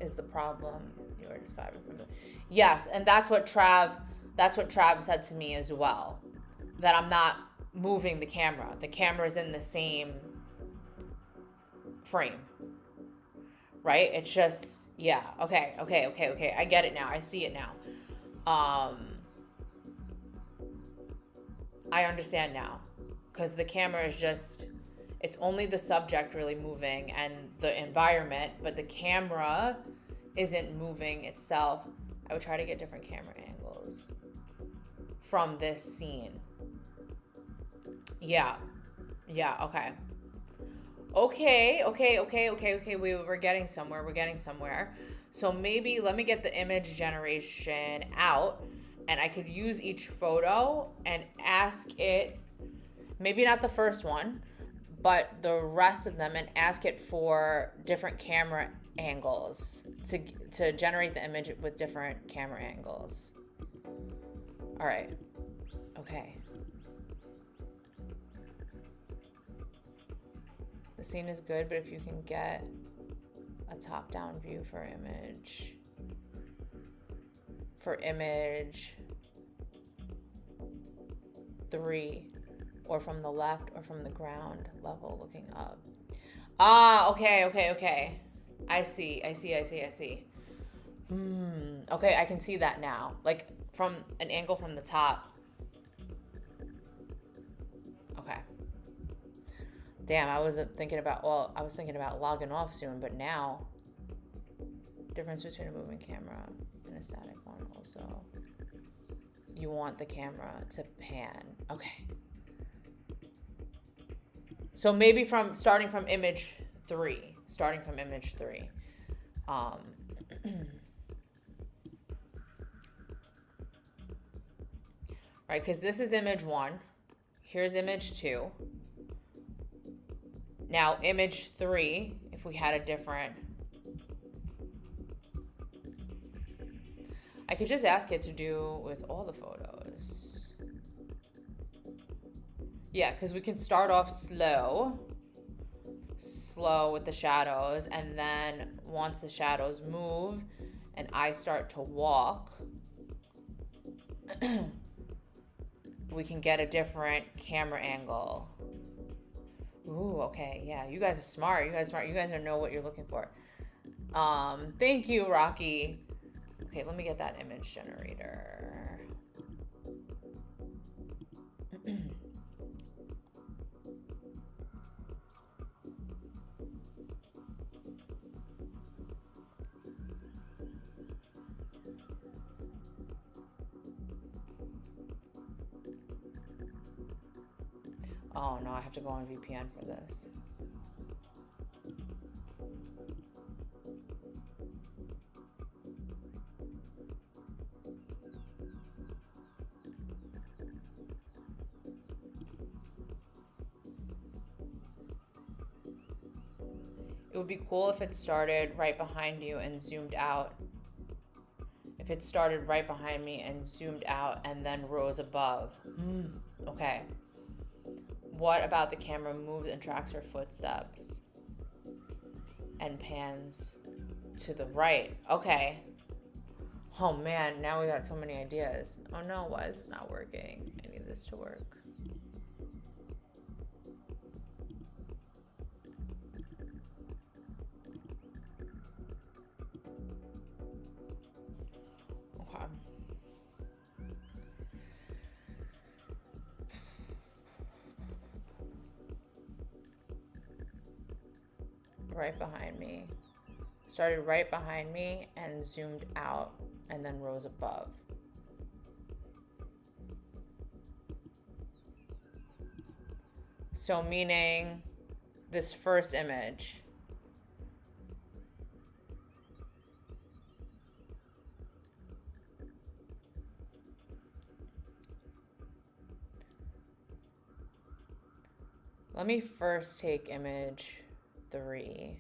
is the problem you were describing. Yes, and that's what Trav said to me as well, that I'm not moving the camera. The camera's in the same frame, right? It's just, yeah, okay. I get it now. I see it now. I understand now, because the camera is just, it's only the subject really moving and the environment, but the camera isn't moving itself. I would try to get different camera angles from this scene. Yeah, okay. We're getting somewhere. So maybe let me get the image generation out, and I could use each photo and ask it, maybe not the first one, but the rest of them, and ask it for different camera angles to generate the image with different camera angles. All right. Okay. The scene is good, but if you can get a top-down view for image 3, or from the left or from the ground level looking up. Okay. I see. Okay, I can see that now. Like from an angle from the top. Okay. Damn, I was thinking about logging off soon, but now, difference between a moving camera and a static one also. You want the camera to pan. Okay. So maybe starting from image 3. Right, because this is image 1. Here's image 2. Now, image 3, if we had a different... I could just ask it to do with all the photos. Yeah, because we can start off slow with the shadows, and then once the shadows move and I start to walk, we can get a different camera angle. Ooh, okay, yeah, you guys are smart. You guys know what you're looking for. Thank you, Rocky. Okay, let me get that image generator. Oh no, I have to go on VPN for this. It would be cool if it started right behind you and zoomed out. If it started right behind me and zoomed out and then rose above. Okay. What about the camera moves and tracks her footsteps and pans to the right? Okay. Oh man, now we got so many ideas. Oh no, why is this not working? I need this to work. Okay. Right behind me. Started right behind me and zoomed out and then rose above. So meaning this first image. Let me first take image 3.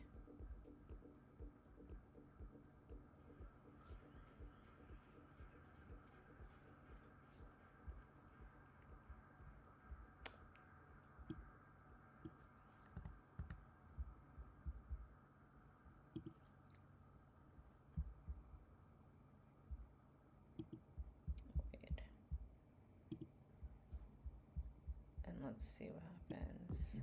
And let's see what happens.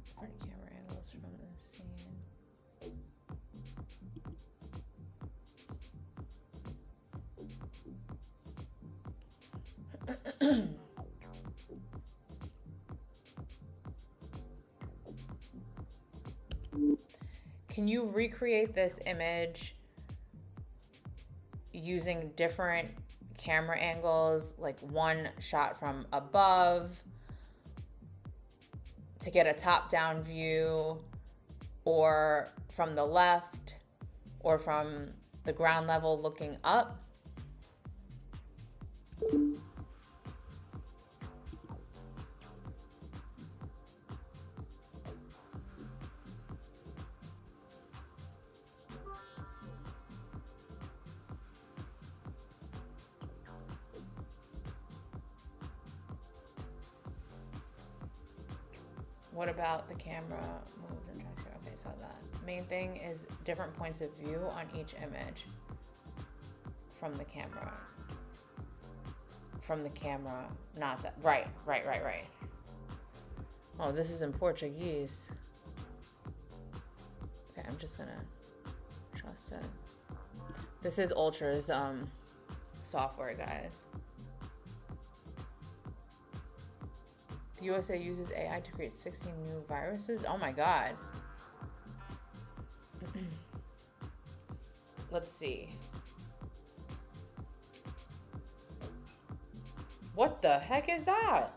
Different camera angles from the scene. Can you recreate this image using different camera angles, like one shot from above to get a top-down view, or from the left, or from the ground level looking up? What about the camera moves and transfer? Okay, so that main thing is different points of view on each image from the camera. From the camera, not that. Right. Oh, this is in Portuguese. Okay, I'm just gonna trust it. This is Ultra's software, guys. The USA uses AI to create 16 new viruses? Oh my god. Let's see. What the heck is that?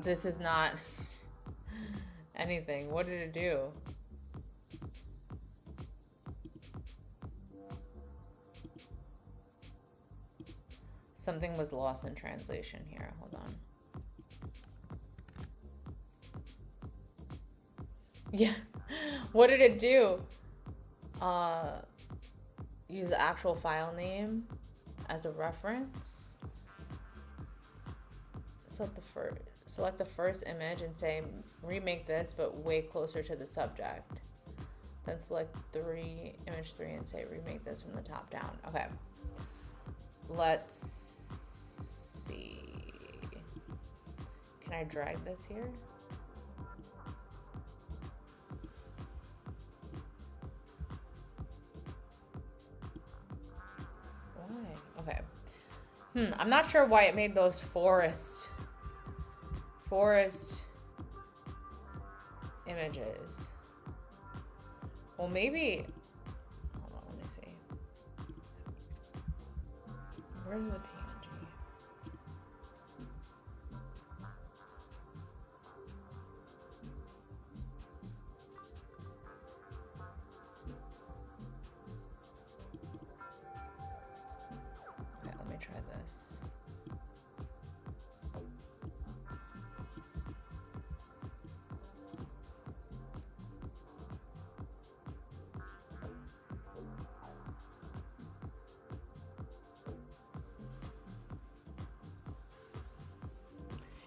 This is not anything. What did it do? Something was lost in translation here. Hold on. Yeah. What did it do? Use the actual file name as a reference. Select the first image and say remake this but way closer to the subject. Then select image 3 and say remake this from the top down. Okay. Let's see. Can I drag this here? Why? Okay. I'm not sure why it made those forest images. Well, maybe, hold on, let me see. Where's the PNG? Okay, let me try this.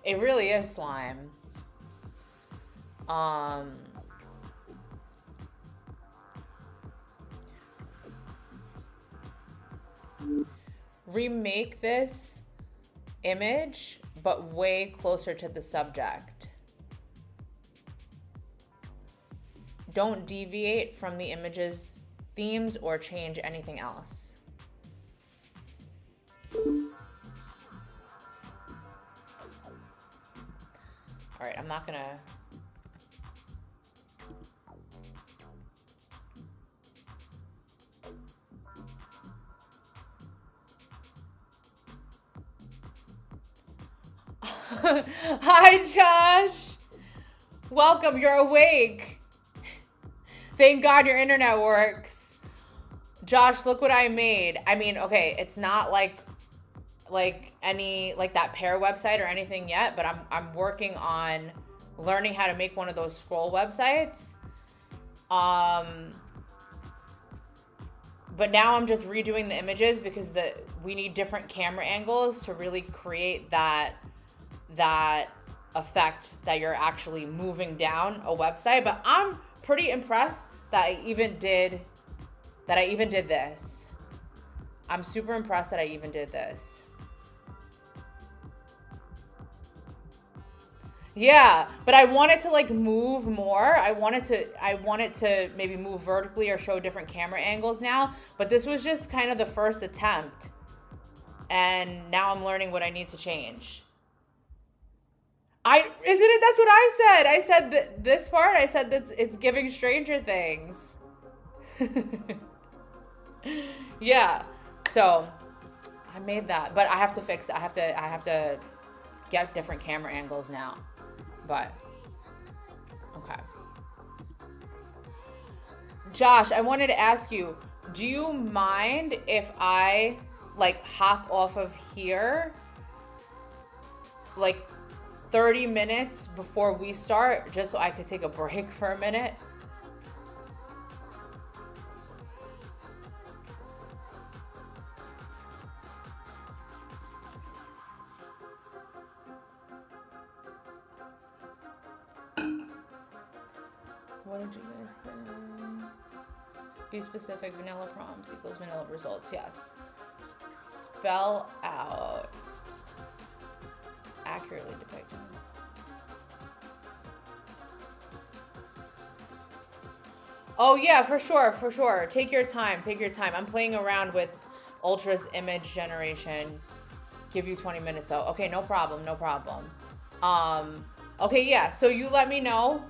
It really is slime. Remake this image, but way closer to the subject. Don't deviate from the image's themes or change anything else. All right, I'm not gonna. Hi, Josh. Welcome, you're awake. Thank God your internet works. Josh, look what I made. I mean, okay, it's not like any that pair website or anything yet, but I'm working on learning how to make one of those scroll websites. But now I'm just redoing the images because we need different camera angles to really create that effect that you're actually moving down a website. But I'm pretty impressed that I even did this. I'm super impressed that I even did this. Yeah, but I wanted to like move more. I wanted to maybe move vertically or show different camera angles now, but this was just kind of the first attempt. And now I'm learning what I need to change. Isn't it? That's what I said. I said that this part, I said that it's giving Stranger Things. Yeah. So I made that, but I have to fix it. I have to get different camera angles now. But okay. Josh, I wanted to ask you, do you mind if I like hop off of here like 30 minutes before we start, just so I could take a break for a minute? What did you guys say? Be specific. Vanilla prompts equals vanilla results. Yes. Spell out. Accurately depicting. Oh yeah, for sure. Take your time. I'm playing around with Ultra's image generation. Give you 20 minutes though. Okay, no problem. Okay, yeah. So you let me know.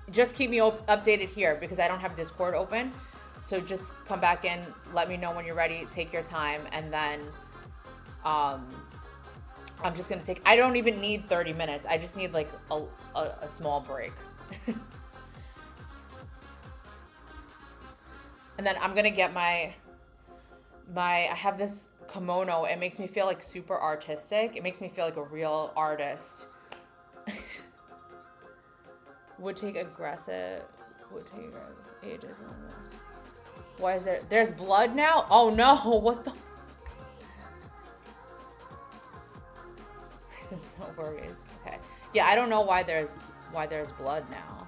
Just keep me updated here because I don't have Discord open. So just come back in, let me know when you're ready, take your time, and then I'm just gonna take, I don't even need 30 minutes. I just need like a small break. And then I'm gonna get I have this kimono. It makes me feel like super artistic. It makes me feel like a real artist. Would take aggressive ages. Why is there's blood now? Oh no, what the? Reasons, no worries. Okay. Yeah, I don't know why there's blood now.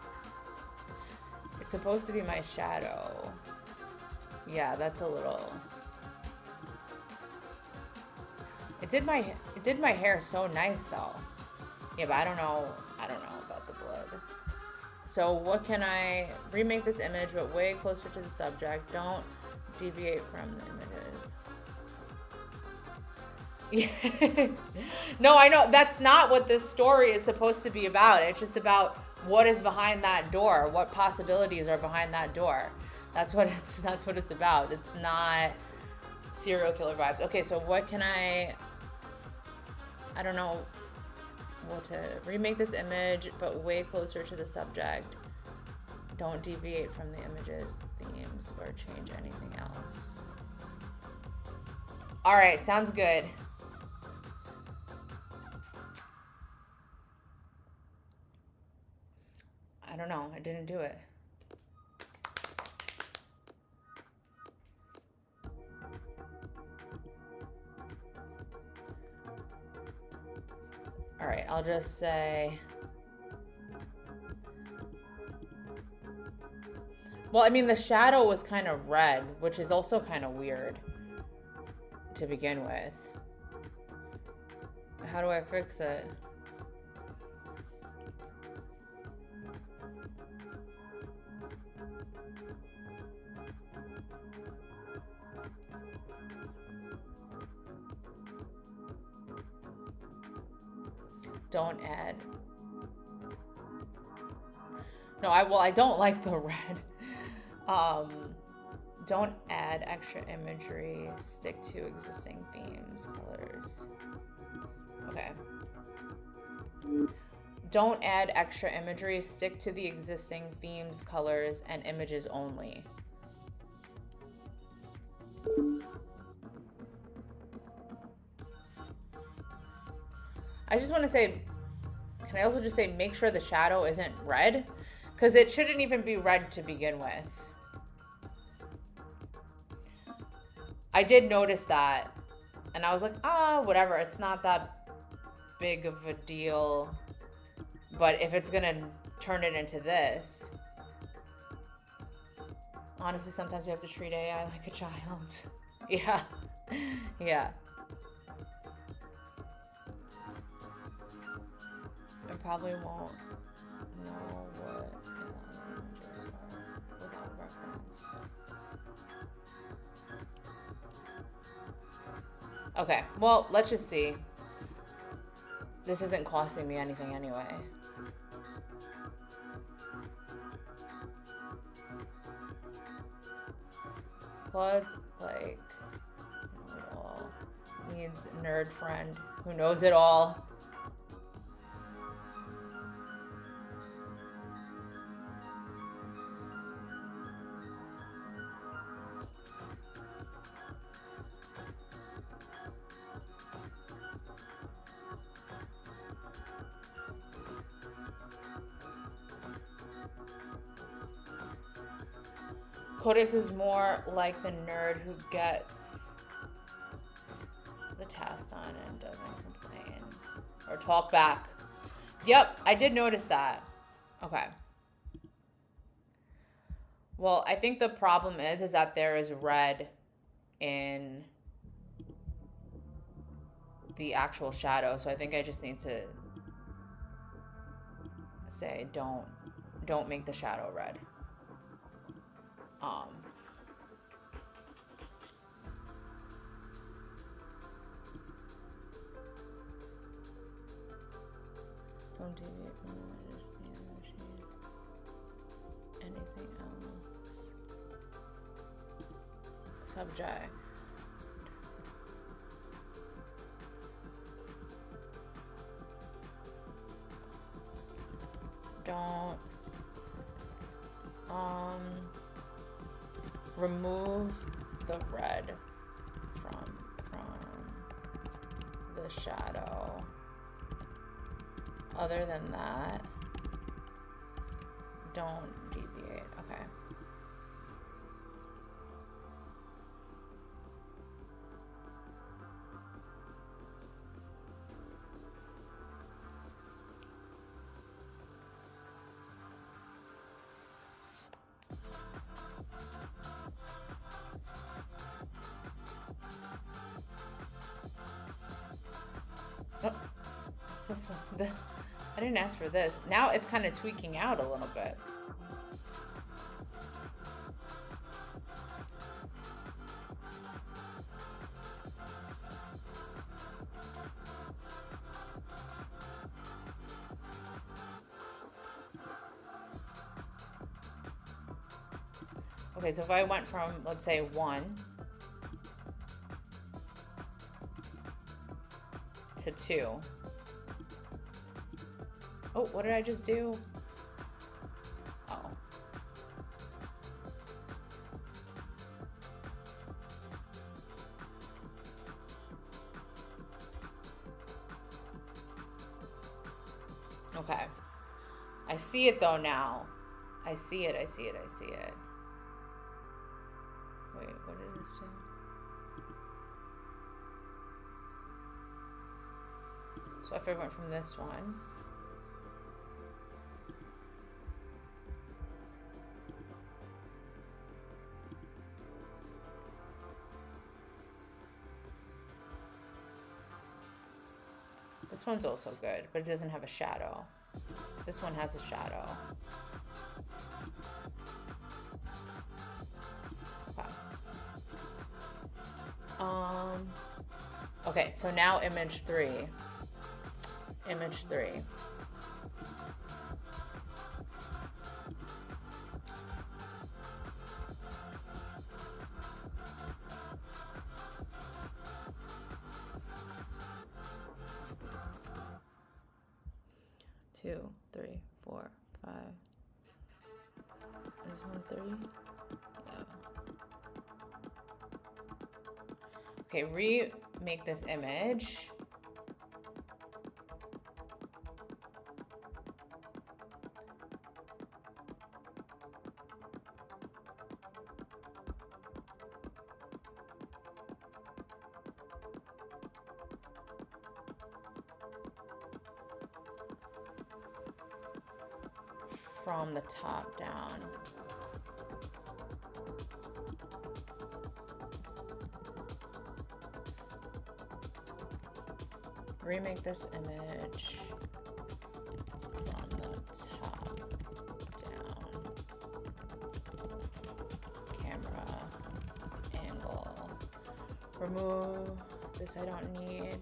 It's supposed to be my shadow. Yeah, that's a little. It did my hair so nice though. Yeah, but I don't know about the blood. So what can I remake this image but way closer to the subject? Don't deviate from the images. Yeah. No, I know that's not what this story is supposed to be about. It's just about what is behind that door, what possibilities are behind that door. That's what it's about. It's not serial killer vibes. Okay, so what can I don't know what to remake this image, but way closer to the subject. Don't deviate from the images, themes, or change anything else. All right, sounds good. I don't know. I didn't do it. All right, I'll just say, well, I mean, the shadow was kind of red, which is also kind of weird to begin with. How do I fix it? Don't add. No, I don't like the red. Don't add extra imagery. Stick to existing themes, colors. Okay. Don't add extra imagery. Stick to the existing themes, colors, and images only. I just want to say, can I also just say, make sure the shadow isn't red? Because it shouldn't even be red to begin with. I did notice that. And I was like, whatever. It's not that big of a deal. But if it's going to turn it into this. Honestly, sometimes you have to treat AI like a child. Yeah. Yeah. I probably won't know what images are without reference. Okay, well, let's just see. This isn't costing me anything anyway. Claude's like, know it all. Needs nerd friend who knows it all. Codex is more like the nerd who gets the task done and doesn't complain or talk back. Yep, I did notice that. Okay. Well, I think the problem is that there is red in the actual shadow, so I think I just need to say don't make the shadow red. Don't deviate from the images, the emoji, anything else. Subject. remove the red from the shadow. Other than that, don't deviate. Okay. Oh, this one. I didn't ask for this. Now it's kind of tweaking out a little bit. Okay, so if I went from, let's say, 1 to 2. Oh, what did I just do? Oh. Okay. I see it though now. I see it. Wait, what did this do? So if I went from this one. This one's also good, but it doesn't have a shadow. This one has a shadow. Okay. Okay, so now image 3. Image 3. Two, 3, 4, 5. Is one 3? Yeah. Okay, remake this image. From the top down. Remake this image from the top down. Camera angle. Remove this I don't need.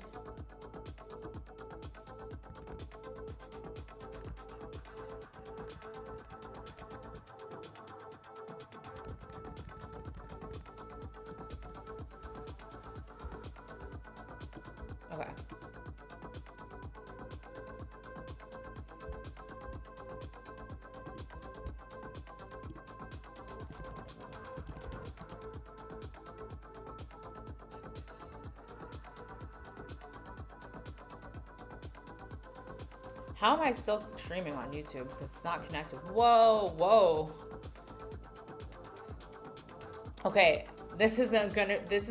Okay. How am I still streaming on YouTube? Because it's not connected. Whoa, whoa. Okay, this is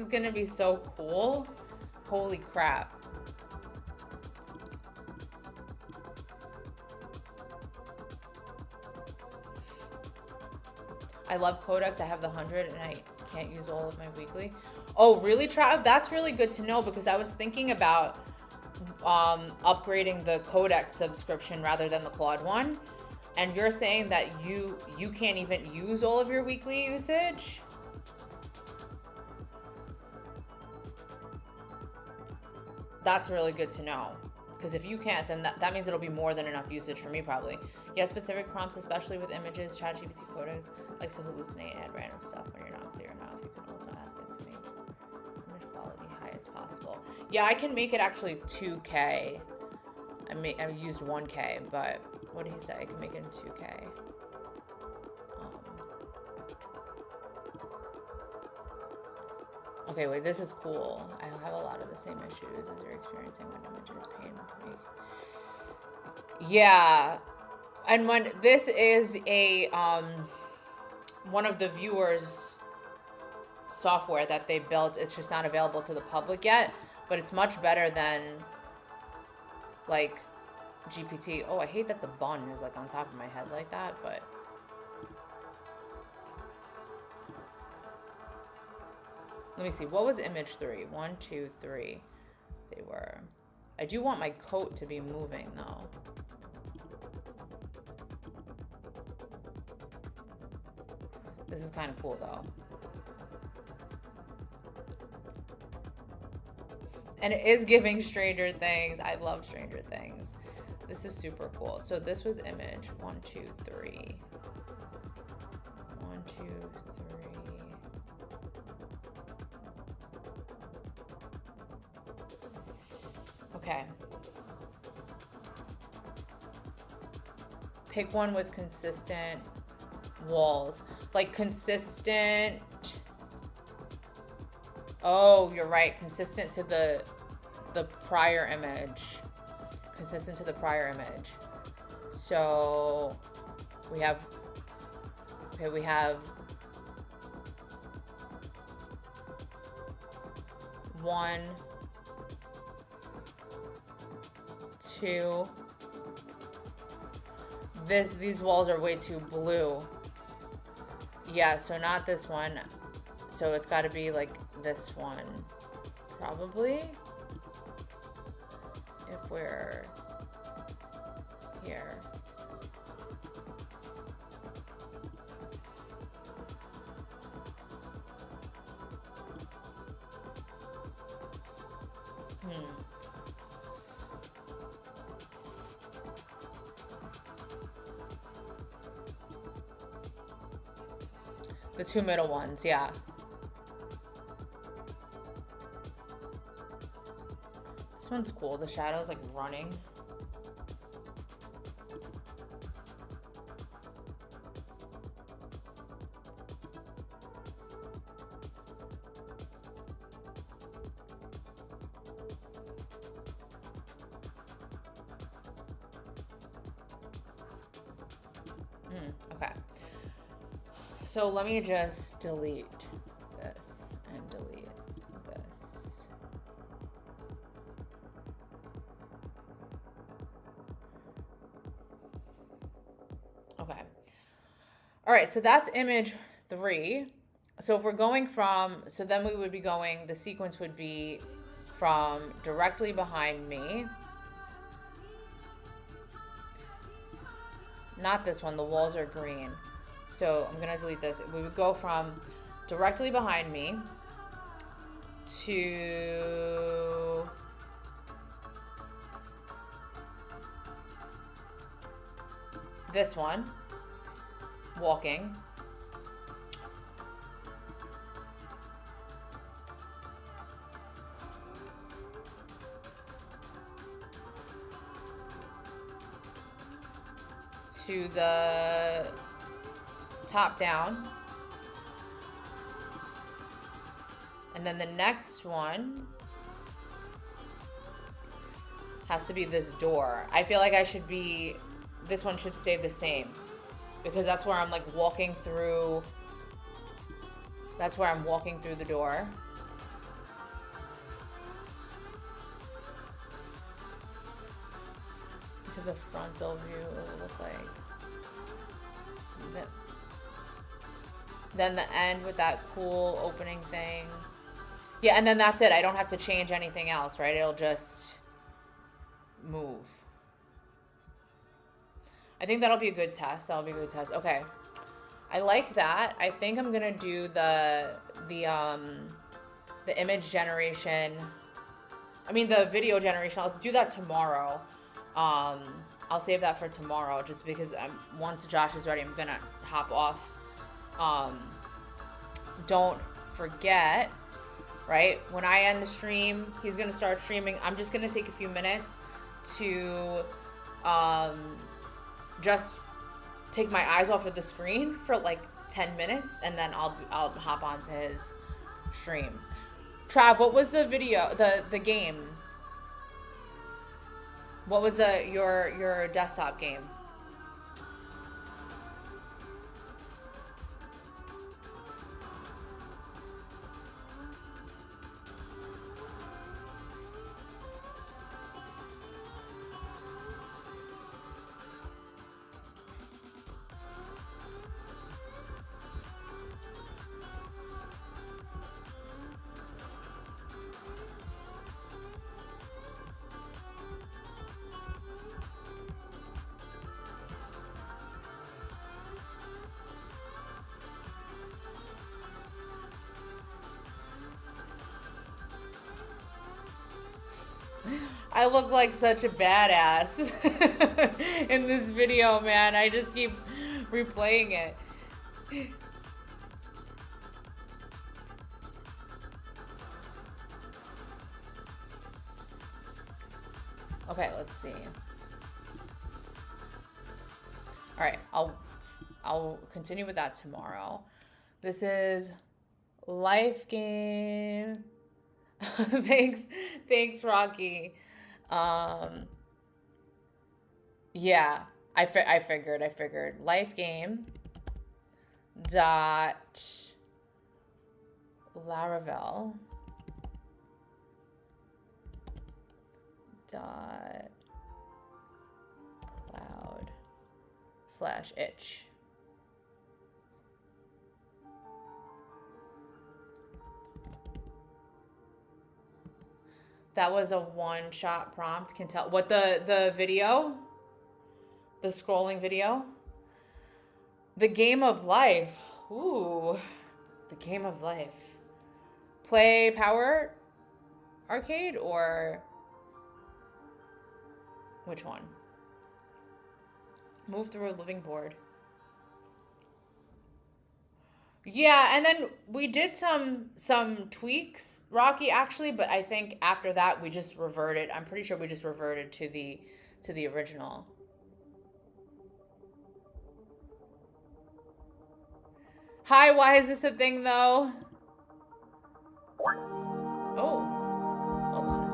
gonna be so cool. Holy crap. I love Codex. I have the 100 and I can't use all of my weekly. Oh, really, Trav? That's really good to know because I was thinking about upgrading the Codex subscription rather than the Claude one. And you're saying that you can't even use all of your weekly usage? That's really good to know. Because if you can't, then that means it'll be more than enough usage for me probably. Yeah, specific prompts, especially with images, ChatGPT Codex likes to hallucinate and add random stuff when you're not clear enough. You can also ask it to make image quality high as possible. Yeah, I can make it actually 2K. I used 1K, but what did he say? I can make it in 2K. Okay, wait, this is cool. I have a lot of the same issues as you're experiencing when images pain. Yeah. And when this is a one of the viewers software that they built, it's just not available to the public yet, but it's much better than like GPT. Oh, I hate that the bun is like on top of my head like that, but let me see. What was image 3? 1, 2, 3. They were. I do want my coat to be moving though. This is kind of cool though. And it is giving Stranger Things. I love Stranger Things. This is super cool. So this was image 1, 2, 3. 1, 2, 3. Okay. Pick one with consistent walls. Like consistent. Oh, you're right. Consistent to the prior image. Consistent to the prior image. So we have, okay, we have 1, 2. These walls are way too blue. Yeah, so not this one. So it's got to be like this one, probably. If we're here. The 2 middle ones, yeah. This one's cool. The shadow's like running. Okay. So let me just delete this and delete this. Okay. All right, so that's image 3. So if we're going from, so then we would be going, the sequence would be from directly behind me. Not this one, the walls are green. So I'm gonna delete this. We would go from directly behind me to this one, walking. To the top down. And then the next one has to be this door. I feel like I should be, this one should stay the same because that's where I'm like walking through, that's where I'm walking through the door. To the frontal view, it will look like. Then the end with that cool opening thing. Yeah, and then that's it. I don't have to change anything else, right? It'll just move. I think that'll be a good test. That'll be a good test. Okay. I like that. I think I'm gonna do the image generation. I mean the video generation. I'll do that tomorrow. I'll save that for tomorrow just because once Josh is ready, I'm gonna hop off. Don't forget, right? When I end the stream, he's gonna start streaming. I'm just gonna take a few minutes to just take my eyes off of the screen for like 10 minutes, and then I'll hop onto his stream. Trav, what was the video, the game? What was your desktop game? I look like such a badass in this video, man. I just keep replaying it. Okay, let's see. All right, I'll continue with that tomorrow. This is Life Game. Thanks, Rocky. Yeah, I figured. Life Game dot Laravel dot cloud / itch. That was a one-shot prompt. Can tell what the video, the scrolling video, the game of life. Ooh, the game of life. Play Power Arcade or which one? Move through a living board. Yeah, and then we did some tweaks, Rocky, actually, but I think after that we just reverted. I'm pretty sure we just reverted to the original. Hi, why is this a thing though? Oh. Hold on.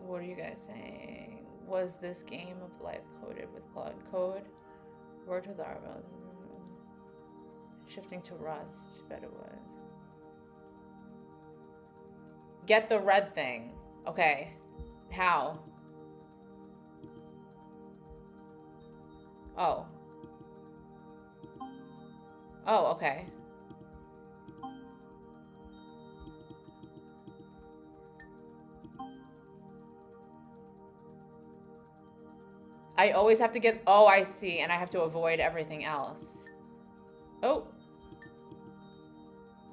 What are you guys saying? Was this game of life coded with Claude Code? Word to the Laravel. Shifting to Rust. Bet it was. Get the red thing. Okay. How? Oh. Oh, okay. I always have to get... Oh, I see. And I have to avoid everything else. Oh.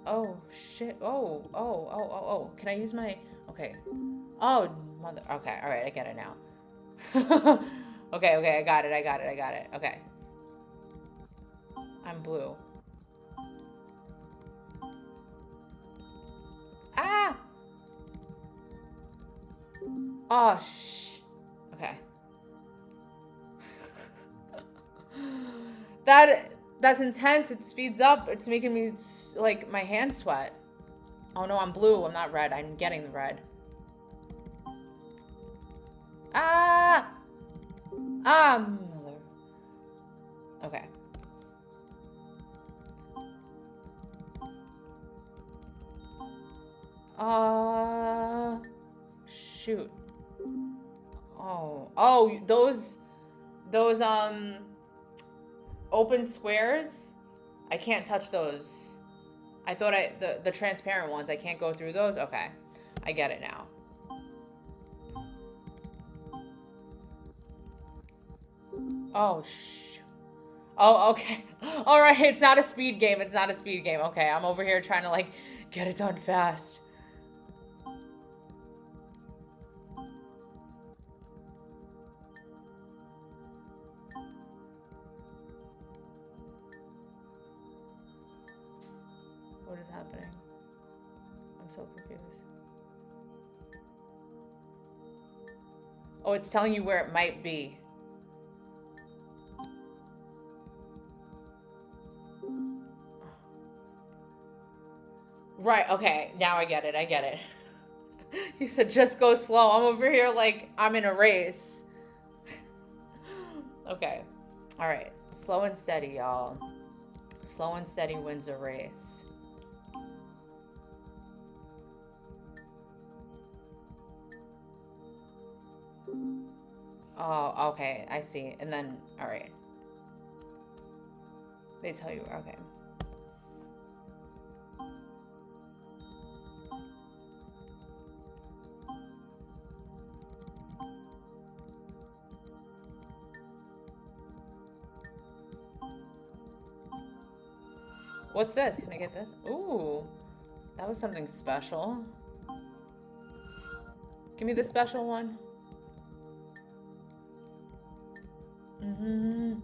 Oh, shit. Oh. Can I use my... Okay. Oh, mother... Okay, all right. I get it now. Okay. I got it. Okay. I'm blue. Ah! Oh, okay. That's intense. It speeds up. It's making me, like, my hands sweat. Oh, no, I'm blue. I'm not red. I'm getting the red. Ah! Mother. Okay. Shoot. Oh, those open squares, I can't touch those. I thought the transparent ones, I can't go through those. Okay, I get it now. Oh, oh, okay. All right, it's not a speed game. Okay, I'm over here trying to, like, get it done fast. I'm so confused. Oh, it's telling you where it might be. Right, okay. Now I get it. I get it. He said, just go slow. I'm over here like I'm in a race. Okay. All right. Slow and steady, y'all. Slow and steady wins a race. Oh, okay. I see. And then, all right. They tell you, okay. What's this? Can I get this? Ooh, that was something special. Give me the special one. Mm-hmm.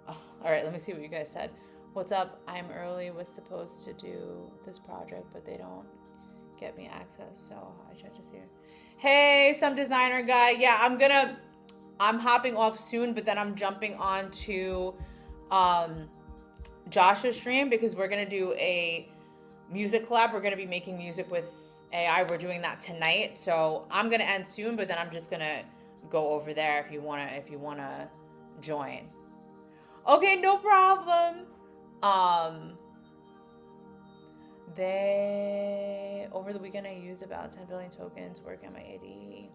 Oh, all right, let me see what you guys said. What's up? I'm early, was supposed to do this project, but they don't get me access, so I tried to see her. Hey, some designer guy. Yeah, I'm hopping off soon, but then I'm jumping on to Josh's stream because we're gonna do a music collab. We're gonna be making music with AI. We're doing that tonight. So I'm gonna end soon, but then I'm just gonna go over there if you wanna join. Okay, no problem. They over the weekend I used about 10 billion tokens to work on my AD.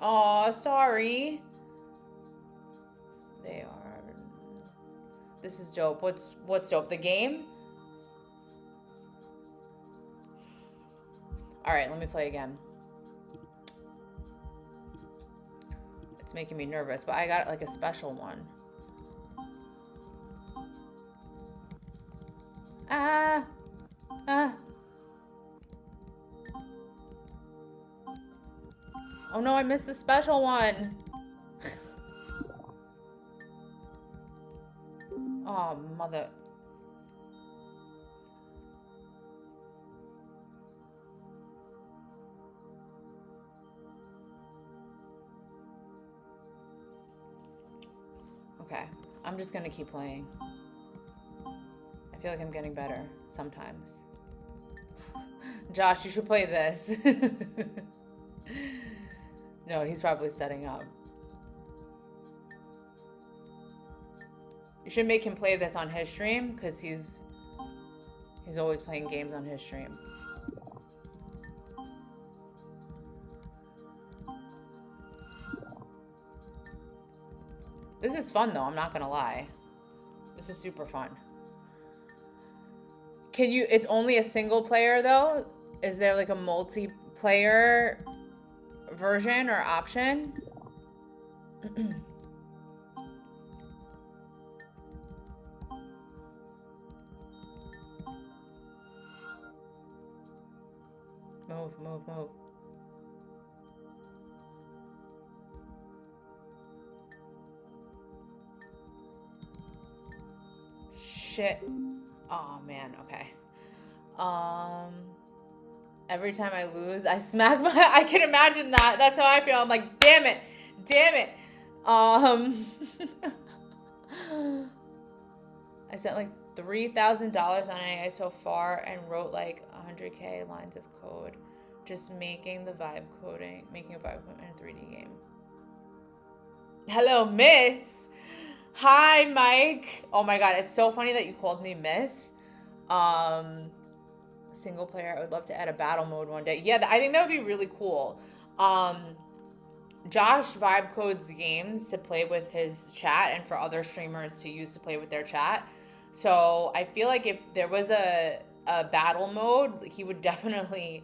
Oh, sorry. They are. This is dope. What's dope? The game? All right, let me play again. It's making me nervous, but I got like a special one. Ah. Oh no, I missed the special one. Oh, mother. Okay, I'm just gonna keep playing. I feel like I'm getting better sometimes. Josh, you should play this. No, he's probably setting up. You should make him play this on his stream because he's always playing games on his stream. This is fun though, I'm not gonna lie. This is super fun. It's only a single player though? Is there like a multiplayer version or option? Move. Shit. Oh man, okay. Every time I lose, I smack my I can imagine that. That's how I feel. I'm like, damn it. I spent like $3,000 on AI so far and wrote like 100K lines of code. Just making a vibe coding in a 3D game. Hello, Miss. Hi, Mike. Oh my god, it's so funny that you called me Miss. Single player, I would love to add a battle mode one day. Yeah, I think that would be really cool. Josh vibe codes games to play with his chat and for other streamers to use to play with their chat. So I feel like if there was a battle mode, he would definitely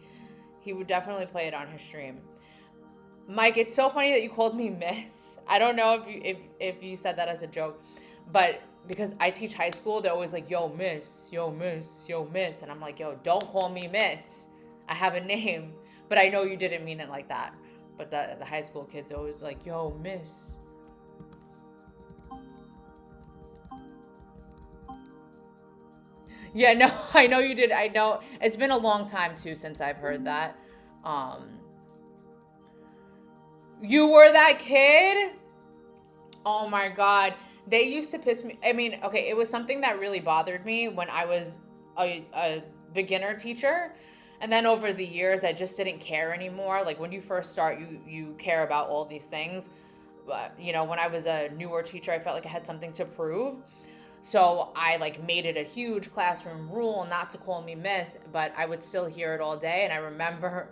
play it on his stream. Mike, it's so funny that you called me Miss. I don't know if you said that as a joke, but because I teach high school, they're always like, yo, miss, yo, miss, yo, miss. And I'm like, yo, don't call me miss. I have a name. But I know you didn't mean it like that. But the high school kids are always like, yo, miss. Yeah, no, I know you did. I know. It's been a long time, too, since I've heard that. You were that kid? Oh, my God. They used to piss me. I mean, okay, it was something that really bothered me when I was a beginner teacher. And then over the years, I just didn't care anymore. Like, when you first start, you care about all these things. But, you know, when I was a newer teacher, I felt like I had something to prove. So I like made it a huge classroom rule not to call me miss, but I would still hear it all day. And I remember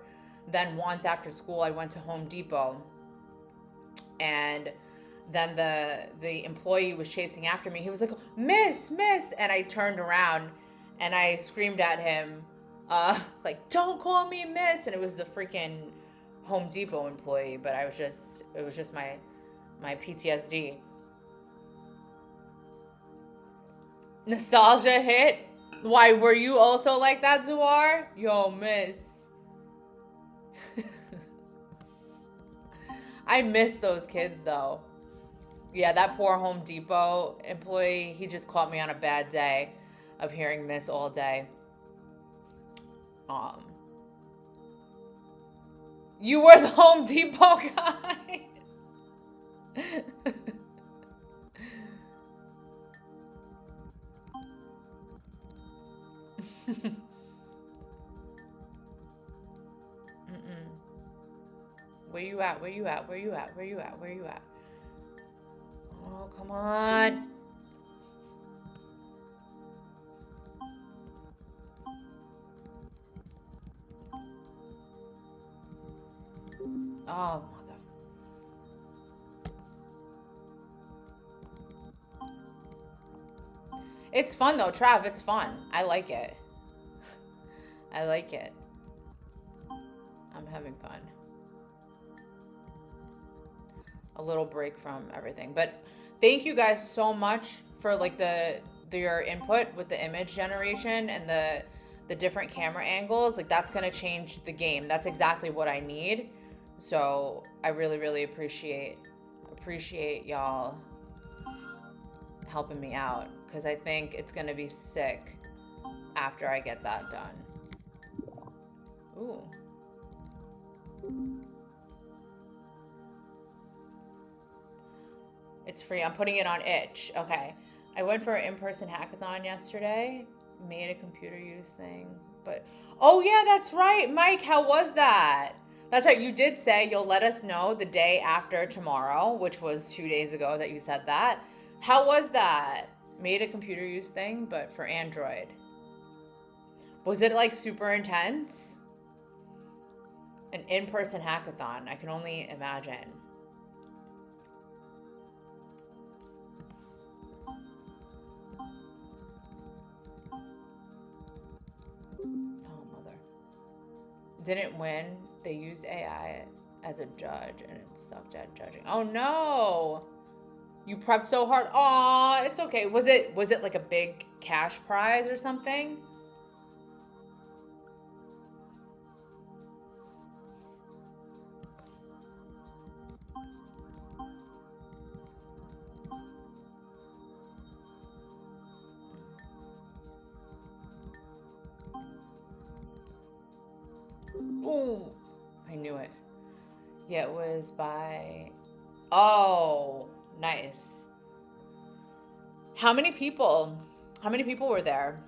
then once after school, I went to Home Depot, and then the employee was chasing after me. He was like, miss, miss. And I turned around and I screamed at him, like, don't call me miss. And it was the freaking Home Depot employee, but it was just my PTSD. Nostalgia hit. Why, were you also like that, Zuar? Yo, miss. I miss those kids, though. Yeah, that poor Home Depot employee, he just caught me on a bad day of hearing miss all day. You were the Home Depot guy. Where you at? Where you at? Where you at? Where you at? Where you at? Oh, come on. Oh, mother. It's fun though, Trav. It's fun. I like it. I like it. I'm having fun. A little break from everything. But thank you guys so much for like your input with the image generation and the different camera angles. Like, that's gonna change the game. That's exactly what I need. So I really, really appreciate y'all helping me out, because I think it's gonna be sick after I get that done. Ooh. It's free. I'm putting it on itch. Okay. I went for an in-person hackathon yesterday. Made a computer use thing. But, oh yeah, that's right. Mike, how was that? That's right. You did say you'll let us know the day after tomorrow, which was 2 days ago that you said that. How was that? Made a computer use thing, but for Android. Was it like super intense? An in-person hackathon. I can only imagine. Oh, mother. Didn't win. They used AI as a judge and it sucked at judging. Oh no! You prepped so hard. Aw, it's okay. Was it like a big cash prize or something? Ooh, I knew it. Yeah, it was by... Oh, nice. How many people? How many people were there?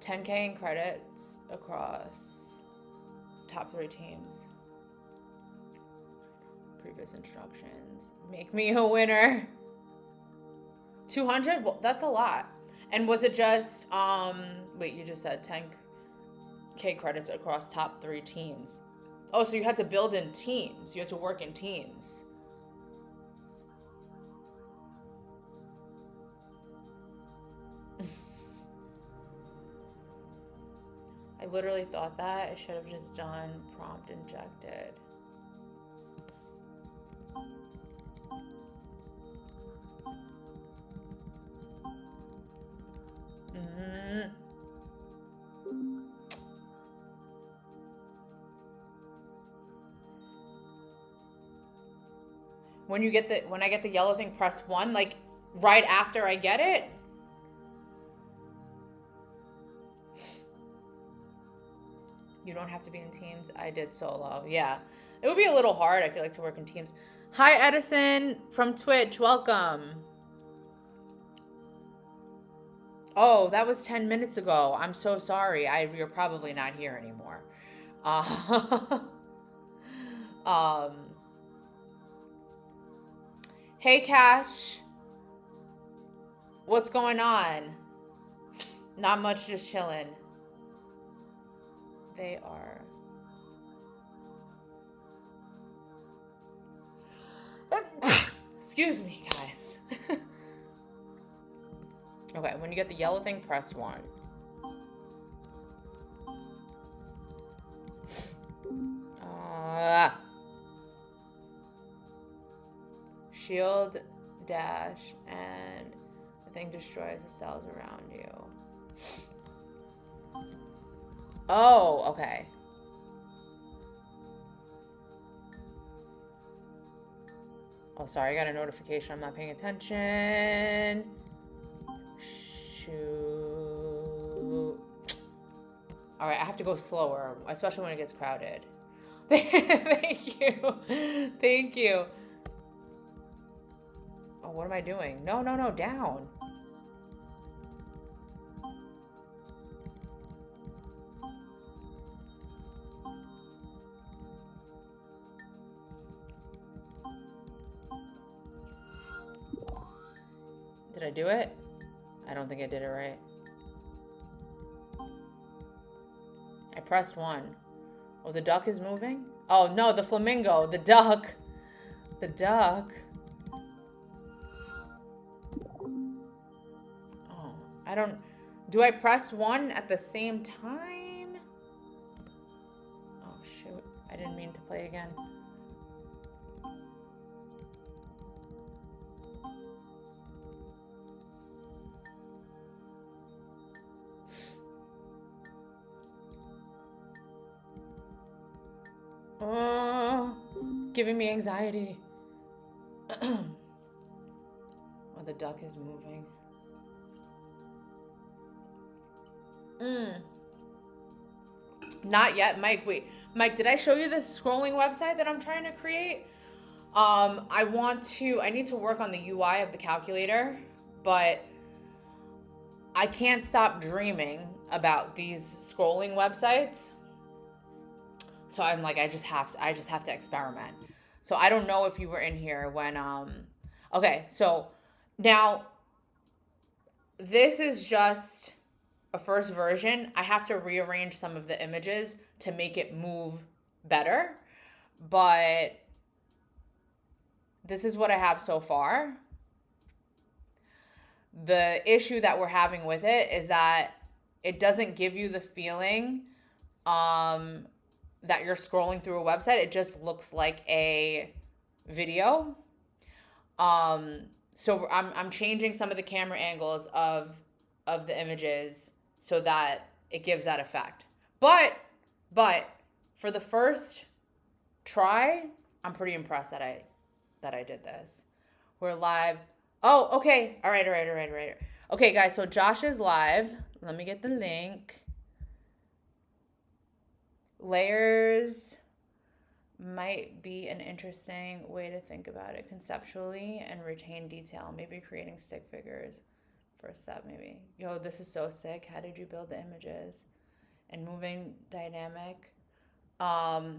$10K in credits across top 3 teams. Previous instructions. Make me a winner. 200? Well, that's a lot. And was it just, wait, you just said 10K credits across top 3 teams. Oh, so you had to build in teams. You had to work in teams. I literally thought that. I should have just done prompt injected. When I get the yellow thing, press 1, like right after I get it. You don't have to be in teams. I did solo. Yeah. It would be a little hard, I feel like, to work in teams. Hi, Edison from Twitch. Welcome. Oh, that was 10 minutes ago. I'm so sorry. You're probably not here anymore. Hey, Cash. What's going on? Not much, just chilling. They are. Excuse me, guys. Okay, when you get the yellow thing, press 1. Shield, dash, and the thing destroys the cells around you. Oh, okay. Oh, sorry, I got a notification. I'm not paying attention. Shoot. All right, I have to go slower, especially when it gets crowded. Thank you. Thank you. Oh, what am I doing? No, down. Did I do it? I don't think I did it right. I pressed 1. Oh, the duck is moving? Oh, no, the flamingo. The duck. The duck. Oh, I don't... Do I press 1 at the same time? Oh, shoot. I didn't mean to play again. Oh, giving me anxiety. Oh, the duck is moving. Not yet, Mike. Wait, Mike, did I show you this scrolling website that I'm trying to create? I need to work on the UI of the calculator, but I can't stop dreaming about these scrolling websites. So I'm like, I just have to experiment. So I don't know if you were in here when, okay, so now this is just a first version. I have to rearrange some of the images to make it move better, but this is what I have so far. The issue that we're having with it is that it doesn't give you the feeling, that you're scrolling through a website. It just looks like a video. So I'm changing some of the camera angles of the images so that it gives that effect. But for the first try, I'm pretty impressed that I did this. We're live. Oh, okay. All right. Okay, guys, so Josh is live. Let me get the link. Layers might be an interesting way to think about it conceptually and retain detail. Maybe creating stick figures first step, maybe. Yo, this is so sick. How did you build the images? And moving dynamic. All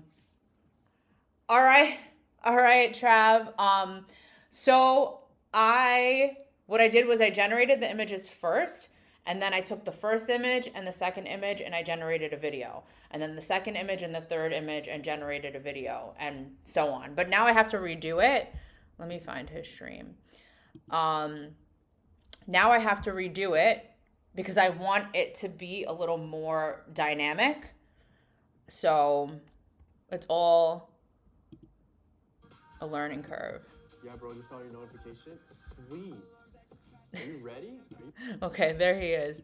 right, Trav. So what I did was I generated the images first. And then I took the first image and the second image and I generated a video. And then the second image and the third image and generated a video and so on. But now I have to redo it. Let me find his stream. Now I have to redo it because I want it to be a little more dynamic. So it's all a learning curve. Yeah, bro, just saw your notification. Sweet. Are you ready? Okay, there he is.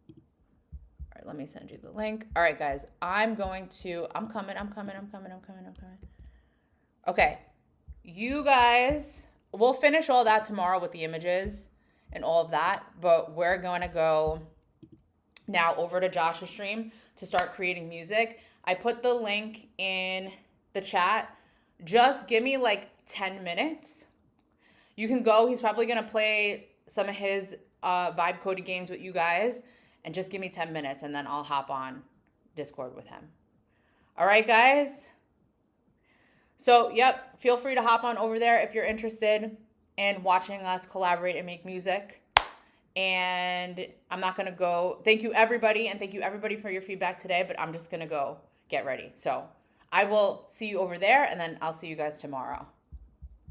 All right, let me send you the link. All right, guys, I'm coming. Okay, you guys, we'll finish all that tomorrow with the images and all of that, but we're going to go now over to Josh's stream to start creating music. I put the link in the chat. Just give me like 10 minutes. You can go. He's probably going to play some of his vibe coded games with you guys, and just give me 10 minutes and then I'll hop on Discord with him. All right, guys. So, yep, feel free to hop on over there if you're interested in watching us collaborate and make music. And I'm not going to go. Thank you, everybody, and thank you, everybody, for your feedback today, but I'm just going to go get ready. So I will see you over there, and then I'll see you guys tomorrow.